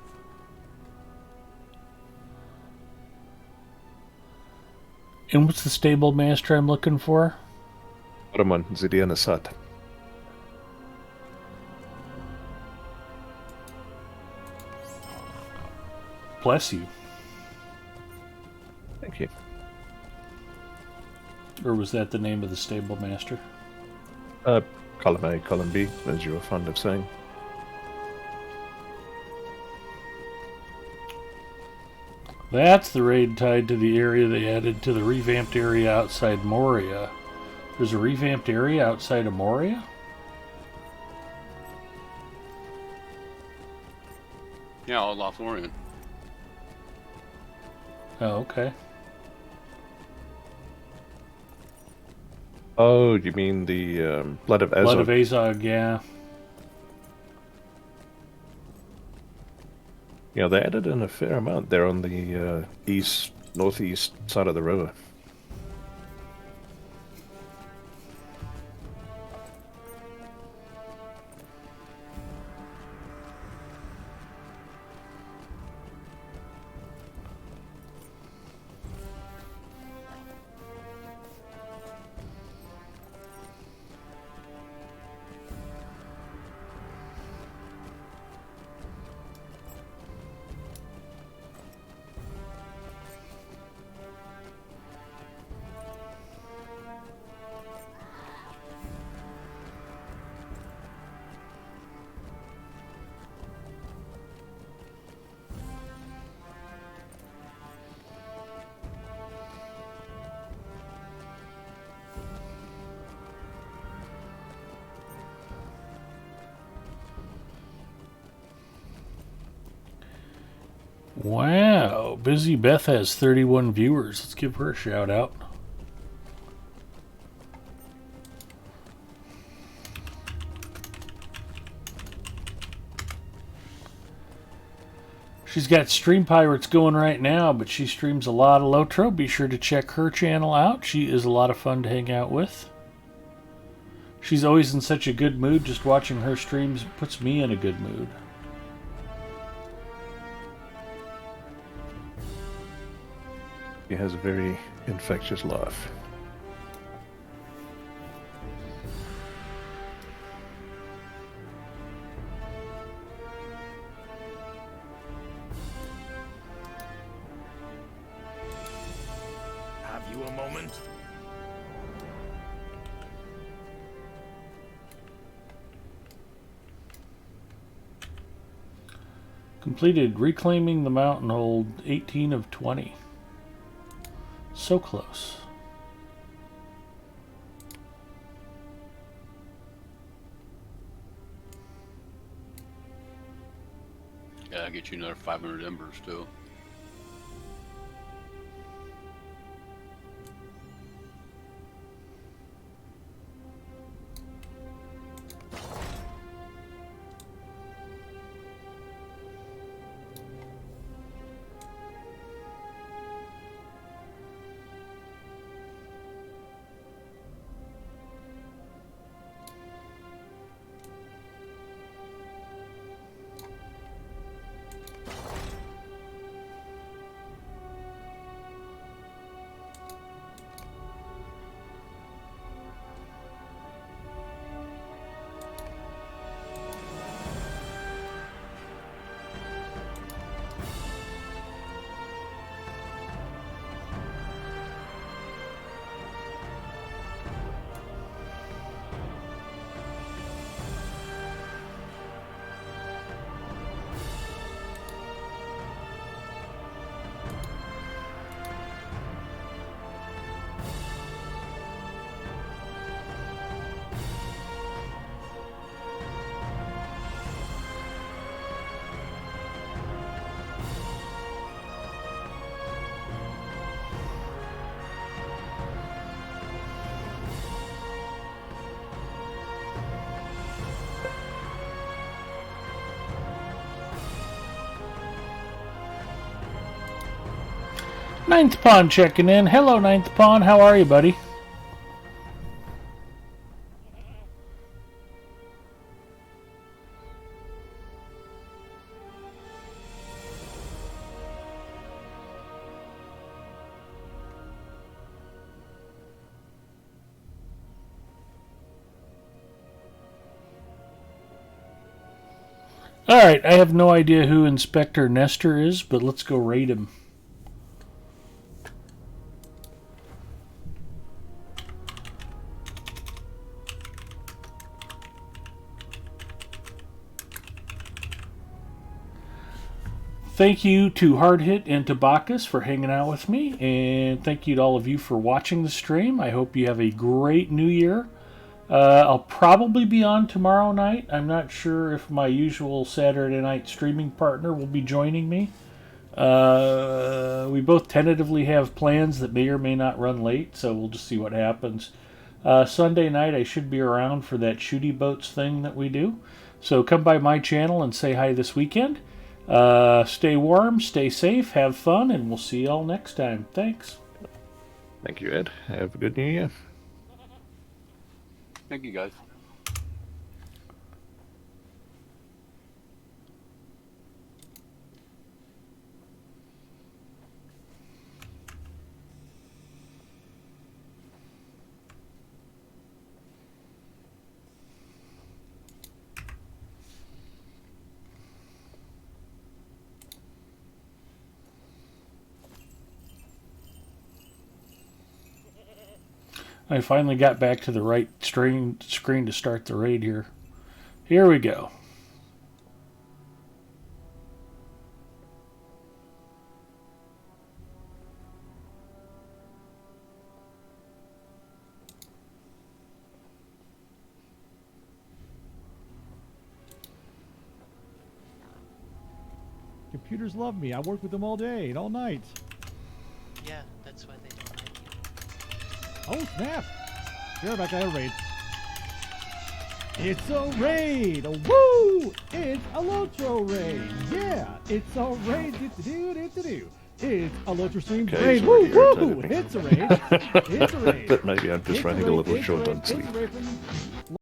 And what's the stable master I'm looking for? Roman Zidianasat. Bless you. Thank you. Or was that the name of the stable master? Column A, column B, as you were fond of saying. That's the raid tied to the area they added to the revamped area outside Moria. There's a revamped area outside of Moria? Yeah, all Lothlorien. Oh, okay. Oh, you mean the Blood of Azog? Blood of Azog, yeah. Yeah, they added in a fair amount there on the northeast side of the river. Wow, Busy Beth has 31 viewers. Let's give her a shout out. She's got Stream Pirates going right now, but she streams a lot of Lotro. Be sure to check her channel out. She is a lot of fun to hang out with. She's always in such a good mood. Just watching her streams puts me in a good mood. He has a very infectious laugh. Have you a moment? Completed Reclaiming the Mountain Hold 18 of 20. So close. Yeah, I'll get you another 500 embers too. Ninth Pawn checking in. Hello, Ninth Pawn. How are you, buddy? Alright, I have no idea who Inspector Nestor is, but let's go raid him. Thank you to Hard Hit and to Bacchus for hanging out with me, and thank you to all of you for watching the stream. I hope you have a great new year. I'll probably be on tomorrow night. I'm not sure if my usual Saturday night streaming partner will be joining me. We both tentatively have plans that may or may not run late, so we'll just see what happens. Sunday night I should be around for that shooty boats thing that we do. So come by my channel and say hi this weekend. Stay warm, stay safe, have fun, and we'll see you all next time. Thanks. Thank you, Ed. Have a good new year. Thank you, guys. I finally got back to the right screen to start the raid here. Here we go. Computers love me. I work with them all day and all night. Yeah, that's why they don't like you. Oh, snap! You're about to have a raid. It's a raid! Woo! It's a Lotro raid! Yeah! It's a raid! Do-do-do-do-do-do. It's a Lotro stream Okay, raid! so Woo! you're Woo! irritated me. It's a raid! It's a raid! But maybe I'm just It's a running a raid, little it's a short raid, on sleep. it's a raid from